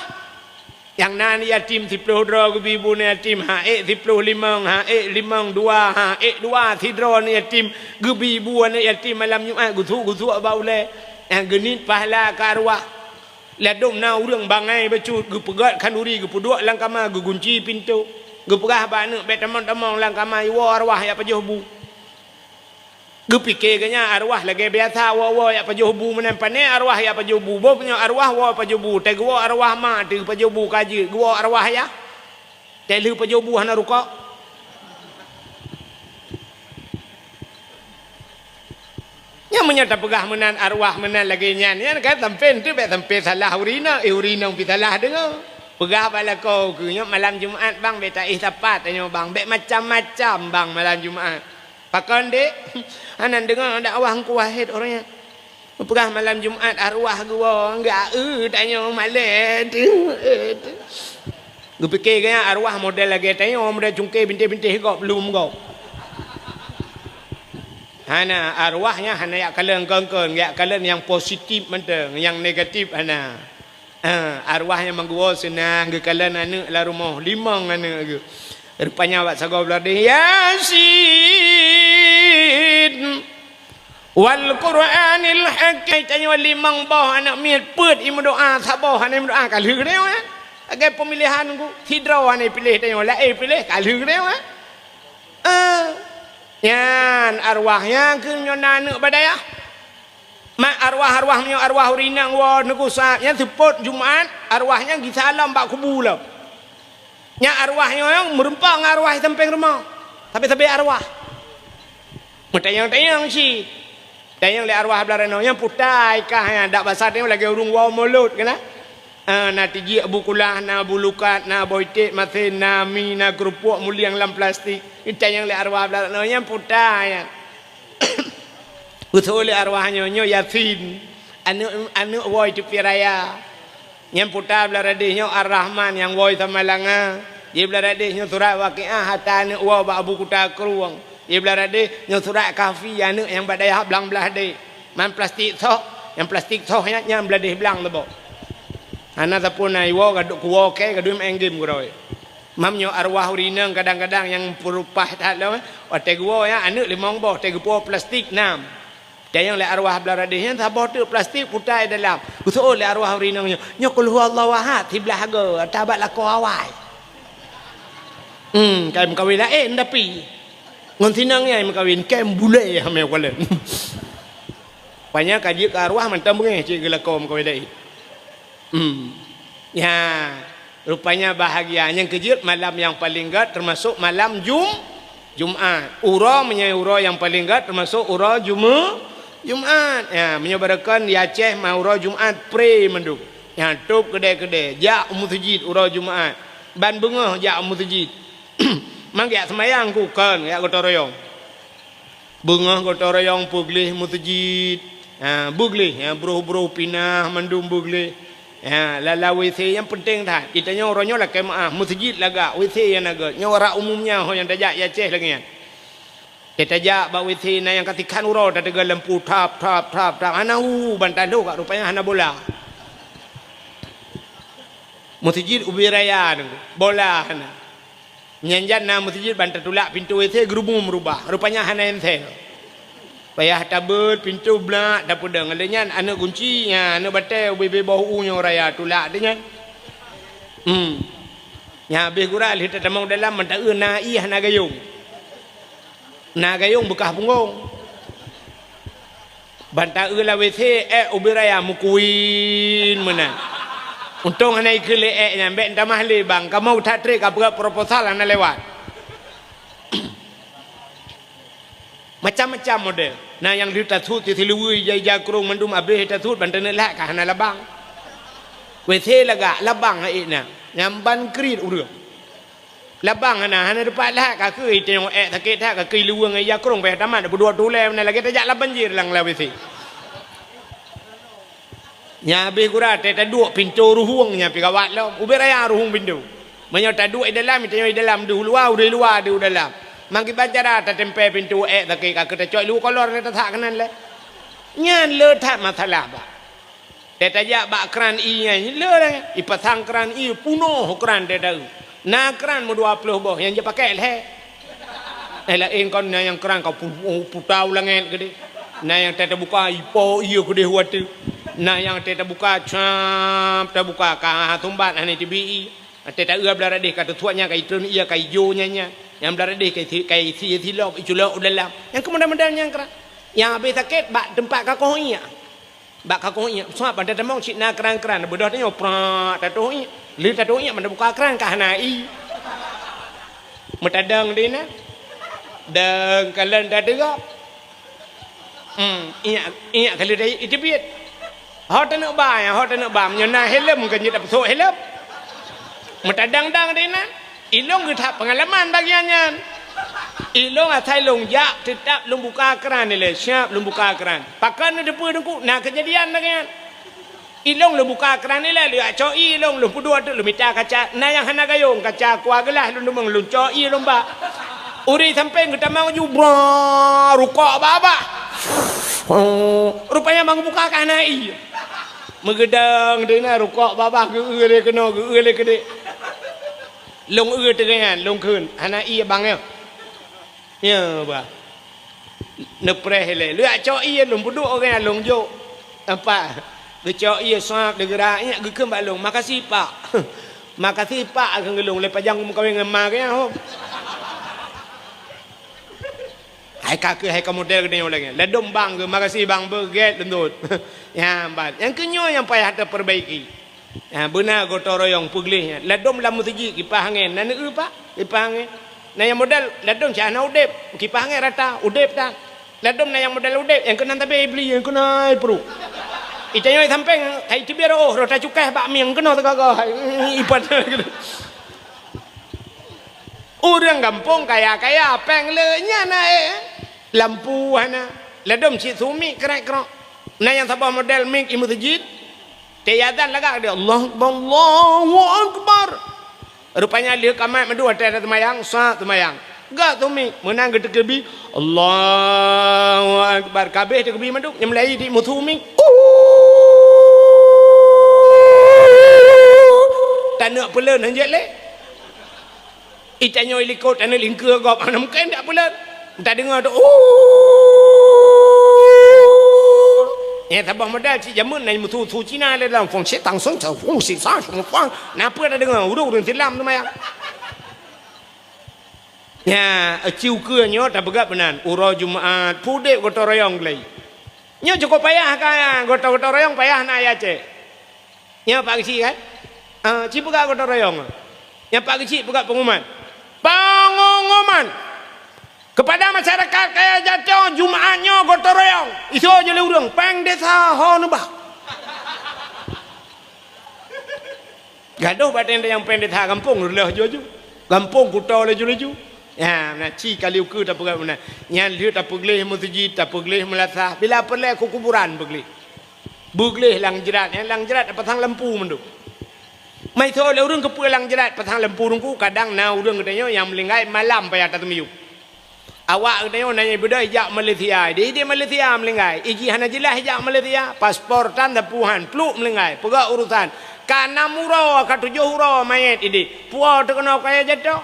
yang nan yatim 10 dro ge ibu ni yatim haek 15 haek 5 2 haek 2 tidro ni yatim ge ibu ni yatim malam Jumaat gutu baule yang genit pahala ka arwah ladom na urang bangai becut ge pegat kanduri ge puduk lang kamar ge gunci pintu ge perah bana bet tamang lang kamar wo arwah ya pajoh bu ge pikir kanya arwah lagi biasa wo ya pajoh bu menan pane arwah ya pajoh bu bo punya arwah wo pajoh bu te go arwah ma te pajoh bu kaji go arwah ya te lu pajoh bu hana ruko nya menyata pegah menan arwah menan lagi nyan ya kan sampai tu bet sampai salah urina pi salah dengar pegah bala kau ke malam Jumaat bang beta tepat tanya bang bet macam-macam bang malam Jumaat pakan dek anan dengar ada awah ku wahid orangnya pegah malam Jumaat arwah gua enggak tanya malam gua fikir kaya arwah model lagi tanya model cungkir bintik-bintik kau belum kau hana arwahnya hana yak kalen kengkeng yak kalen yang positif menteng yang negatif hana arwahnya mangguo senang ge kalen anak la rumah limang anak ge rupanya wak sago belade Yasin wal Qur'anil hakim tanya limang bah anak miat put imu doa sabah anak doa kalih dia agai pemilihan ku hidro anak pilih tanya la pilih kalih dia yan arwahnya ke nyona anak badaya mak arwah-arwahnya arwah urinang wa negusa yang sepot Jumaat arwahnya gisalam bak kubul nya arwahnya yang merempang arwah samping rumah tapi arwah tayang si tayang le arwah belarano yang putai kah ya dak basar dia lagi urung wa mulut kena na tiji abu kulah na bulukat na boitik masin na mi na kerupuk muliang lam plastik tayang le arwah belarano yang putai betul le arwahnya nyo Yasin anu woi tu piraya yang putar beladehnya Ar-Rahman yang woi samalanga dia beladehnya surah Waqiah hatan wa abu kuta keruang dia beladehnya surah Kahfi anu yang badaya belang belah de man plastik sok yang plastik sok yang beladeh belang lebo ana tapun ai wo gaduk kuwo ke gadum enggim groi mamnyo arwah urinang kadang-kadang yang perupah tak lo ote gua ya anu limong boh te gupo plastik nam dan yang le arwah beladehnya sabot tu plastik putai dalam usul le arwah urinangnya nyokul huwallahu ahad tiblah go tabat lako awai kai mkawin ndapi ngon sinang nyai mkawin kem bule ya me kwalen banyak kaji ke arwah mantam nge cik gelako mkawin dai ya rupanya bahagia yang kejut malam yang paling gat termasuk malam Jumaat ura menyai ura yang paling gat termasuk ura Jumaat ya menyebarkan di Aceh maura Jumaat pre menduk ya top kedai-kedai jak masjid ura Jumaat ban bengah jak masjid mang ya semayang ku kan ya gotong royong bengah gotong royong puglih masjid buglih ya bro pinah mendum buglih ya lala WC yang penting dah kitanya orangnya lah kemaah masjid laga WC yang naga nyora umumnya yang dajak ya Aceh lagi ya kita jak bak WC na yang katikan uro dah tegal lampu tap anau bantalu kat rupanya hana bola masjid ubi raya bola hana nyanjan na masjid bantat tulak pintu WC gerubung merubah rupanya hana ente payah tabut pintu blak dapur deng adanya anak kuncinya anak batai ubi bau unyo raya tulak adanya nya habis gural kita tamang dalam manta na iya na gayung bekas punggung banta ula wc ubiraya mukuin mana untung hanai kele nya mbek ndamah le bang kamu tak trek apa proposal ana lewat macam-macam model nah yang di tasut ti luwi jaya kurung mandum abeh tasut bantane lah ka hana labang wc laga labang ai na nyamban krit urang labang hana depan lah ka ke tengok sakit tak ka ke luwang ya kurung pe tamat berdua tule na lagi tajak la banjir lang la wc nya habis kura tak duk pintu ruhungnya pi kawat lo uberaya ruhung pintu menyo tak duk dalam tengok dalam du luar du dalam mangki bacara ta tempe pintu sakit ka ke coy lu kolor ne tak kanan le nyan le tak masalah ba tajak bak kran i nya le ipasang kran i puno kran de dah na keran mau 20 boh yang dia pakai leh lah kon na yang keran kau putau langet gede na yang tata buka ipo iyo gede watu na yang tata buka cap tata buka ka tumbat ane tibi tata ua belara deh kata tuanya kai tun iya kai jo nya yang belara deh kai si silop iculok dalam yang kemudian yang keran yang habis sakit bak tempat kakoh iya bak kakoh iya sebab pada temong cik na keran bodoh tanya pra tatu iya li tatu iya mana buka keran ka hanai metadang dia na dan kalian dah dengar iya kalau dah itu biat hot nak ba menyana helm kan nyata pesok helm metadang dia na ilong kita pengalaman bagiannya ilong atai long jak tetap long buka keran ni le siap long buka keran pakan ada depan aku nak kejadian bagian ilong long buka keran ni le dia coi ilong long pudua tu long minta kaca na yang hana gayung kaca kuah gelah long dumang long coi long ba uri sampai kita mau jubra rukuk baba rupanya mang buka kanai megedang dia rukuk baba ge le kena ge le kede long tengah long kun hana iya bang ya ba nepre hele lu cho iya long budu orang long jo apa lu cho iya sak de geraknya ge ke ba long makasih pak makasih pak ke long le pajang muka weng ma ke ho hai kak hai ka model gede orang le dom bang ge makasih bang berget lendut ya ba yang kenyo yang payah terperbaiki ya benar gotong royong puglihnya le dom lam mutiji kipas angin nan pak kipas angin na yang modal ladom cana udep kipas angin rata udep tak ladom na yang modal udep yang kena tabe beli yang kena perlu itanyo sampai kai tibir oh rota cukai bak mi yang kena tegak ipat orang kampung kaya peng le nya na lampu hana ladom cik sumi kerak na yang sabah model mik imutjid tiadan lagak dia Allahu akbar rupanya dia kamat madu ada temayang sah temayang gak tumi menang gede kebi Allahu akbar kabeh de kebi madu nyemlai di muthumi tanah pelan hanjat le itanyo ilikot tanah lingkeur gop ana mungkin tak pelan tak dengar tu ya tabah modal cik jamun nai mutu tu Cina le dalam fong cik tang song tau fong si sa fong fang napa dah dengar urung silam tu maya ya aciu ke nyo tak begap benan uro Jumaat pudek gotong royong lei nyo cukup payah kan gotong royong payah na ya cik nyo pak kecil kan cik buka gotong royong nyo pak kecil buka pengumuman kepada masyarakat kaya jatuh Jumaatnya gotong royong iso je le urang peng desa ho nebak gaduh baten yang peng desa kampung leh jojo kampung kutau le jojo ya na ci kali ku tak pegang mana nyan liu tak pegleh masjid tak pegleh melasa bila perle ku kuburan begleh lang jerat pasang lampu mendu mai tho le urang kepu lang jerat pasang lampu rungku kadang na urang katanya yang melingkai malam payah tak temiu awak katanya nanya beda hijab Malaysia dia Malaysia melingkai iji hana jelas hijab Malaysia paspor tanda puhan pluk melingkai pegak urusan kana murah ka 7 hurah mayat ini puah terkena kaya jatuh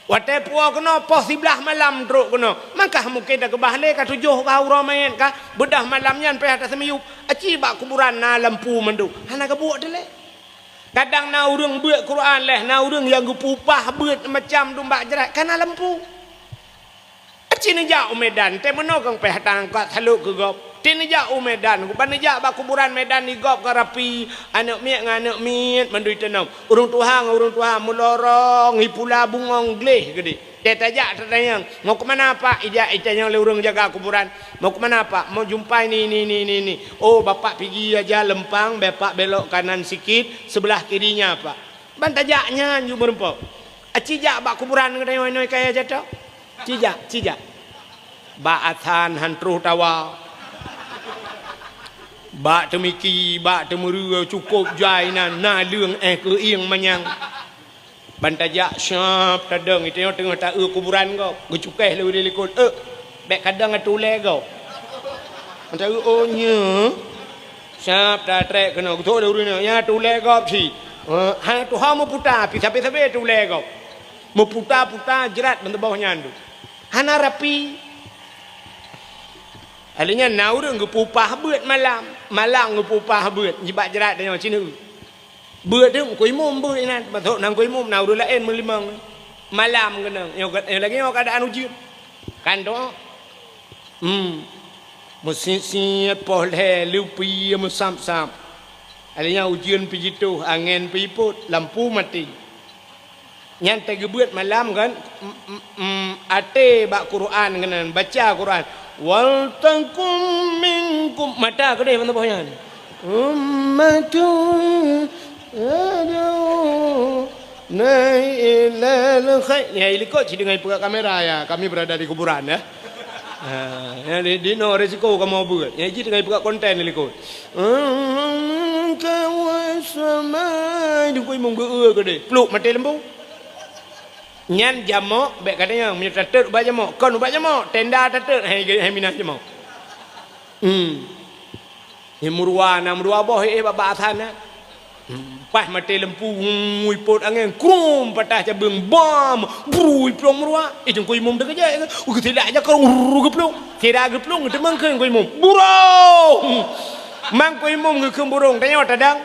wate puah kena pos 11 malam teruk kena maka mungkin dah kebahle ka 7 hurah mayat ka bedah malamnya payah tak semiyup aci bak kuburan na lampu mendu hana kebuat dele kadang na urang buat Quran leh na urang yang gupupah buat macam domba jerat kana lampu Cina jauh Medan, te menokang peh tangkat saluk ke gop. tinja Medan ku panija ba kuburan Medan ni gop karapi anak miak ngan anak miat mandui tenam urung Tuhan mulorong hipula bungong gleh gede tajak tertanya mau ke mana pak ija yang le urung jaga kuburan mau ke mana pak mau jumpa ini oh bapak pergi aja lempang bapak belok kanan sikit sebelah kirinya pak ban tajaknya ju berempok cijak bak kuburan ngedai kaya jatuh cijak ba athan hantruh tawa ba temiki ba temuru cukup jainan na lương ke ieng manyang ban tajak syap tadang itu tengah tak kuburan kau gecukai lu di likut bek kadang atule kau macam oh nya syap ta trek kena tu lu ni ya tule kau si ha tu ha mo puta pi sampai tule kau mo puta jerat bentuk bawahnya andu hana rapi alinya naurung ngepupah beut malam ngepupah beut jibat jerat dengan cina beut tu kuih mum beut nan batok nang kuih mum naurung lain melimang malam kena yang lagi yang keadaan ujian kan tu musisi polhe lupi musam alinya ujian pijitu angin piput lampu mati nyantai gebeut malam kan ate bak Quran kena baca Quran wal takum minkum mata ke dia bawahnya ummatun adu nailal khair ya ilikot dengan pegang kamera ya kami berada di kuburan ya di no resiko kamu buat ya jadi dengan pegang konten ilikot kawasama di koi mung beu ke dia peluk mati lembu nyan jamok bek katanya punya tatet ubah jamok kon ubah jamok tenda tatet hai minah jamok ni murwa boh baba athana pas mati lempu ngui pot angin krum patah cabeng bom brui plong murwa itu koi mum dak aja tidak aja kau geplung tidak geplung itu mangkeun koi mum burung mang koi mum ngeukeum burung tanya tadang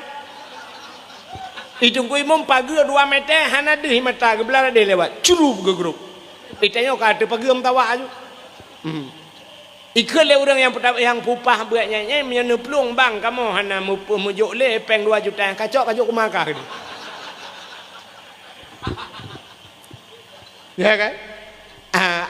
itu kui mum pagi 2 meter hana deh mata gebelah dia lewat curup ke grup ditanya kata pagi tawa aju ikut le orang yang pupah beratnya menyenu pelung bang kamu hana mujuk le peng 2 juta kacok ke makah dia ya kan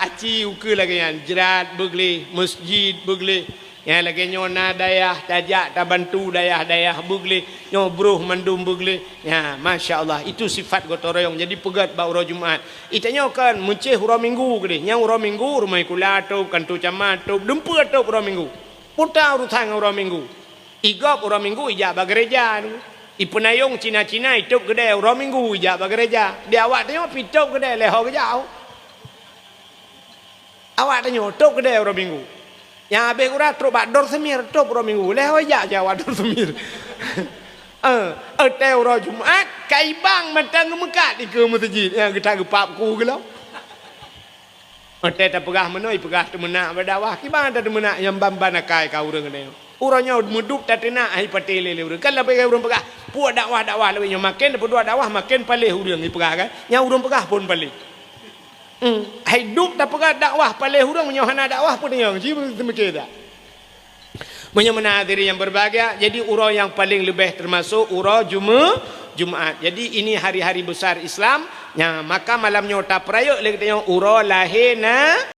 aci uke lagi yang jerat begli masjid begli yang lagi nyona dayah tajak tabantu dayah bugli nyo bruh mandum bugli ya masya-Allah itu sifat gotong royong jadi pegat ba urang Jumaat itanya kan munceh urang minggu gede nyang urang minggu rumai kula tu kantu camat tu dempet tu urang minggu putar urang urang minggu igap urang minggu ija ba gereja ipenayong Cina-Cina itu gede urang minggu ija ba gereja dia awak tanya pitop gede leho ke jauh awak tanya tok gede urang minggu yang habis kurang teruk bak dor semir tok urang minggu leh hoyak Jawa dor semir teh urang Jumaat kai bang matang mekat di ke masjid yang kita gepap ku gelau teh tak pegah menoi pegah temenak berdawah ki bang ada temenak yang bamban akai ka urang ne urangnya medup tak tenak ai patele le urang kan lebih urang pegah puak dakwah lebih makin dapat dakwah makin palih urang ni pegah kan yang urang pegah pun palih hidup tak pegah dakwah palih urang menyohana dakwah pun yang semikir dah menyamana diri yang berbahagia jadi urang yang paling lebih termasuk urang Jumaat jadi ini hari-hari besar Islam yang maka malamnya tak perayuk lagi tengok urang lahir na